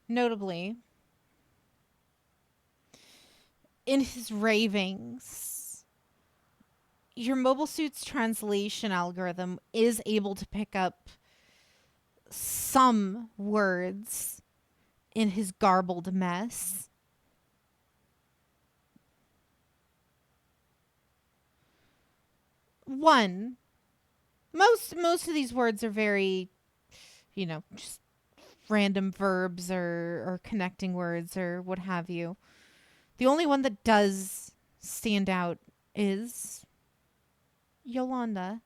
Notably, in his ravings, your mobile suit's translation algorithm is able to pick up some words in his garbled mess. One, Most of these words are very, just random verbs or connecting words or what have you. The only one that does stand out is Yolanda.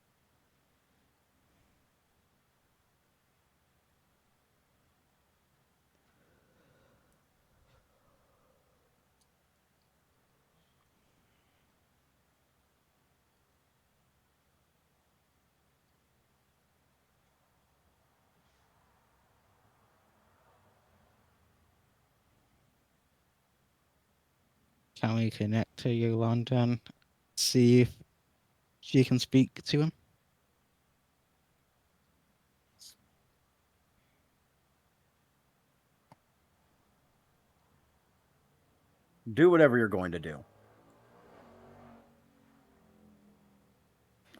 Can we connect to Yolanda and see if she can speak to him? Do whatever you're going to do.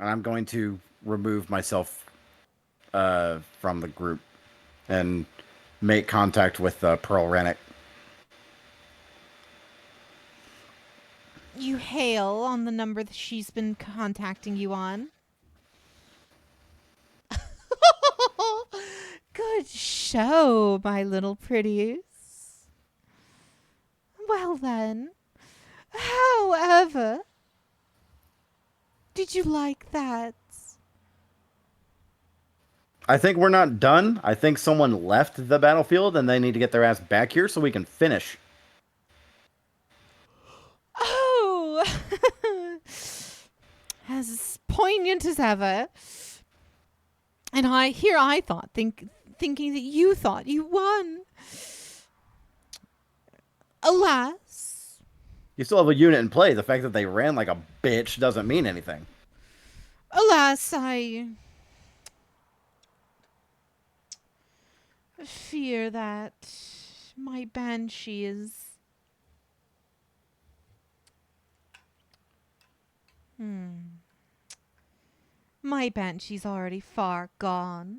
And I'm going to remove myself from the group and make contact with Pearl Ranic. You hail on the number that she's been contacting you on. Good show, my little pretties. Well then, however, did you like that? I think we're not done. I think someone left the battlefield and they need to get their ass back here so we can finish. Oh, as poignant as ever. And I thought, thinking that you thought you won. Alas, You still have a unit in play. The fact that they ran like a bitch doesn't mean anything. alas, I fear that my banshee is. My banshee's already far gone.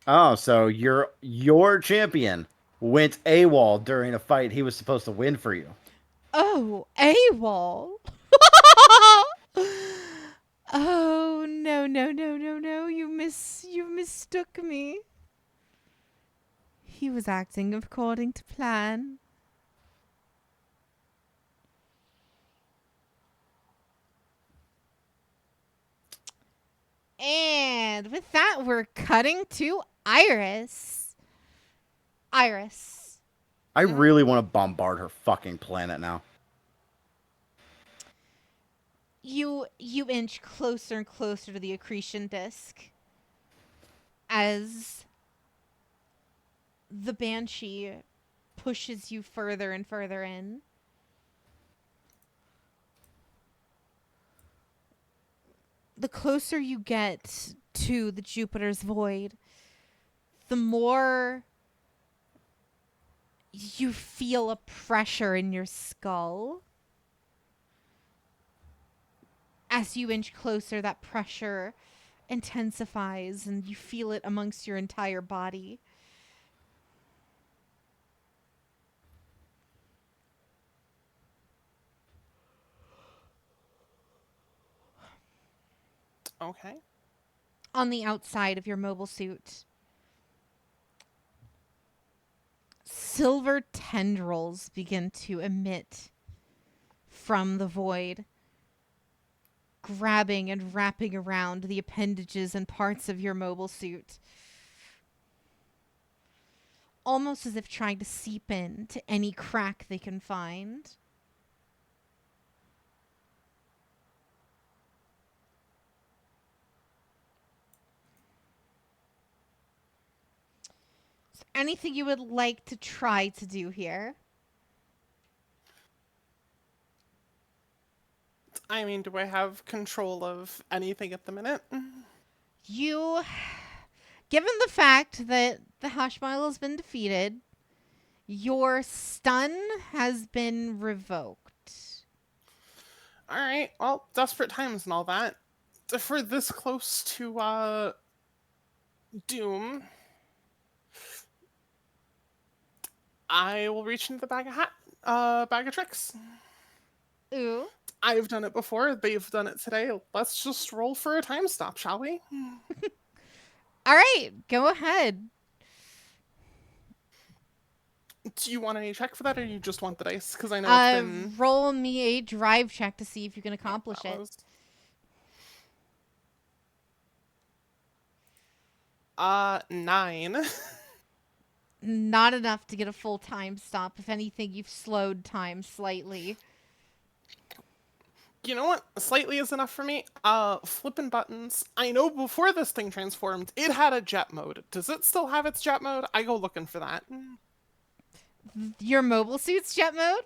Oh, so your champion went AWOL during a fight he was supposed to win for you. Oh, AWOL? Oh, no, no, no, no, no. You mistook me. He was acting according to plan. And with that, we're cutting to Iris. Iris. I really want to bombard her fucking planet now. You inch closer and closer to the accretion disk as the banshee pushes you further and further in. The closer you get to the Jupiter's void, the more you feel a pressure in your skull. As you inch closer, that pressure intensifies and you feel it amongst your entire body. Okay. On the outside of your mobile suit, silver tendrils begin to emit from the void, grabbing and wrapping around the appendages and parts of your mobile suit. Almost as if trying to seep in to any crack they can find. Is there anything you would like to try to do here? I mean, do I have control of anything at the minute? You, given the fact that the Hushmile has been defeated, your stun has been revoked. All right. Well, desperate times and all that. If we're this close to doom, I will reach into the bag of tricks. Ooh. I've done it before. They've done it today. Let's just roll for a time stop, shall we? All right, go ahead. Do you want any check for that, or you just want the dice? Because I know it's been... Roll me a drive check to see if you can accomplish it. 9. Not enough to get a full time stop. If anything, you've slowed time slightly. You know what? Slightly is enough for me. Flipping buttons. I know before this thing transformed, it had a jet mode. Does it still have its jet mode? I go looking for that. Your mobile suit's jet mode?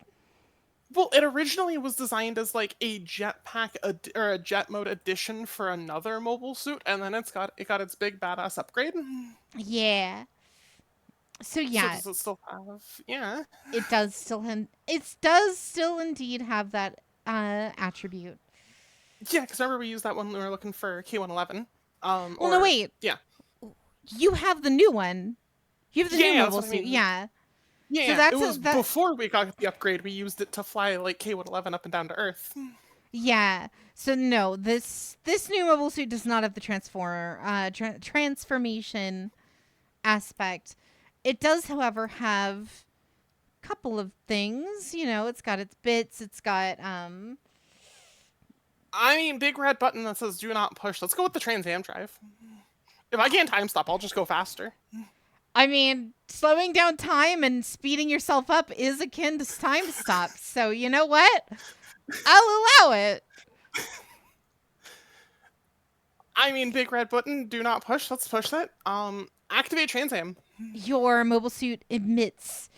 Well, it originally was designed as like a jetpack or a jet mode addition for another mobile suit, and then it got its big badass upgrade. Yeah. So yeah, So does it still have? Yeah. it does still indeed have that attribute. Yeah, because remember we used that when we were looking for K111. Well, no, wait. Yeah. You have the new one. You have the new mobile suit. Yeah. Yeah, So that's it was before we got the upgrade. We used it to fly like K111 up and down to Earth. Yeah. So no, this new mobile suit does not have the transformation aspect. It does, however, have a couple of things. You know, it's got its bits. It's got I mean, big red button that says "Do not push." Let's go with the Trans Am drive. If I can't time stop, I'll just go faster. I mean, slowing down time and speeding yourself up is akin to time stop. So you know what? I'll allow it. I mean, big red button, do not push. Let's push that. Activate Trans Am. Your mobile suit emits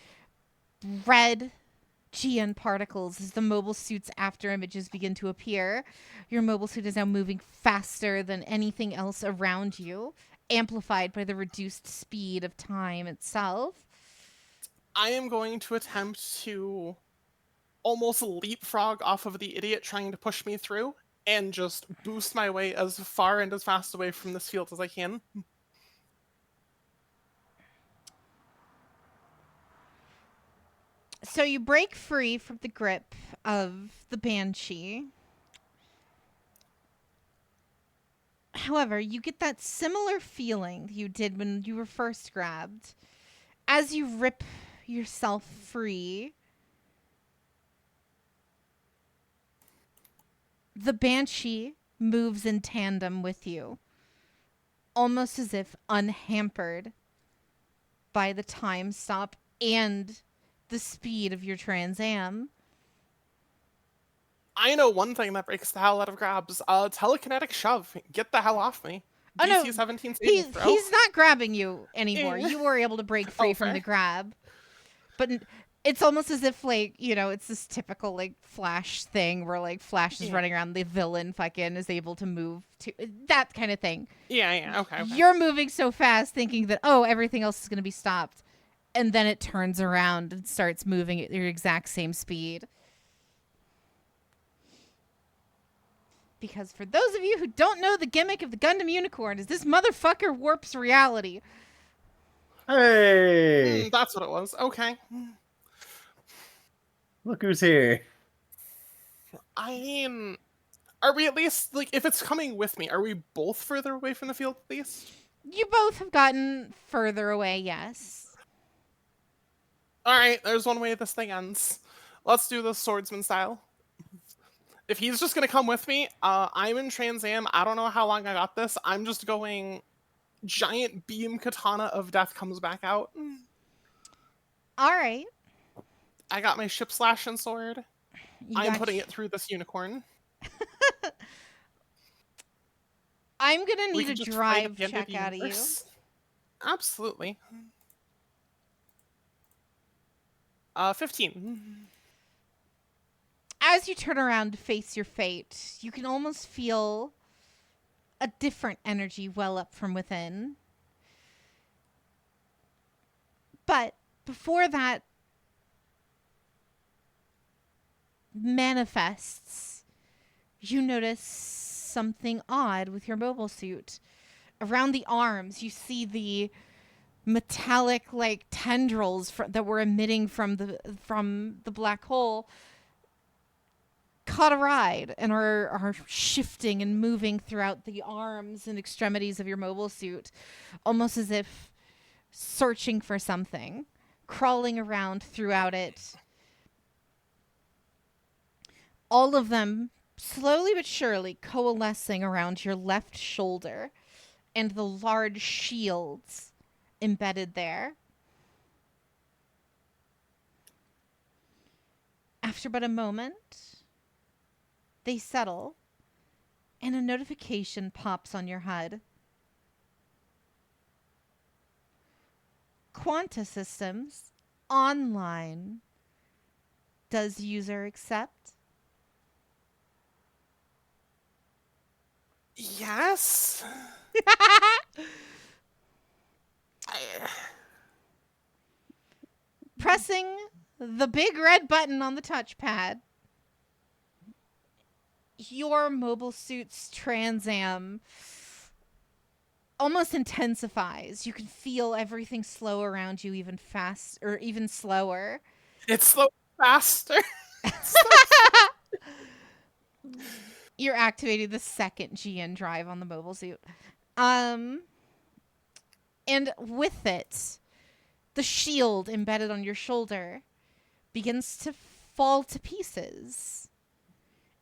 red GN particles as the mobile suit's after images begin to appear. Your mobile suit is now moving faster than anything else around you, amplified by the reduced speed of time itself. I am going to attempt to almost leapfrog off of the idiot trying to push me through and just boost my way as far and as fast away from this field as I can. So you break free from the grip of the Banshee. However, you get that similar feeling you did when you were first grabbed. As you rip yourself free, the Banshee moves in tandem with you, almost as if unhampered by the time stop and the speed of your Trans Am. I know one thing that breaks the hell out of grabs. Telekinetic shove. Get the hell off me. Oh, no, DC 17 saving throw. he's not grabbing you anymore. Yeah. You were able to break free from the grab. But it's almost as if, like, you know, it's this typical, like, Flash thing where, like, Flash is running around, the villain fucking is able to move to... That kind of thing. Yeah, okay. You're moving so fast thinking that, oh, everything else is going to be stopped. And then it turns around and starts moving at your exact same speed. Because for those of you who don't know, the gimmick of the Gundam Unicorn is this motherfucker warps reality. Hey! That's what it was. Okay. Look who's here. I mean, are we at least, like, if it's coming with me, are we both further away from the field at least? You both have gotten further away, yes. Alright, there's one way this thing ends. Let's do this swordsman style. If he's just gonna come with me, I'm in Trans Am. I don't know how long I got this. I'm just going giant beam katana of death comes back out. Alright. I got my ship slashing sword. I'm putting it through this unicorn. I'm gonna need a drive check out of you. Absolutely. 15. As you turn around to face your fate, you can almost feel a different energy well up from within. But before that manifests, you notice something odd with your mobile suit. Around the arms, you see the metallic, like, tendrils that were emitting from the black hole caught a ride and are shifting and moving throughout the arms and extremities of your mobile suit, almost as if searching for something, crawling around throughout it. All of them slowly but surely coalescing around your left shoulder and the large shields embedded there. After but a moment, they settle, and a notification pops on your HUD. Quanta Systems online. Does user accept? Yes. Pressing the big red button on the touchpad, your mobile suit's transam almost intensifies. You can feel everything slow around you even fast or even slower. It's so faster. You're activating the second GN drive on the mobile suit. And with it, the shield embedded on your shoulder begins to fall to pieces.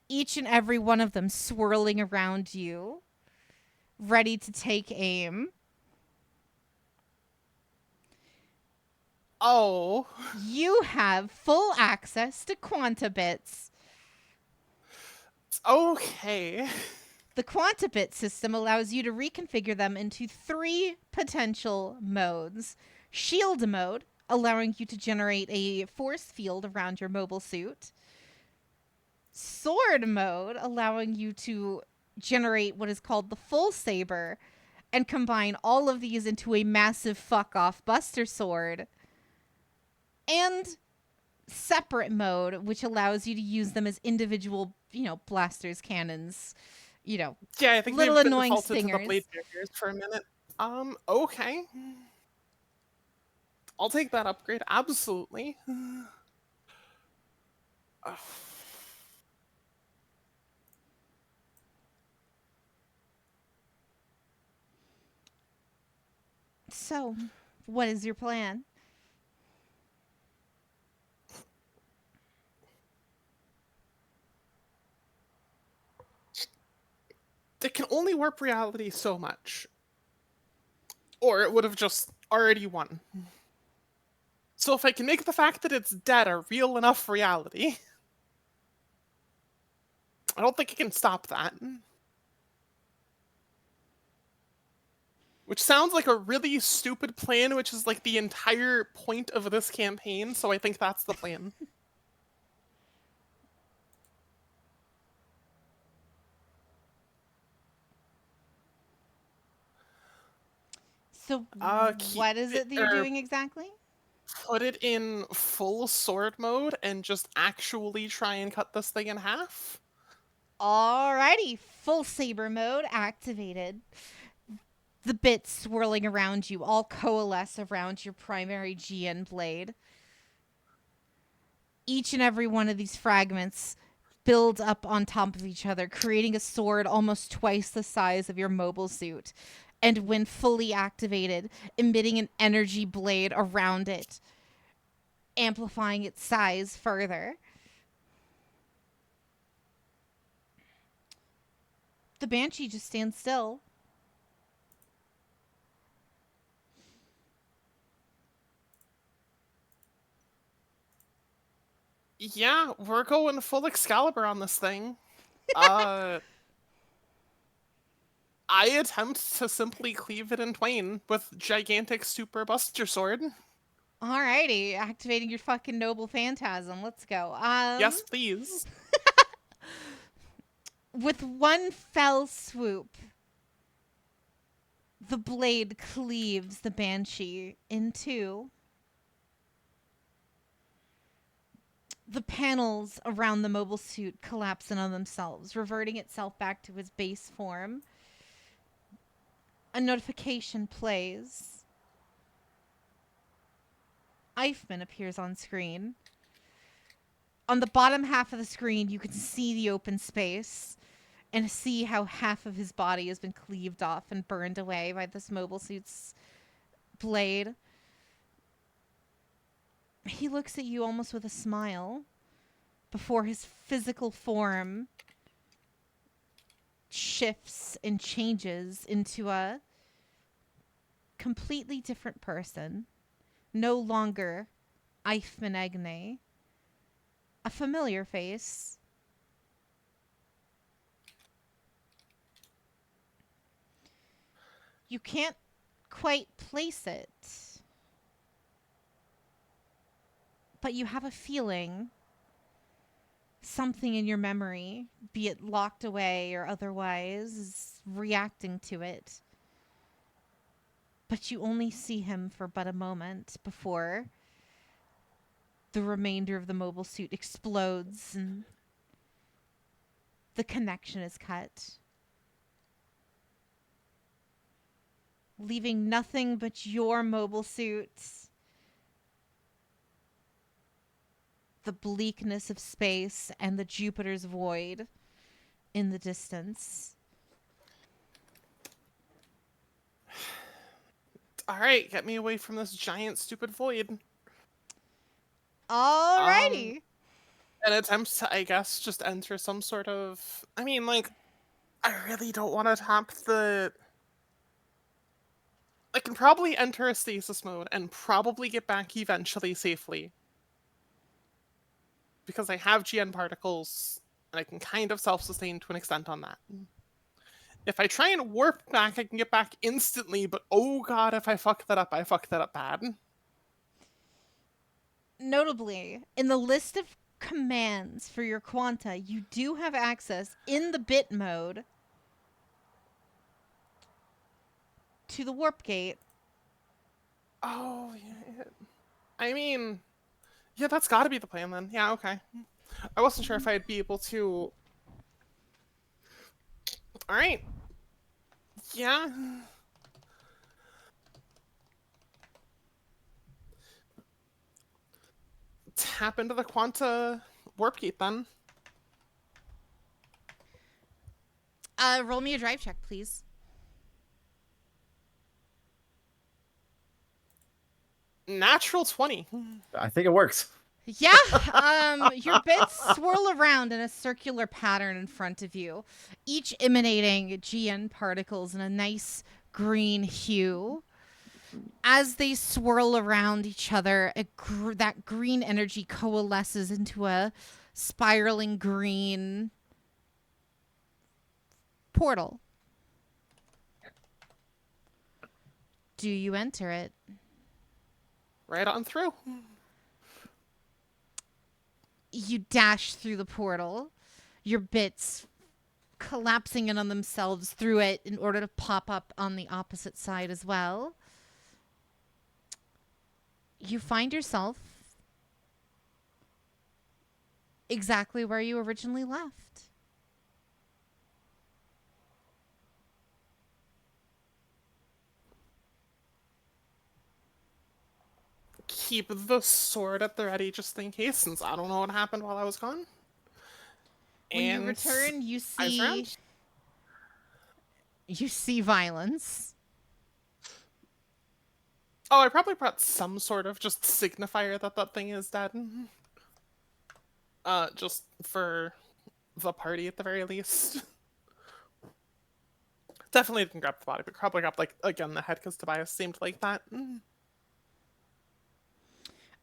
Each and every one of them swirling around you, ready to take aim. Oh. You have full access to Quanta Bits. Okay. The Quanta Bit system allows you to reconfigure them into 3 potential modes. Shield mode, allowing you to generate a force field around your mobile suit. Sword mode, allowing you to generate what is called the full saber and combine all of these into a massive fuck-off buster sword. And separate mode, which allows you to use them as individual, blasters, cannons, Yeah, I think little they've been annoying defaulted to the stingers. blade barriers for a minute. Okay. I'll take that upgrade, absolutely. So, what is your plan? It can only warp reality so much. Or it would have just already won. So if I can make the fact that it's dead a real enough reality, I don't think it can stop that. Which sounds like a really stupid plan, which is like the entire point of this campaign, so I think that's the plan. So, Keep what is it that you're or doing exactly? Put it in full sword mode and just actually try and cut this thing in half? Alrighty, full saber mode activated. The bits swirling around you all coalesce around your primary GN blade. Each and every one of these fragments build up on top of each other, creating a sword almost twice the size of your mobile suit. And when fully activated, emitting an energy blade around it, amplifying its size further. The Banshee just stands still. Yeah, we're going full Excalibur on this thing. I attempt to simply cleave it in twain with gigantic super buster sword. Alrighty, activating your fucking noble phantasm. Let's go. Yes, please. With one fell swoop, the blade cleaves the Banshee in two. The panels around the mobile suit collapse in on themselves, reverting itself back to its base form. A notification plays. Eichmann appears on screen. On the bottom half of the screen, you can see the open space and see how half of his body has been cleaved off and burned away by this mobile suit's blade. He looks at you almost with a smile before his physical form shifts and changes into a completely different person. No longer Eichmann Egne. A familiar face. You can't quite place it. But you have a feeling something in your memory, be it locked away or otherwise, is reacting to it. But you only see him for but a moment before the remainder of the mobile suit explodes and the connection is cut, leaving nothing but your mobile suit, the bleakness of space, and the Jupiter's void in the distance. All right, get me away from this giant, stupid void. Alrighty. And attempts to, I guess, just enter some sort of... I mean, like, I really don't want to tap the... I can probably enter a stasis mode and probably get back eventually safely. Because I have GN particles, and I can kind of self-sustain to an extent on that. If I try and warp back, I can get back instantly, but oh god, if I fuck that up, I fuck that up bad. Notably, in the list of commands for your quanta, you do have access in the bit mode to the warp gate. Oh, yeah. I mean, yeah, that's gotta be the plan then. Yeah, okay. I wasn't sure if I'd be able to... Alright. Yeah. Tap into the quanta warp gate then. Roll me a drive check, please. Natural 20. I think it works. Yeah, your bits swirl around in a circular pattern in front of you, each emanating GN particles in a nice green hue. As they swirl around each other, that green energy coalesces into a spiraling green portal. Do you enter it? Right on through. You dash through the portal, your bits collapsing in on themselves through it in order to pop up on the opposite side as well. You find yourself exactly where you originally left. Keep the sword at the ready just in case, since I don't know what happened while I was gone. When you return, you see violence. Oh, I probably brought some sort of just signifier that that thing is dead. Just for the party at the very least. Definitely didn't grab the body, but probably grabbed, like, again, the head, because Tobias seemed like that.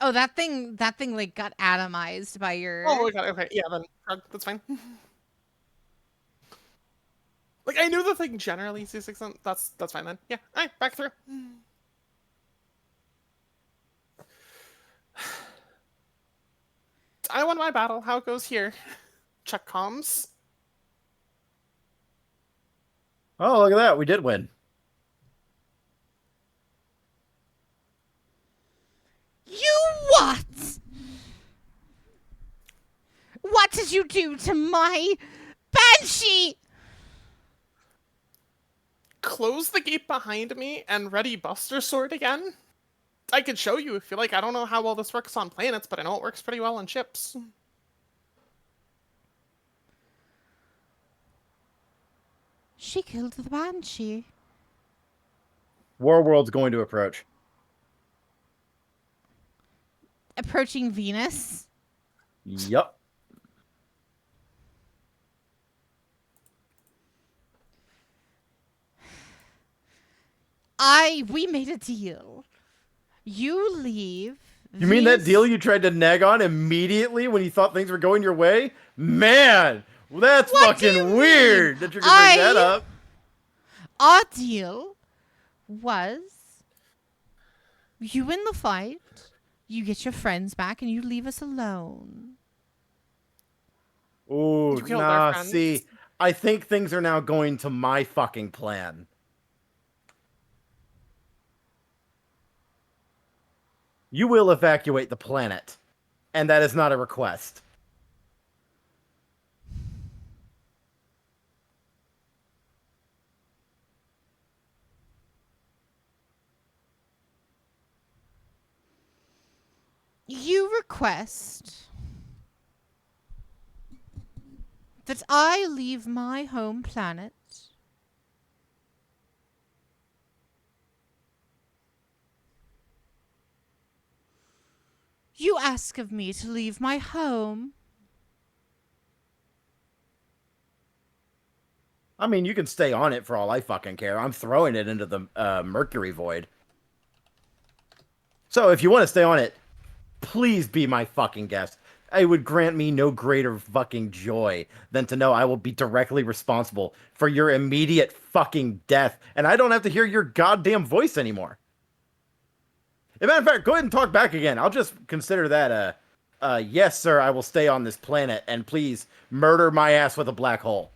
Oh, that thing like got atomized by your... Oh my god, okay, yeah, then that's fine. Like, I knew the thing generally sees 6, that's fine then. Yeah, alright, back through. I won my battle, how it goes here. Check comms. Oh, look at that. We did win. You what? What did you do to my Banshee? Close the gate behind me and ready Buster Sword again? I could show you if you like. I don't know how well this works on planets, but I know it works pretty well on ships. She killed the Banshee. Warworld's going to approach. Approaching Venus. Yup. We made a deal. You leave. You mean that Venus- deal you tried to nag on immediately when you thought things were going your way? Man, well, that's What do you fucking weird mean? that you're gonna bring that up. Our deal was you win the fight, you get your friends back, and you leave us alone. Ooh, You killed our nah, friends. see, I think things are now going to my fucking plan. You will evacuate the planet, and that is not a request. You request that I leave my home planet You ask of me to leave my home. I mean, you can stay on it for all I fucking care. I'm throwing it into the Mercury Void. So if you want to stay on it, please be my fucking guest. It would grant me no greater fucking joy than to know I will be directly responsible for your immediate fucking death, and I don't have to hear your goddamn voice anymore. As a matter of fact, go ahead and talk back again. I'll just consider that yes, sir, I will stay on this planet, and please murder my ass with a black hole.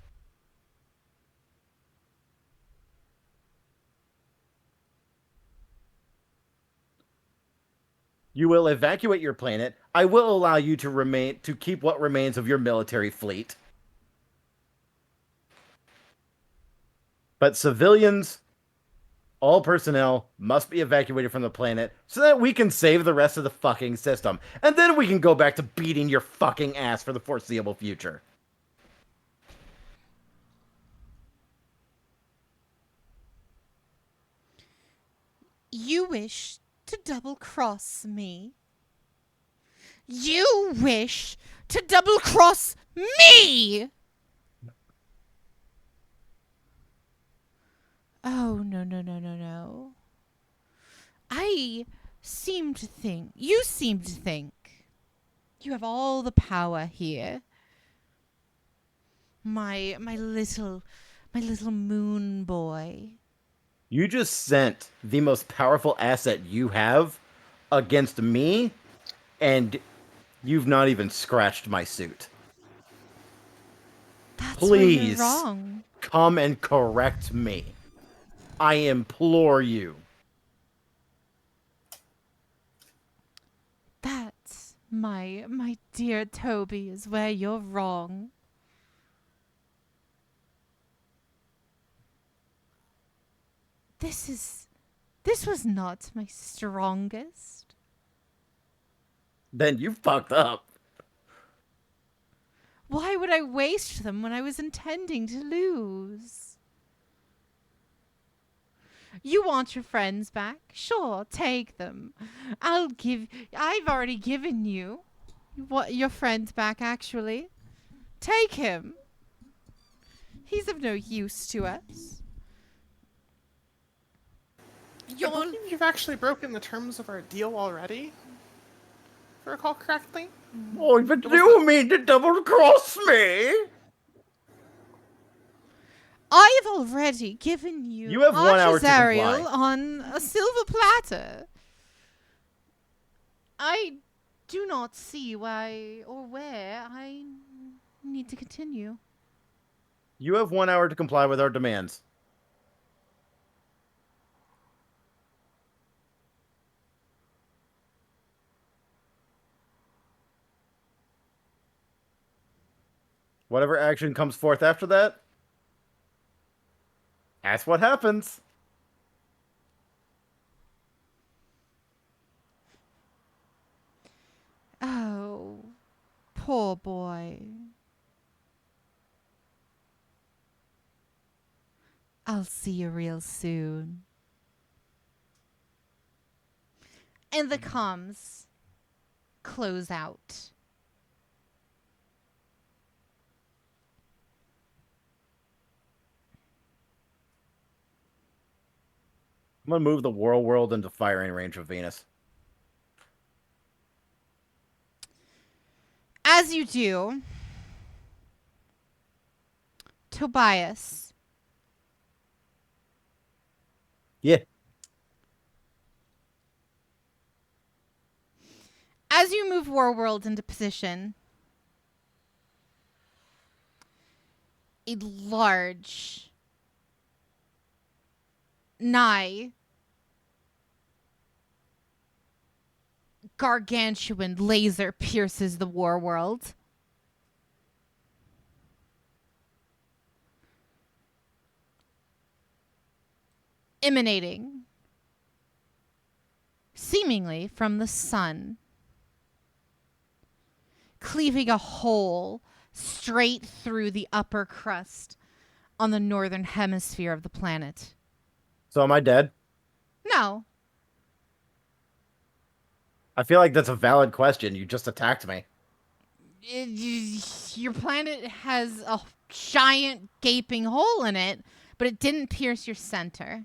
You will evacuate your planet. I will allow you to keep what remains of your military fleet. But civilians, all personnel, must be evacuated from the planet so that we can save the rest of the fucking system. And then we can go back to beating your fucking ass for the foreseeable future. You wish to double-cross me. You wish to double-cross me! Oh, no, no, no, no, no. You seem to think you have all the power here. My little moon boy. You just sent the most powerful asset you have against me, and you've not even scratched my suit. That's Please where you're wrong. come and correct me. I implore you. That's my dear Toby is where you're wrong. This was not my strongest. Then you fucked up. Why would I waste them when I was intending to lose? You want your friends back? Sure, take them. I've already given you your friends back, actually. Take him. He's of no use to us. I believe you've actually broken the terms of our deal already. If I recall correctly. Oh, but you mean to double cross me? I have already given you, You have 1 hour to Ariel comply. on a silver platter. I do not see why or where I need to continue. You have 1 hour to comply with our demands. Whatever action comes forth after that, that's what happens. Oh, poor boy. I'll see you real soon. And the comms close out. I'm gonna move the world into firing range of Venus. As you do, Tobias, Yeah. as you move Warworld into position, a large, nigh gargantuan laser pierces the Warworld. Emanating seemingly from the sun, cleaving a hole straight through the upper crust on the northern hemisphere of the planet. So am I dead? No, I feel like that's a valid question. You just attacked me. your planet has a giant gaping hole in it, but it didn't pierce your center.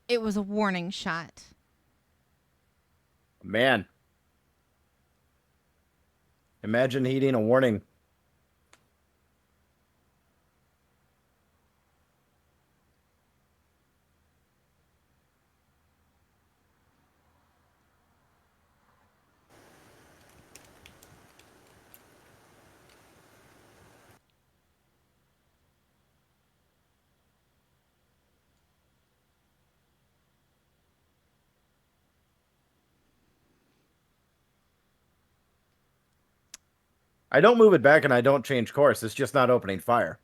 It was a warning shot. Man. Imagine heeding a warning. I don't move it back and I don't change course. It's just not opening fire.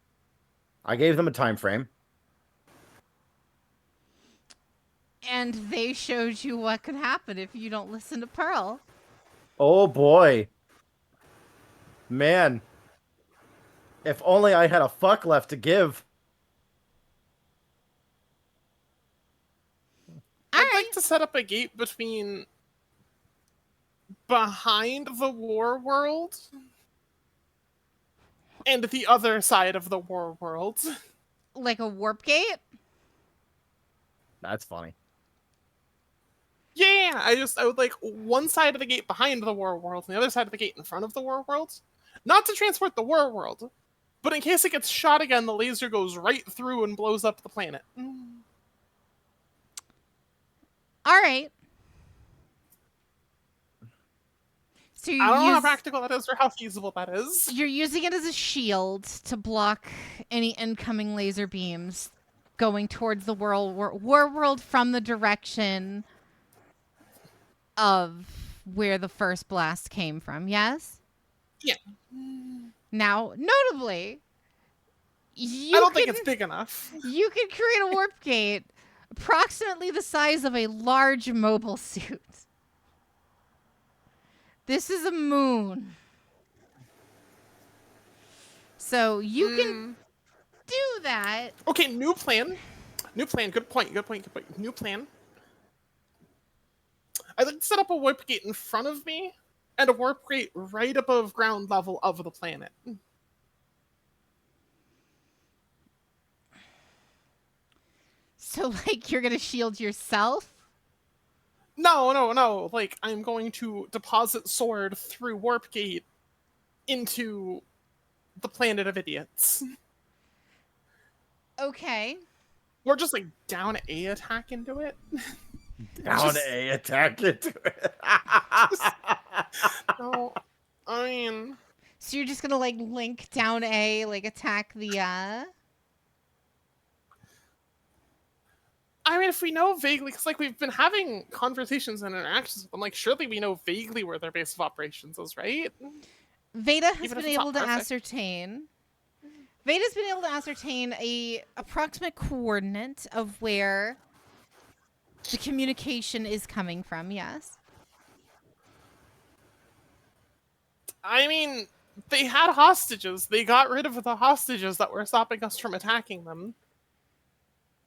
I gave them a time frame. And they showed you what could happen if you don't listen to Pearl. Oh boy. Man. If only I had a fuck left to give. I'd like to set up a gate between behind the war world and the other side of the war world. Like a warp gate? That's funny. Yeah, I would like one side of the gate behind the war world and the other side of the gate in front of the war world. Not to transport the war world, but in case it gets shot again, the laser goes right through and blows up the planet. All right. So I don't know how practical that is or how feasible that is. you're using it as a shield to block any incoming laser beams going towards the war world from the direction of where the first blast came from, yes? Yeah. Now, notably, I don't think it's big enough. You can create a warp gate approximately the size of a large mobile suit. This is a moon. So you can do that. Okay, new plan. New plan. Good point. Good point. Good point. New plan. I'd like to set up a warp gate in front of me and a warp gate right above ground level of the planet. So, like, you're going to shield yourself? No. Like, I'm going to deposit sword through warp gate into the planet of idiots. Okay. Or just, like, down A attack into it. Down A attack into it. No, I mean... So you're just going to, like, link down A, like, attack the, I mean, if we know vaguely, because, like, we've been having conversations and interactions with them, like, surely we know vaguely where their base of operations is, right? Veda has Even if been it's not able to perfect. ascertain. Veda's been able to ascertain a approximate coordinate of where the communication is coming from, yes. I mean, they had hostages. They got rid of the hostages that were stopping us from attacking them.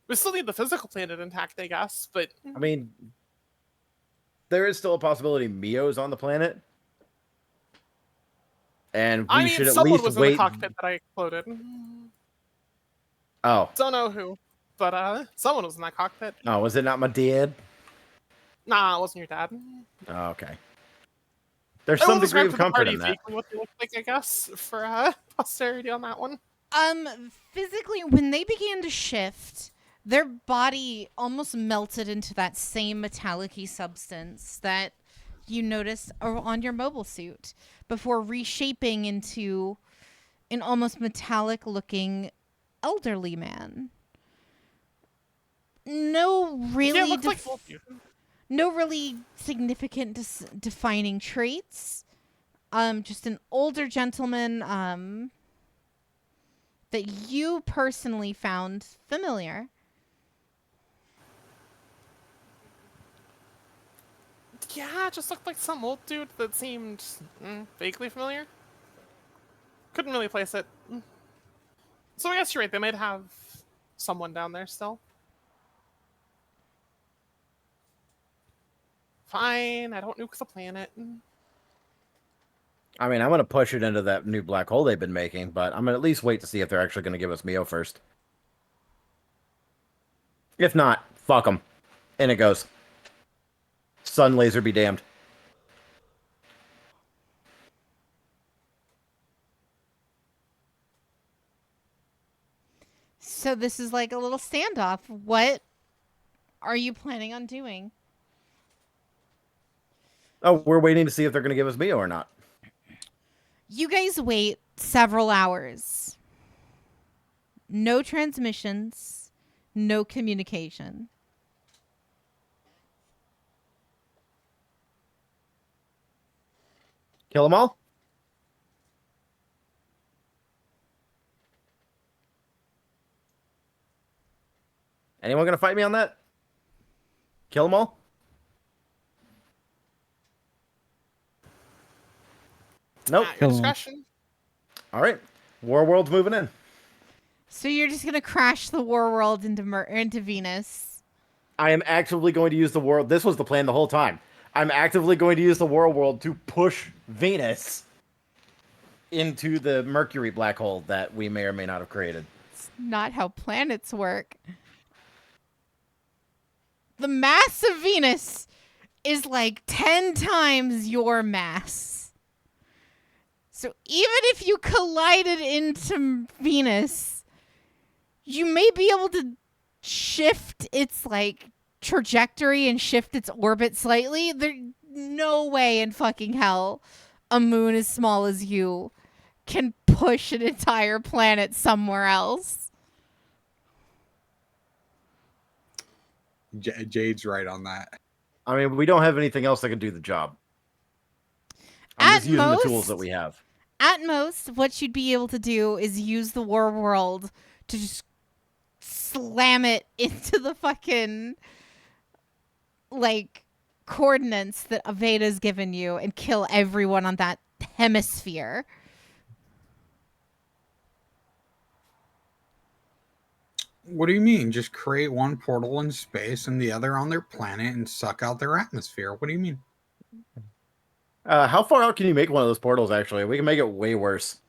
We still need the physical planet intact, I guess, but... I mean, there is still a possibility Mio's on the planet. And we should at someone least was wait. in the cockpit that I exploded. Oh. Don't know who, but someone was in that cockpit. Oh, was it not my dad? Nah, it wasn't your dad. Oh, okay. There's some degree of comfort in that. What they look like, I guess, for posterity on that one. Physically, when they began to shift, their body almost melted into that same metallic-y substance that you noticed on your mobile suit before reshaping into an almost metallic-looking elderly man. No really significant defining traits. Just an older gentleman that you personally found familiar. Yeah, it just looked like some old dude that seemed vaguely familiar. Couldn't really place it. So I guess you're right, they might have someone down there still. Fine, I don't nuke the planet. I mean, I'm going to push it into that new black hole they've been making, but I'm going to at least wait to see if they're actually going to give us Mio first. If not, fuck them. In it goes. Sun laser be damned. So this is like a little standoff. What are you planning on doing? Oh, we're waiting to see if they're going to give us Mio or not. You guys wait several hours. No transmissions, no communication. Kill them all? Anyone going to fight me on that? Kill them all? Nope. At your discretion. All right. War World's moving in. So you're just going to crash the war world into Venus. I am actively going to use the world. This was the plan the whole time. I'm actively going to use the war world to push Venus into the Mercury black hole that we may or may not have created. It's not how planets work. The mass of Venus is like 10 times your mass. So even if you collided into Venus, you may be able to shift its like trajectory and shift its orbit slightly. There's no way in fucking hell a moon as small as you can push an entire planet somewhere else. Jade's right on that. I mean, we don't have anything else that can do the job. I'm just using the tools that we have. At most, what you'd be able to do is use the war world to just slam it into the fucking like coordinates that Aveda's given you and kill everyone on that hemisphere. What do you mean? Just create one portal in space and the other on their planet and suck out their atmosphere? What do you mean? How far out can you make one of those portals, actually? We can make it way worse.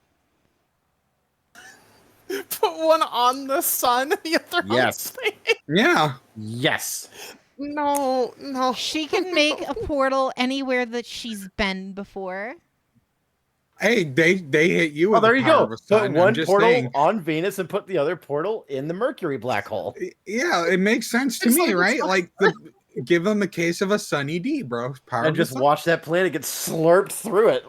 Put one on the sun, the other on space. Yeah. Yes. No. She can make a portal anywhere that she's been before. Hey, they hit you with there you go. Put one portal on Venus and put the other portal in the Mercury black hole. Yeah, it makes sense to me, right? Like, give them the case of a Sunny D, bro. Power and just watch that planet get slurped through it.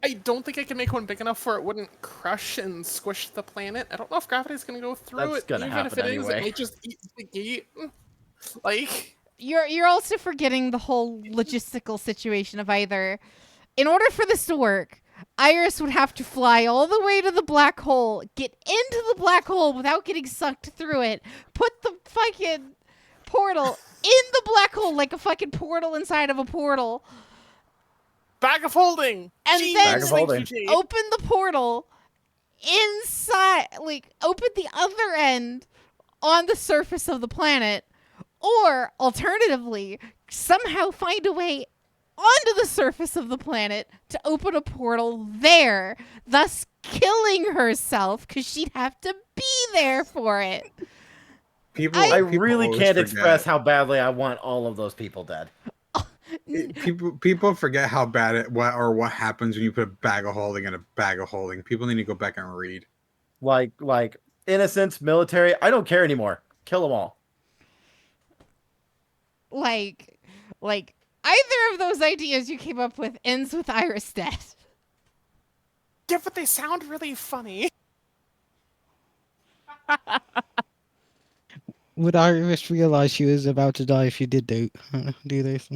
I don't think I can make one big enough where it wouldn't crush and squish the planet. I don't know if gravity's going to go through it. Gonna Even if happen it is, anyway. it might just eat the gate. Like, you're also forgetting the whole logistical situation of either, in order for this to work, Iris would have to fly all the way to the black hole, get into the black hole without getting sucked through it, put the fucking portal in the black hole like a fucking portal inside of a portal, Bag of holding. And Jeez, then Bag of thank holding. you, G. open the portal inside, like open the other end on the surface of the planet, or alternatively, somehow find a way onto the surface of the planet to open a portal there, thus killing herself because she'd have to be there for it. People, I people really always can't forget. express how badly I want all of those people dead. People forget how bad it what happens when you put a bag of holding in a bag of holding. People need to go back and read. Like innocents, military. I don't care anymore. Kill them all. Like either of those ideas you came up with ends with Iris death. Yeah, but they sound really funny. Would Iris realize she was about to die if she did do this?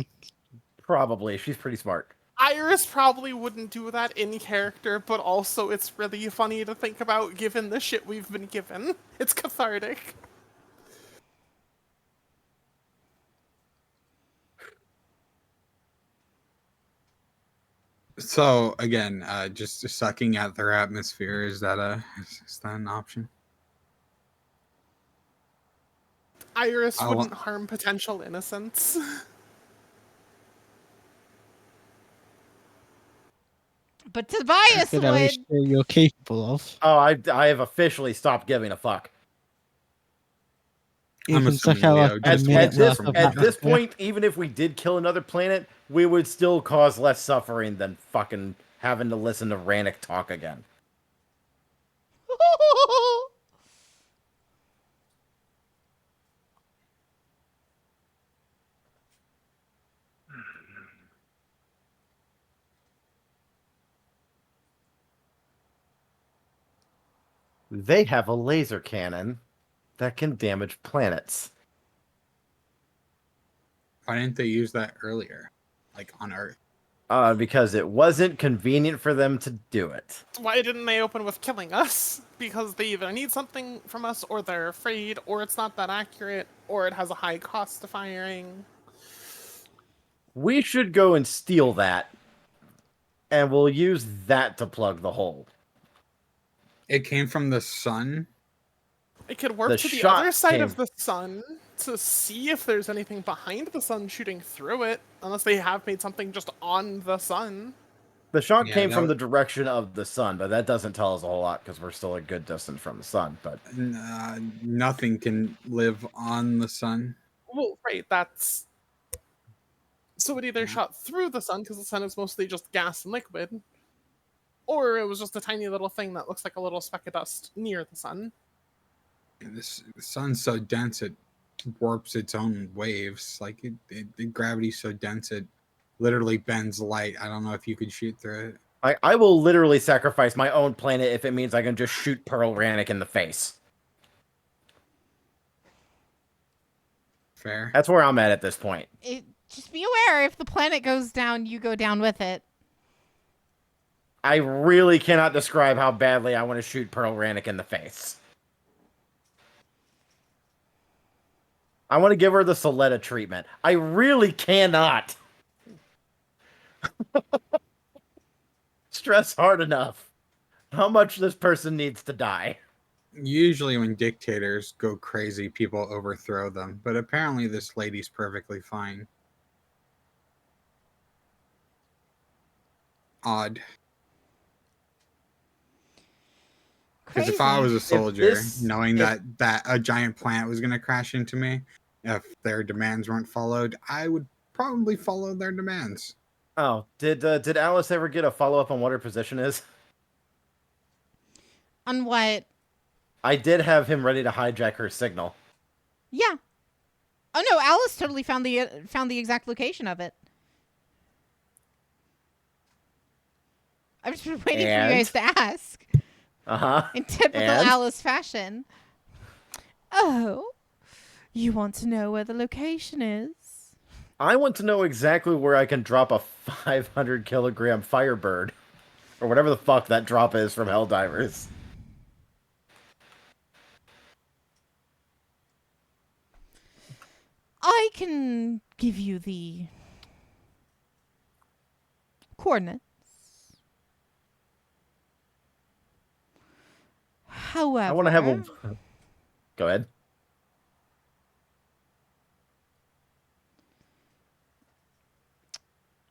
Probably. She's pretty smart. Iris probably wouldn't do that in character, but also it's really funny to think about given the shit we've been given. It's cathartic. So again, just sucking at their atmosphere, is that an option? Iris wouldn't harm potential innocents. But Tobias Could at least would. show you're capable of. Oh, I have officially stopped giving a fuck. You I'm can suck assuming out Leo like a just minute wants worth of At this atmosphere. point, even if we did kill another planet, we would still cause less suffering than fucking having to listen to Ranic talk again. They have a laser cannon that can damage planets. Why didn't they use that earlier, like on Earth? Because it wasn't convenient for them to do it. Why didn't they open with killing us? Because they either need something from us, or they're afraid, or it's not that accurate, or it has a high cost to firing. We should go and steal that, and we'll use that to plug the hole. It came from the sun. It could warp The to the shot other side came- of the sun to see if there's anything behind the sun shooting through it, unless they have made something just on the sun. The shot Yeah, came from that- the direction of the sun, but that doesn't tell us a whole lot because we're still a good distance from the sun. But Nothing can live on the sun. Well, right, that's... So it either Yeah. shot through the sun, because the sun is mostly just gas and liquid, or it was just a tiny little thing that looks like a little speck of dust near the sun. The sun's so dense it warps its own waves. Like the gravity's so dense it literally bends light. I don't know if you could shoot through it. I will literally sacrifice my own planet if it means I can just shoot Pearl Ranic in the face. Fair. That's where I'm at this point. Just be aware, if the planet goes down, you go down with it. I really cannot describe how badly I want to shoot Pearl Ranic in the face. I want to give her the Soletta treatment. I really cannot. Stress hard enough how much this person needs to die. Usually when dictators go crazy, people overthrow them. But apparently this lady's perfectly fine. Odd. Because if I was a soldier, knowing that a giant planet was going to crash into me, if their demands weren't followed, I would probably follow their demands. Oh, did Alice ever get a follow-up on what her position is? On what? I did have him ready to hijack her signal. Yeah. Oh no, Alice totally found the exact location of it. I've just been waiting for you guys to ask. Uh-huh. In typical And? Alice fashion. Oh, you want to know where the location is? I want to know exactly where I can drop a 500 kilogram Firebird. Or whatever the fuck that drop is from Helldivers. I can give you the coordinates. However, I want to have a. Go ahead.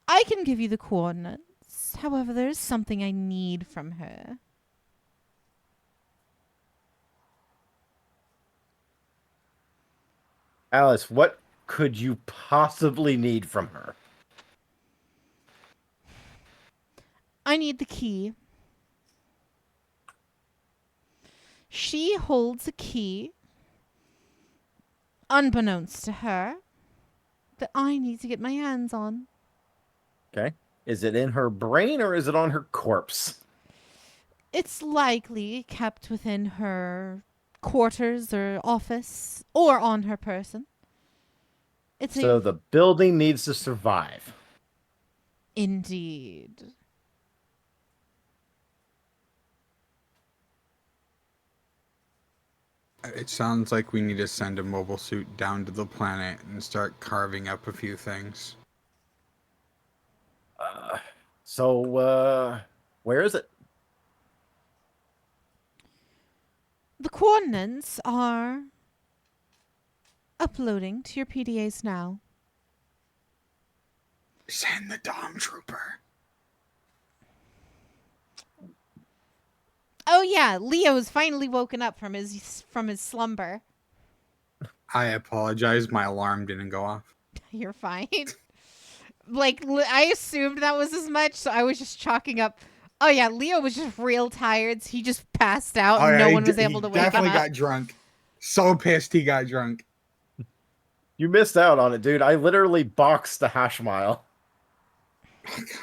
I can give you the coordinates. However, there is something I need from her. Alice, what could you possibly need from her? I need the key. She holds a key, unbeknownst to her, that I need to get my hands on. Okay. Is it in her brain or is it on her corpse? It's likely kept within her quarters or office or on her person. It's So the building needs to survive. Indeed. It sounds like we need to send a mobile suit down to the planet and start carving up a few things. Where is it? The coordinates are uploading to your PDAs now. Send the Dom Trooper. Oh yeah, Leo's finally woken up from his slumber. I apologize, my alarm didn't go off. You're fine. Like, I assumed that was as much, so I was just chalking up. Oh yeah, Leo was just real tired, so he just passed out and no one was able to wake him up. Definitely got drunk. So pissed he got drunk. You missed out on it, dude. I literally boxed the hash mile.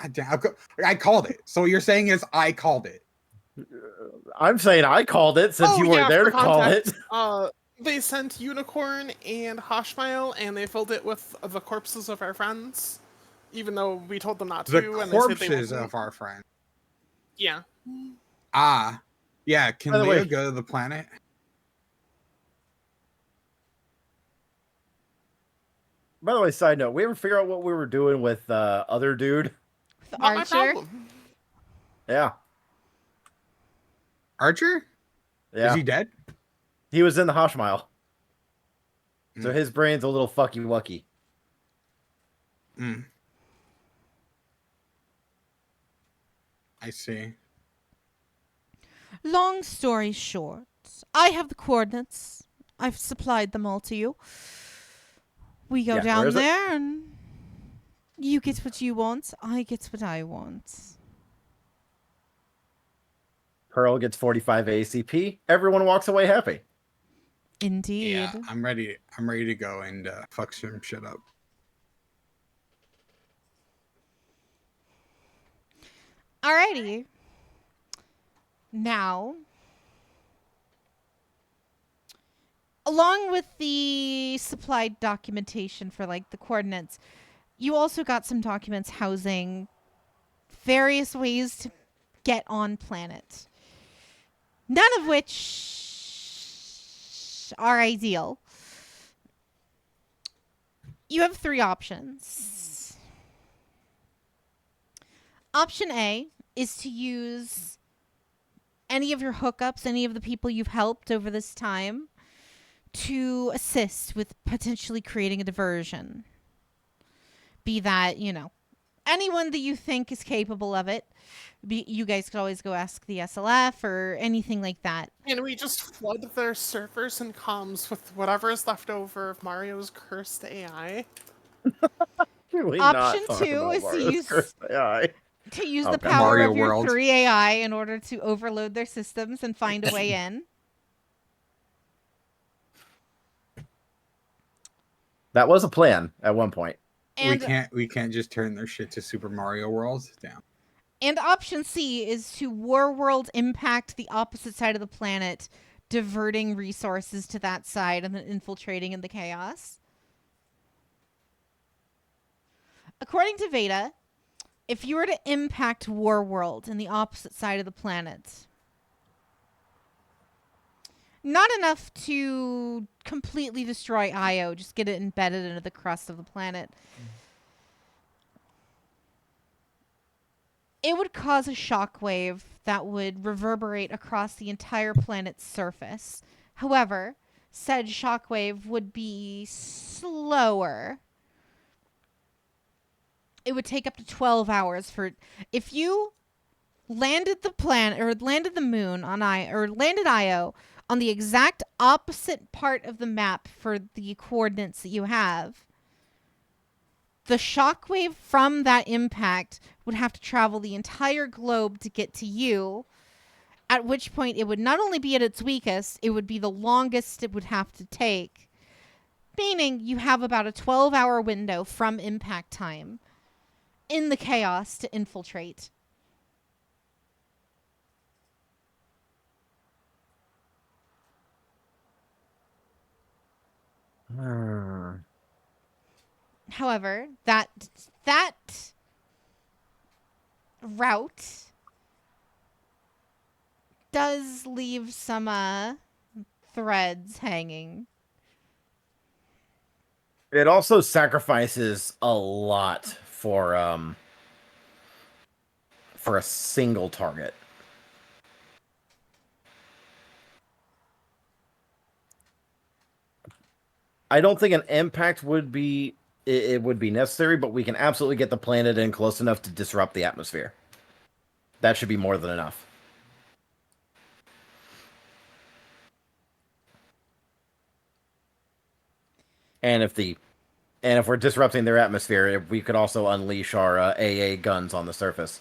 God damn. I called it. So what you're saying is I called it. I'm saying I called it since you weren't there to call it. They sent Unicorn and Hoshmile, and they filled it with the corpses of our friends, even though we told them not to. The and corpses they said of our friends. Yeah. Yeah. Can By the Leo way- go to the planet? By the way, side note, we ever figure out what we were doing with other dude? With Not my Archer. problem. Yeah. Archer? Yeah. Is he dead? He was in the hash mile. So Mm. his brain's a little fucky wucky. I see. Long story short, I have the coordinates. I've supplied them all to you. We go Yeah, where down is it? there and you get what you want, I get what I want. Pearl gets 45 ACP. Everyone walks away happy. Indeed. Yeah, I'm ready. I'm ready to go and fuck some shit up. Alrighty. Now, along with the supplied documentation for like the coordinates, you also got some documents housing various ways to get on planet. None of which are ideal. You have 3 options. Option A is to use any of your hookups, any of the people you've helped over this time to assist with potentially creating a diversion. Be that, anyone that you think is capable of it. You guys could always go ask the SLF or anything like that. And we just flood their servers and comms with whatever is left over of Mario's cursed AI. Option 2 is to use the power Mario of your World. 3 AI in order to overload their systems and find a way in. That was a plan at one point. And We can't just turn their shit to Super Mario World. Damn. And option C is to war world impact the opposite side of the planet, diverting resources to that side and then infiltrating in the chaos. According to Veda, if you were to impact war world in the opposite side of the planet, not enough to completely destroy Io, just get it embedded into the crust of the planet. it would cause a shockwave that would reverberate across the entire planet's surface. However, said shockwave would be slower. It would take up to 12 hours for if you landed the planet or landed the moon on landed Io on the exact opposite part of the map for the coordinates that you have. The shockwave from that impact would have to travel the entire globe to get to you, at which point it would not only be at its weakest, it would be the longest it would have to take, meaning you have about a 12-hour window from impact time in the chaos to infiltrate. However, that route does leave some threads hanging. It also sacrifices a lot for a single target. I don't think an impact would be necessary, but we can absolutely get the planet in close enough to disrupt the atmosphere. That should be more than enough. And if we're disrupting their atmosphere, we could also unleash our AA guns on the surface.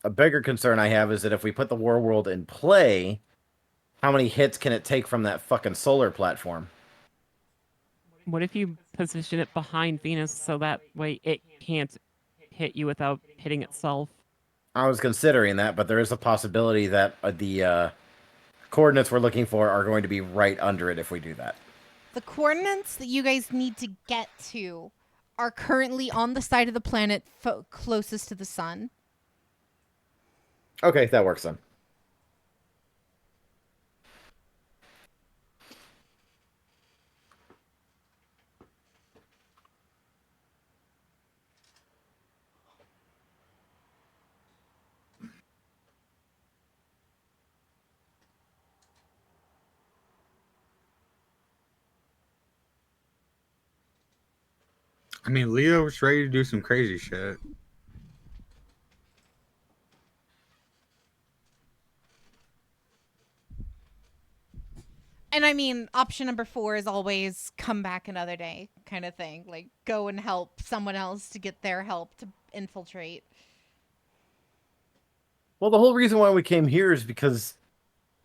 A bigger concern I have is that if we put the War World in play, how many hits can it take from that fucking solar platform? What if you position it behind Venus so that way it can't hit you without hitting itself? I was considering that, but there is a possibility that the coordinates we're looking for are going to be right under it if we do that. The coordinates that you guys need to get to are currently on the side of the planet closest to the sun. Okay, that works then. I mean, Leo was ready to do some crazy shit. And I mean, option number 4 is always come back another day kind of thing. Like, go and help someone else to get their help to infiltrate. Well, the whole reason why we came here is because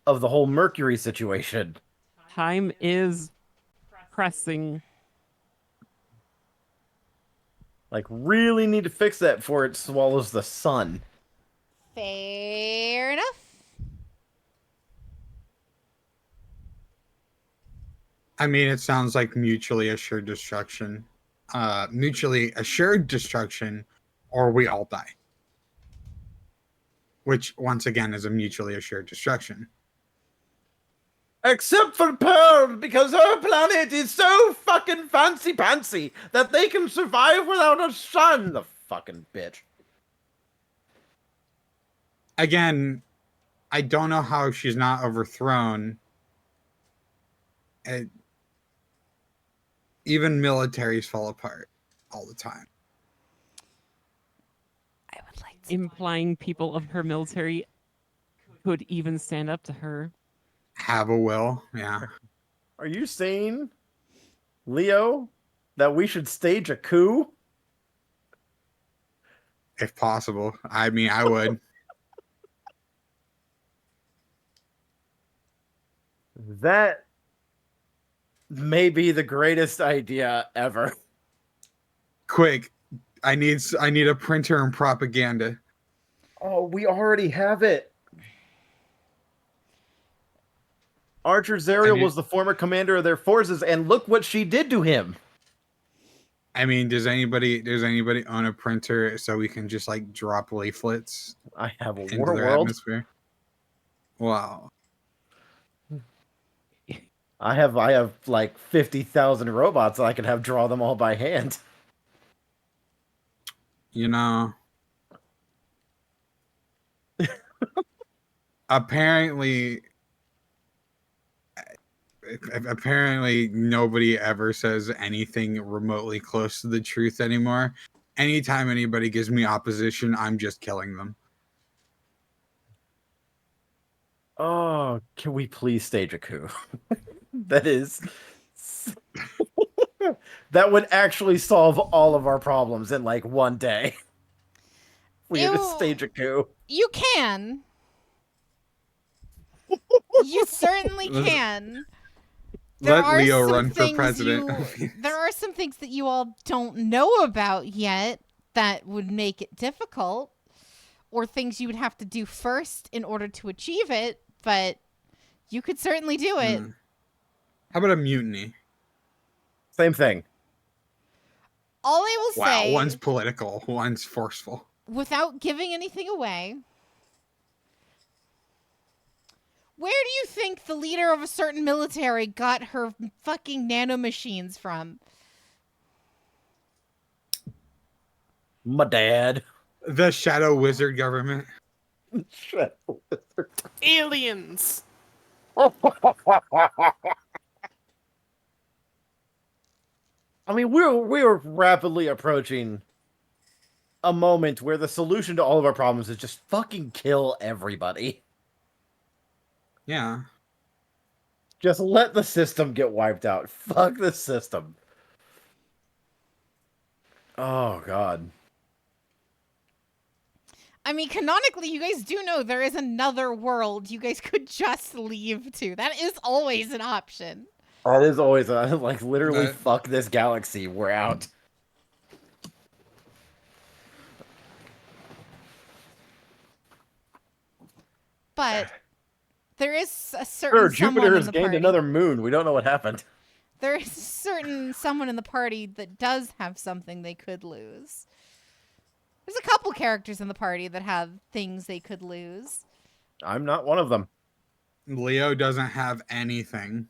of the whole Mercury situation. Time is pressing. Like, really need to fix that before it swallows the sun. Fair enough. I mean, it sounds like mutually assured destruction. Mutually assured destruction, or we all die. Which, once again, is a mutually assured destruction. Except for Pearl, because her planet is so fucking fancy-pantsy that they can survive without a sun, the fucking bitch. Again, I don't know how she's not overthrown. Even militaries fall apart all the time. I would like to. Implying people of her military could even stand up to her. Have a will, yeah. Are you saying, Leo, that we should stage a coup? If possible. I mean, I would. That may be the greatest idea ever. Quick, I need a printer and propaganda. Oh, we already have it. Archer Zariel was the former commander of their forces, and look what she did to him. I mean, does anybody own a printer so we can just like drop leaflets I have a into war the world. atmosphere? Wow. I have like 50,000 robots I could have draw them all by hand. You know, apparently nobody ever says anything remotely close to the truth anymore. Anytime anybody gives me opposition, I'm just killing them. Oh, can we please stage a coup? That is that would actually solve all of our problems in like one day. We had to Ew. stage a coup. You can. You certainly can. Let Leo run for president. There are some things that you all don't know about yet that would make it difficult, or things you would have to do first in order to achieve it, but you could certainly do it. How about a mutiny? Same thing. All I will Wow, say, one's political, one's forceful. without giving anything away, where do you think the leader of a certain military got her fucking nanomachines from? My dad. The Shadow Wizard government. Aliens. I mean, we're rapidly approaching a moment where the solution to all of our problems is just fucking kill everybody. Yeah. Just let the system get wiped out. Fuck the system. Oh, God. I mean, canonically, you guys do know there is another world you guys could just leave to. That is always an option. That is always like literally fuck this galaxy. We're out. But there is a certain Jupiter has in the gained party. another moon. We don't know what happened. There is a certain someone in the party that does have something they could lose. There's a couple characters in the party that have things they could lose. I'm not one of them. Leo doesn't have anything.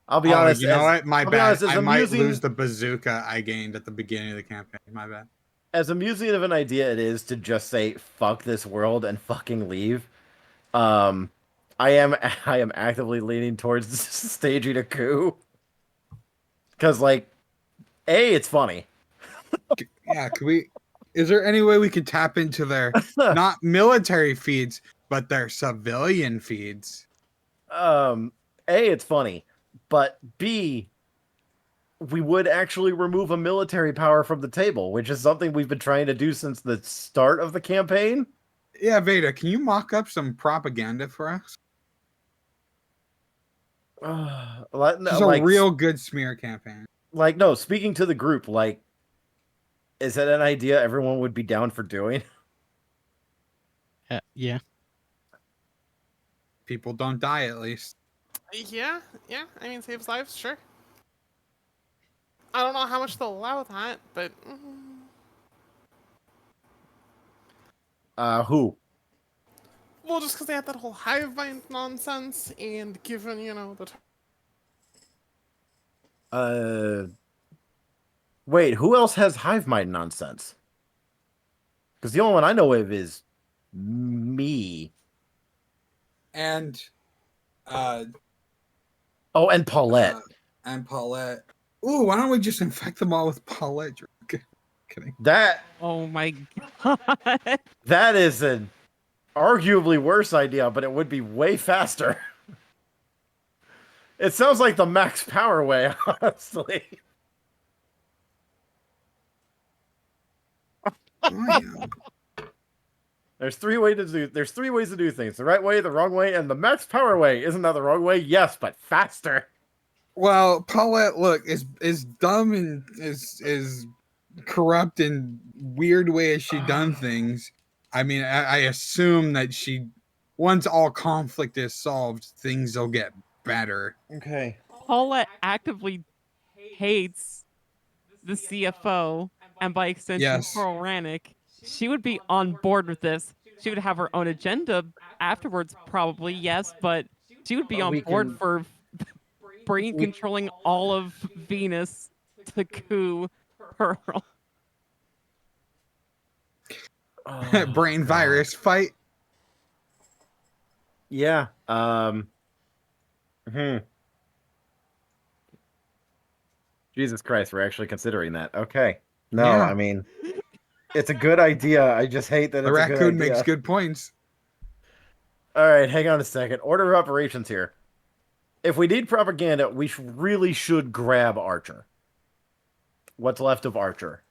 I'll be honest. You know what? My bad. I might amusing, lose the bazooka I gained at the beginning of the campaign. My bad. As amusing of an idea it is to just say fuck this world and fucking leave, I am actively leaning towards staging a coup. Because, like, A, it's funny. Yeah, could we... Is there any way we could tap into their, not military feeds, but their civilian feeds? A, it's funny. But B, we would actually remove a military power from the table, which is something we've been trying to do since the start of the campaign. Yeah, Veda, can you mock up some propaganda for us? Just a real good smear campaign. Like, no, speaking to the group, like, is that an idea everyone would be down for doing? Yeah. People don't die, at least. Yeah. I mean, saves lives, sure. I don't know how much they'll allow that, but... Who? Well, just because they had that whole hive mind nonsense, and given, the... Wait, who else has hive mind nonsense? Because the only one I know of is me. And, and Paulette. Ooh, why don't we just infect them all with Paulette? Kidding. That... Oh my god. That is an arguably worse idea, but it would be way faster. It sounds like the max power way, honestly. There's three ways to do things: the right way, the wrong way, and the max power way. Isn't that the wrong way? Yes, but faster. Well, Paulette, look, is dumb and is corrupt in weird ways she done things. I mean, I assume that once all conflict is solved, things will get better. Okay. Paulette actively hates the CFO, and by extension, Yes. Carl Ranic, she would be on board with this. She would have her own agenda afterwards, probably, yes, but she would be on We board can- for brain controlling all of Venus to coup Pearl. Oh, Brain God. virus fight. Yeah. Jesus Christ, we're actually considering that. Okay. No, Yeah. I mean, it's a good idea. I just hate that The it's a good raccoon idea. makes good points. All right, hang on a second. Order of operations here. If we need propaganda, we really should grab Archer. What's left of Archer?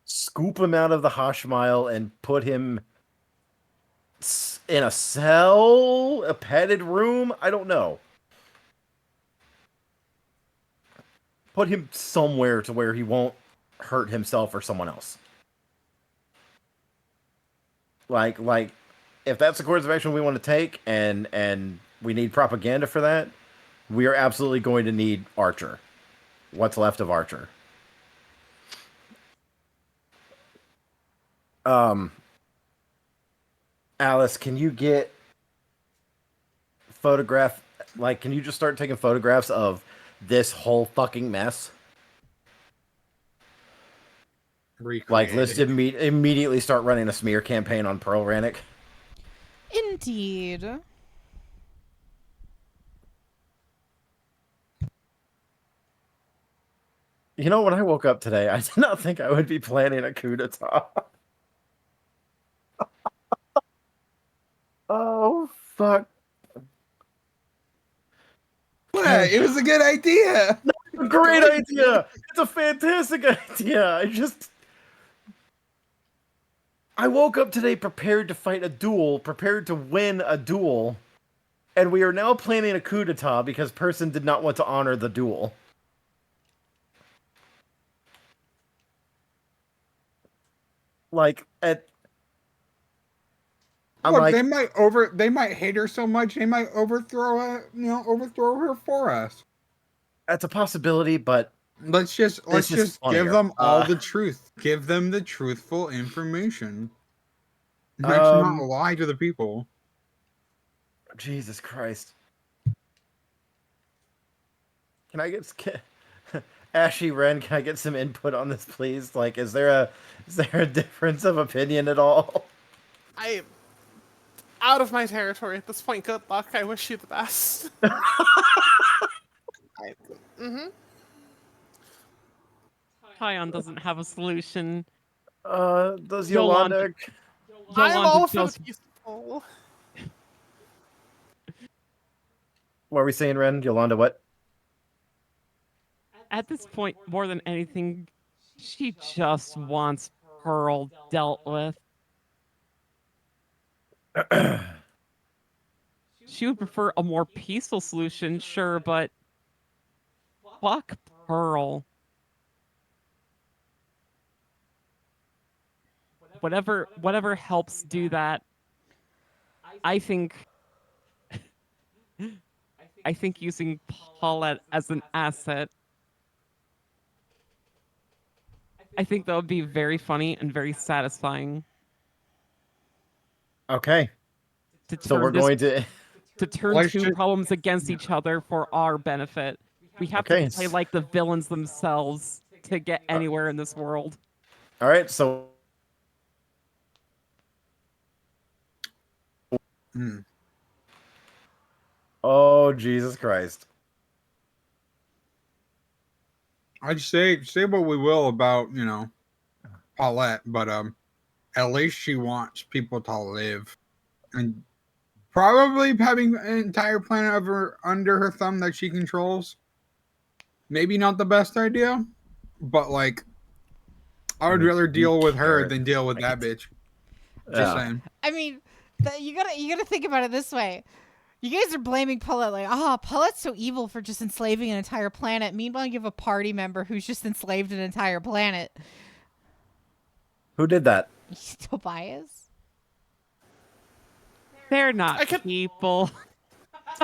Scoop him out of the Hashmile and put him in a cell, a padded room. I don't know. Put him somewhere to where he won't hurt himself or someone else. Like, if that's the course of action we want to take, and we need propaganda for that, we are absolutely going to need Archer. What's left of Archer? Alice, can you get can you just start taking photographs of this whole fucking mess? Like, let's immediately start running a smear campaign on Pearl Ranic. Indeed. You know, when I woke up today, I did not think I would be planning a coup d'etat. Oh, fuck. What? It was a good idea. A great idea. It's a fantastic idea. I woke up today prepared to fight a duel, prepared to win a duel, and we are now planning a coup d'etat because person did not want to honor the duel. Like, Look, they might hate her so much they might overthrow her for us. That's a possibility, but Let's just give funnier. them all the truth. Give them the truthful information. Let's not lie to the people. Jesus Christ. Can I get Ashy Ren, can I get some input on this, please? Like, is there a difference of opinion at all? I out of my territory at this point. Good luck. I wish you the best. Kion doesn't have a solution. Does Yolanda? I'm all for just the peaceful. What are we saying, Ren? Yolanda, what? At this point, more than anything, she just wants Pearl dealt with. She would prefer a more peaceful solution, sure, but fuck Pearl. Whatever helps do that. I think using Paulette as an asset, I think that would be very funny and very satisfying. Okay. So we're going to turn two problems against each other for our benefit. We have to play like the villains themselves to get anywhere in this world. All right, so Oh, Jesus Christ. I'd say what we will about, Paulette, but at least she wants people to live. And probably having an entire planet under her thumb that she controls. Maybe not the best idea, but like I would rather deal with her than deal with that bitch. Just saying. I mean, you gotta think about it this way. You guys are blaming Paulette like, Paulette's so evil for just enslaving an entire planet. Meanwhile, you have a party member who's just enslaved an entire planet. Who did that? Tobias? They're not people.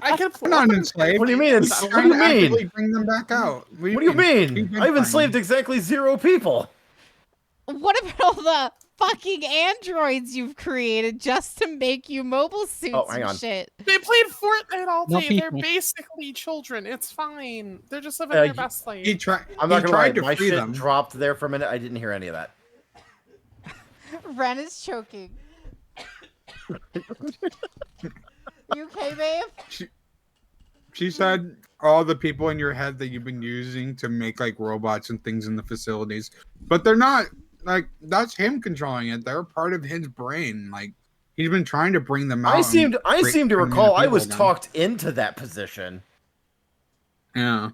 I can. I'm not enslaved. What do you mean? He's What do trying you to actively mean? bring them back out. What do you mean? Keep I've it enslaved fine. exactly 0 people. What about all the fucking androids you've created just to make you mobile suits hang and on. shit? They played Fortnite all No day. They're people. basically children. It's fine. They're just living Yeah, their best life. He tried. I'm not He gonna lie. tried to My free shit them. dropped there for a minute. I didn't hear any of that. Ren is choking. You okay, babe? She said all the people in your head that you've been using to make like robots and things in the facilities, but they're not like that's him controlling it. They're part of his brain. Like he's been trying to bring them out. I seem to turn them into recall I people was again. talked into that position. Yeah.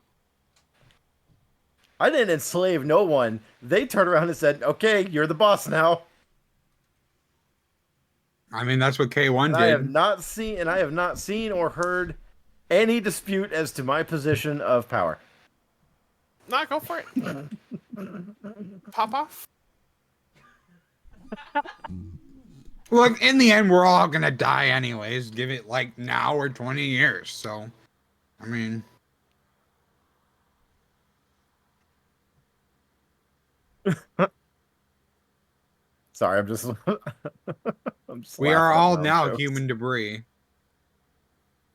I didn't enslave no one. They turned around and said, "Okay, you're the boss now." I mean, that's what K1 And did. I have not seen or heard any dispute as to my position of power. Not go for it. Pop off. Look, in the end, we're all gonna die anyways. Give it like now or 20 years. So, I mean, Sorry, I'm just. I'm just we laughing are at all my own now jokes. human debris.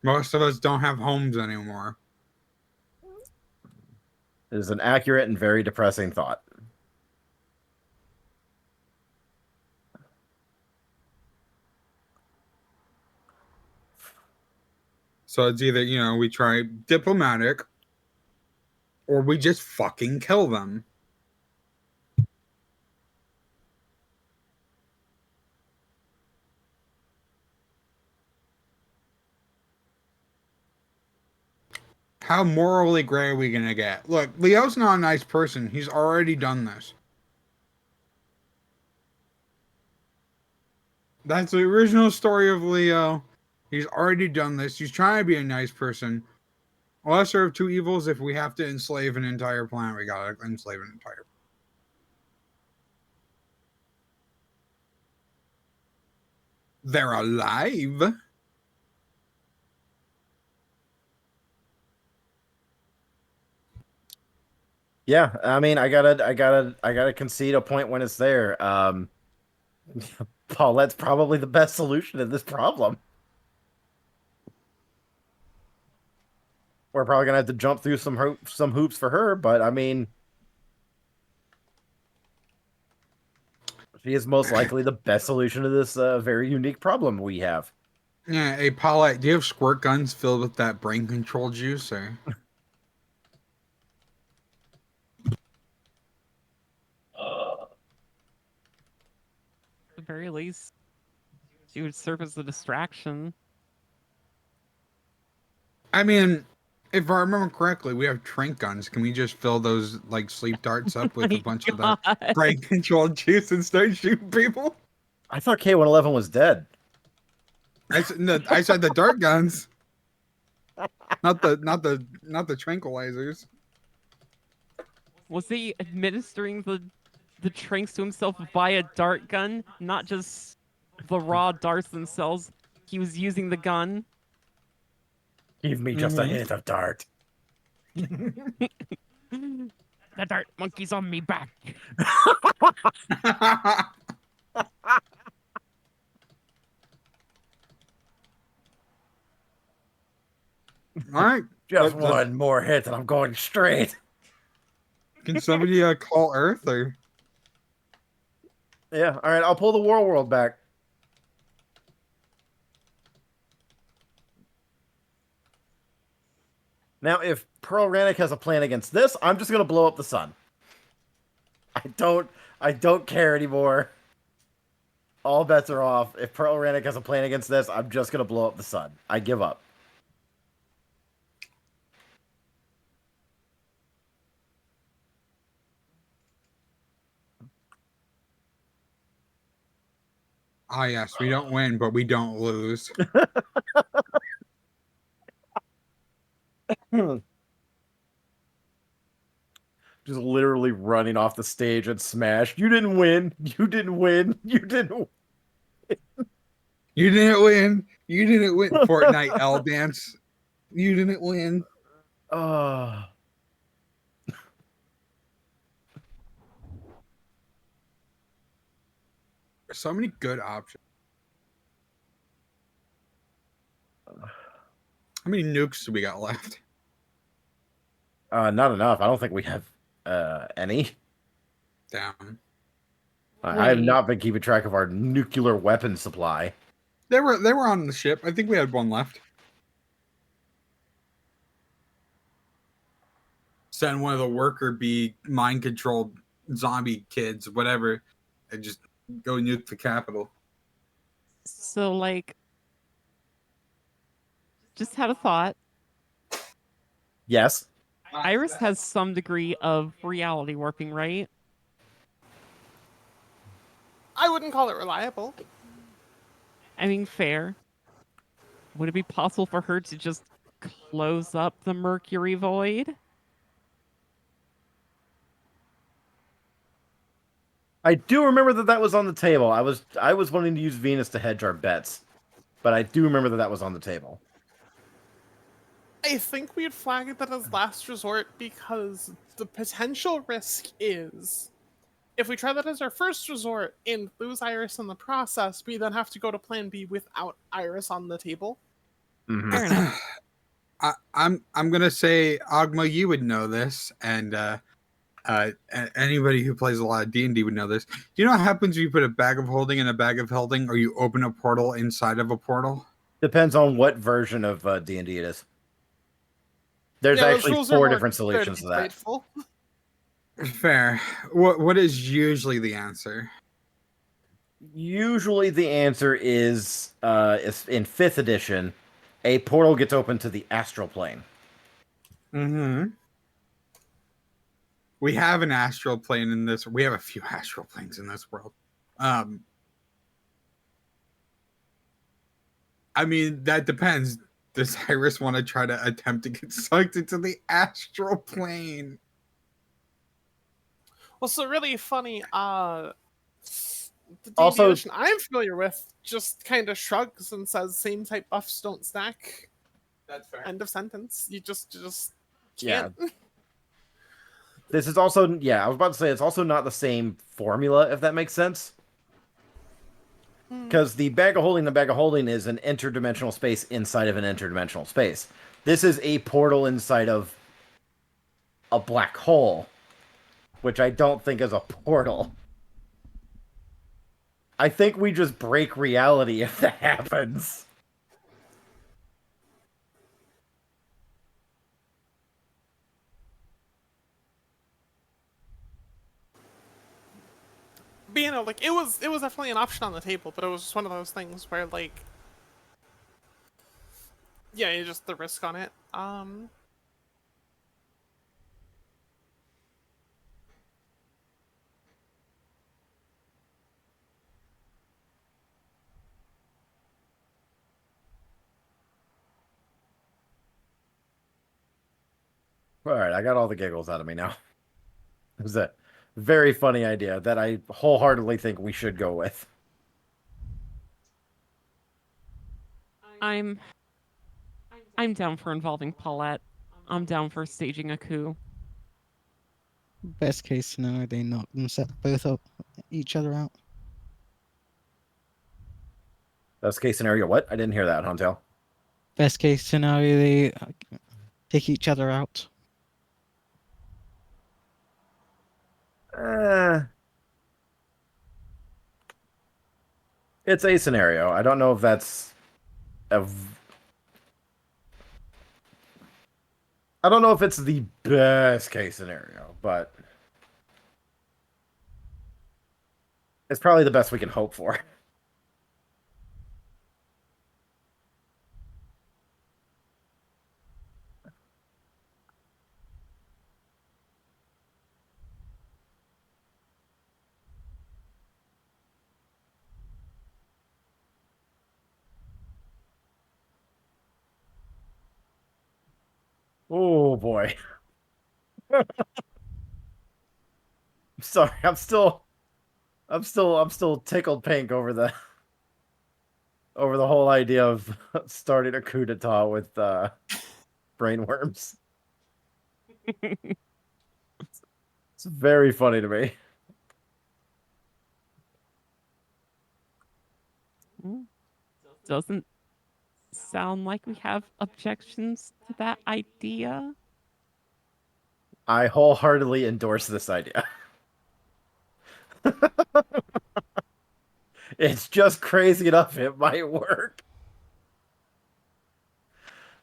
Most of us don't have homes anymore. It is an accurate and very depressing thought. So it's either, you know, we try diplomatic or we just fucking kill them. How morally gray are we gonna get? Look, Leo's not a nice person. He's already done this. That's the original story of Leo. He's already done this. He's trying to be a nice person. Lesser of two evils, if we have to enslave an entire planet, we gotta enslave an entire. They're alive. Yeah, I mean, I gotta concede a point when it's there. Paulette's probably the best solution to this problem. We're probably gonna have to jump through some hoops for her, but I mean, she is most likely the best solution to this very unique problem we have. Yeah, hey Paulette, do you have squirt guns filled with that brain control juice, or? At the very least, she would serve as a distraction. I mean, if I remember correctly, we have trank guns. Can we just fill those like sleep darts up with a My bunch of that God. brain control juice and start shooting people? I thought K111 was dead. I said the dart guns, not the tranquilizers. Was he administering the tranks to himself via dart gun, not just the raw darts themselves? He was using the gun. Give me just a hint of dart. The dart monkey's on me back. All right, Just Let's- one more hit and I'm going straight. Can somebody call Earth or? Yeah, all right, I'll pull the War World back. Now, if Pearl Ranic has a plan against this, I'm just gonna blow up the sun. I don't care anymore. All bets are off. If Pearl Ranic has a plan against this, I'm just gonna blow up the sun. I give up. Ah, yes, we don't win, but we don't lose. Just literally running off the stage and smash. You didn't win. You didn't win. You didn't. You didn't win. You didn't win. Fortnite L dance. You didn't win. Oh. There's so many good options. How many nukes do we got left? Not enough. I don't think we have any. Down. I have Wait. not been keeping track of our nuclear weapon supply. They were on the ship. I think we had one left. Send one of the worker bee mind controlled zombie kids, whatever, and just go nuke the capital. So, like, just had a thought. Yes. Iris has some degree of reality warping, right? I wouldn't call it reliable. I mean, fair. Would it be possible for her to just close up the Mercury void? I do remember that was on the table. I was wanting to use Venus to hedge our bets, but I do remember that was on the table. I think we'd flag that as last resort because the potential risk is if we try that as our first resort and lose Iris in the process, we then have to go to plan B without Iris on the table. Mhm. Fair enough. I'm gonna say, Agma, you would know this, and anybody who plays a lot of D&D would know this. Do you know what happens when you put a bag of holding in a bag of holding, or you open a portal inside of a portal? Depends on what version of D&D it is. There's Yeah, those actually rules are 4 more different fair solutions be to that. spiteful. Fair. What is usually the answer? Usually the answer is in 5th edition, a portal gets open to the astral plane. Mm-hmm. We have an astral plane in this. We have a few astral planes in this world. I mean, that depends. Does Iris want to try to attempt to get sucked into the astral plane? Well, so really funny, the D&D Also- edition I'm familiar with just kind of shrugs and says same type buffs don't stack. That's fair. End of sentence. You just Yeah. can't. This is also, I was about to say, it's also not the same formula, if that makes sense. Because the bag of holding is an interdimensional space inside of an interdimensional space. This is a portal inside of a black hole, which I don't think is a portal. I think we just break reality if that happens. But you know, like it was definitely an option on the table, but it was just one of those things where like yeah, you just the risk on it. Alright, I got all the giggles out of me now. It was a very funny idea that I wholeheartedly think we should go with. I'm down for involving Paulette. I'm down for staging a coup. Best case scenario, they knock themselves both up, each other out. Best case scenario, what? I didn't hear that, Huntail. Best case scenario, they take each other out. It's a scenario. I don't know if that's I don't know if it's the best case scenario, but it's probably the best we can hope for. Oh boy. Sorry, I'm still tickled pink over the whole idea of starting a coup d'etat with brainworms. It's very funny to me. Doesn't sound like we have objections to that idea. I wholeheartedly endorse this idea. It's just crazy enough it might work.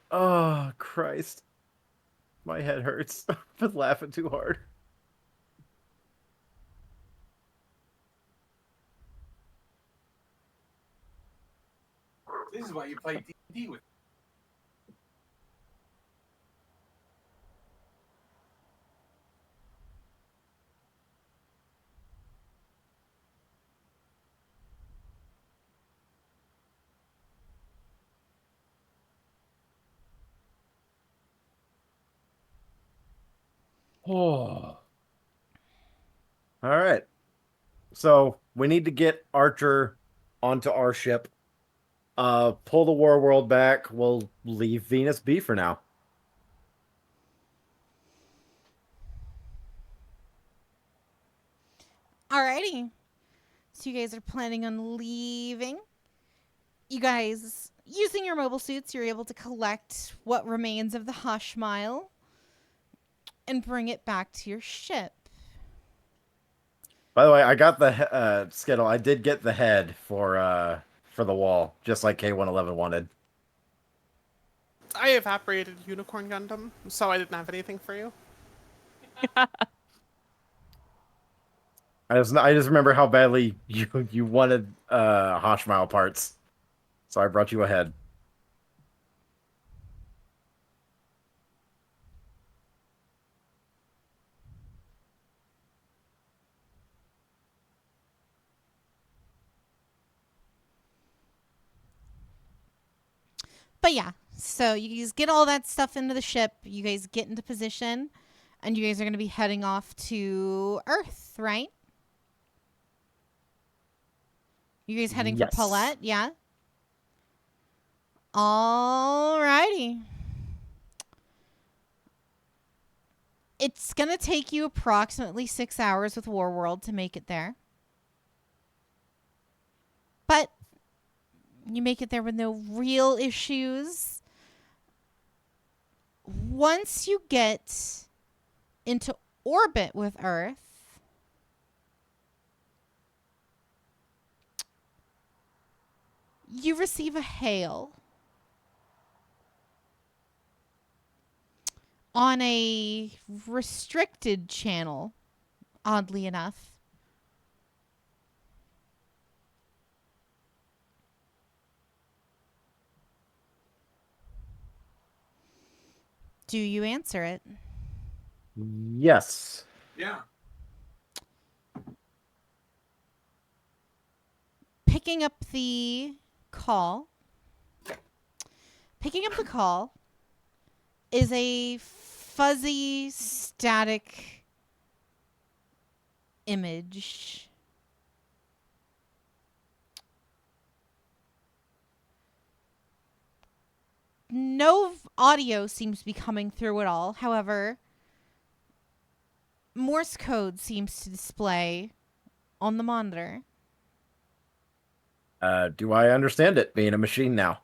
Oh, Christ. My head hurts. I've been laughing too hard. This is why you play D&D with. Oh. All right. So we need to get Archer onto our ship. Pull the War World back. We'll leave Venus be for now. Alrighty. So you guys are planning on leaving. You guys, using your mobile suits, you're able to collect what remains of the Hush Mile and bring it back to your ship. By the way, I got the Skittle. I did get the head for the wall, just like K111 wanted. I evaporated Unicorn Gundam, so I didn't have anything for you. I just remember how badly you wanted Hoshmile parts, so I brought you a head. But yeah, so you guys get all that stuff into the ship. You guys get into position, and you guys are going to be heading off to Earth, right? You guys heading Yes. for Paulette, yeah? Alrighty. It's going to take you approximately 6 hours with War World to make it there. But you make it there with no real issues. Once you get into orbit with Earth, you receive a hail on a restricted channel, oddly enough. Do you answer it? Yes. Yeah. Picking up the call. Picking up the call is a fuzzy, static image. No audio seems to be coming through at all. However, Morse code seems to display on the monitor. Do I understand it, being a machine now?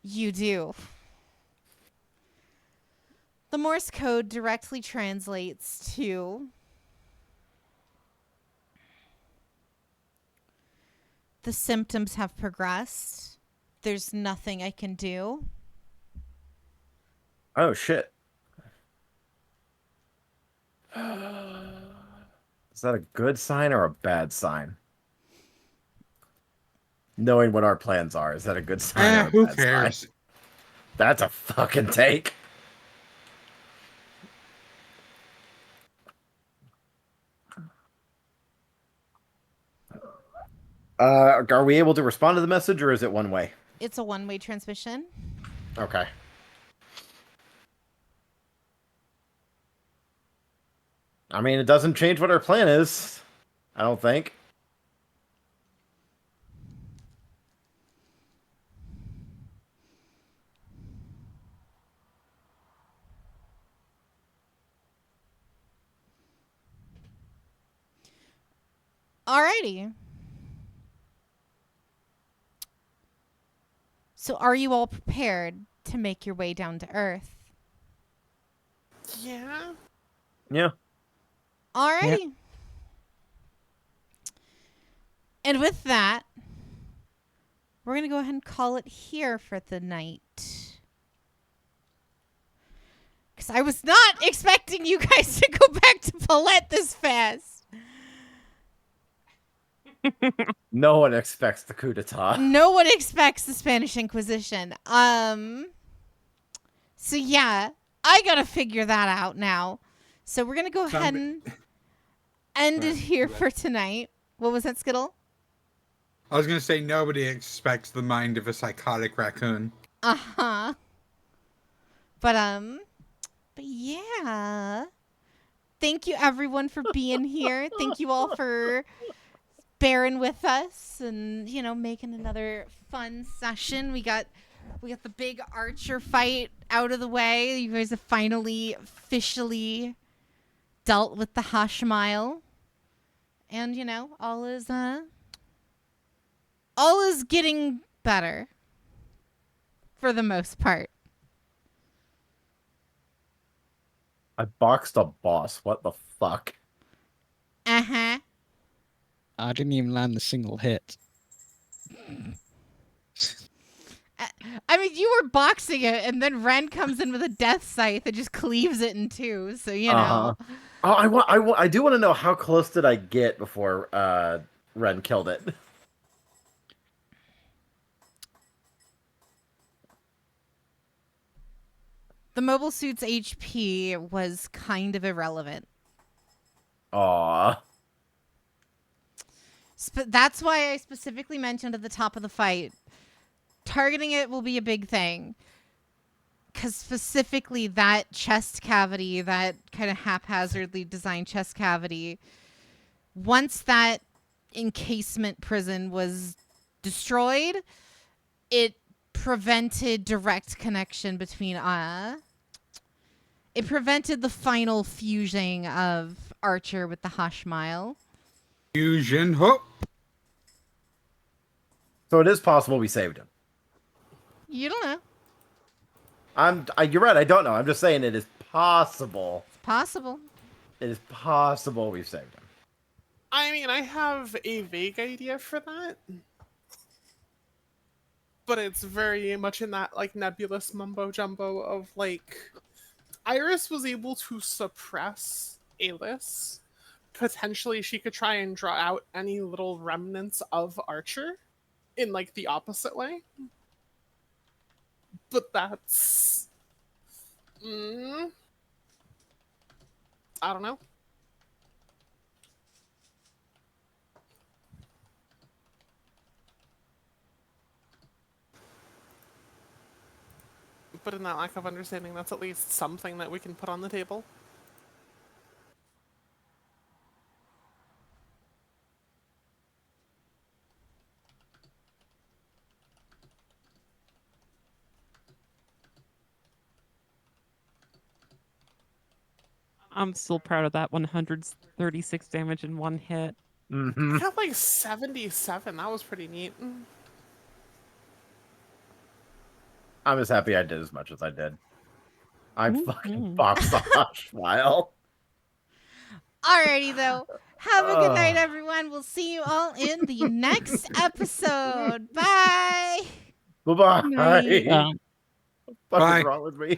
You do. The Morse code directly translates to the symptoms have progressed. There's nothing I can do. Oh, shit. Is that a good sign or a bad sign? Knowing what our plans are, is that a good sign or a Who bad cares? sign? That's a fucking take. Are we able to respond to the message, or is it one way? It's a one-way transmission. Okay. I mean, it doesn't change what our plan is. I don't think. Alrighty. So are you all prepared to make your way down to Earth? Yeah. Yeah. Alrighty. And with that, we're going to go ahead and call it here for the night. Because I was not expecting you guys to go back to Paulette this fast. No one expects the coup d'etat. No one expects the Spanish Inquisition. So yeah, I gotta figure that out now. So we're gonna go ahead and end it here for tonight. What was that, Skittle? I was gonna say nobody expects the mind of a psychotic raccoon. Uh-huh. But yeah. Thank you everyone for being here. Thank you all for bearing with us and, you know, making another fun session. We got the big archer fight out of the way. You guys have finally officially dealt with the Hashmile. And, you know, all is getting better for the most part. I boxed a boss. What the fuck? Uh-huh. I didn't even land a single hit. I mean, you were boxing it, and then Ren comes in with a death scythe and just cleaves it in two. So you know. Oh, I do want to know how close did I get before Ren killed it. The mobile suit's HP was kind of irrelevant. Aw. That's why I specifically mentioned at the top of the fight, targeting it will be a big thing. Because specifically that chest cavity, that kind of haphazardly designed chest cavity, once that encasement prison was destroyed, it prevented direct connection between it prevented the final fusing of Archer with the Hashmile. Fusion hook. So it is possible we saved him. You don't know. You're right, I don't know. I'm just saying it is possible. It's possible. It is possible we've saved him. I mean, I have a vague idea for that. But it's very much in that, like, nebulous mumbo-jumbo of, like, Iris was able to suppress Alice. Potentially, she could try and draw out any little remnants of Archer in, like, the opposite way. But that's... I don't know. But in that lack of understanding, that's at least something that we can put on the table. I'm still proud of that 136 damage in one hit. Mm-hmm. I got like 77. That was pretty neat. I'm just happy I did as much as I did. I Mhm. fucking boxed the Hashmile. Alrighty, though. Have a good night, everyone. We'll see you all in the next episode. Bye. Bye-bye. Night. What's Bye. wrong with me?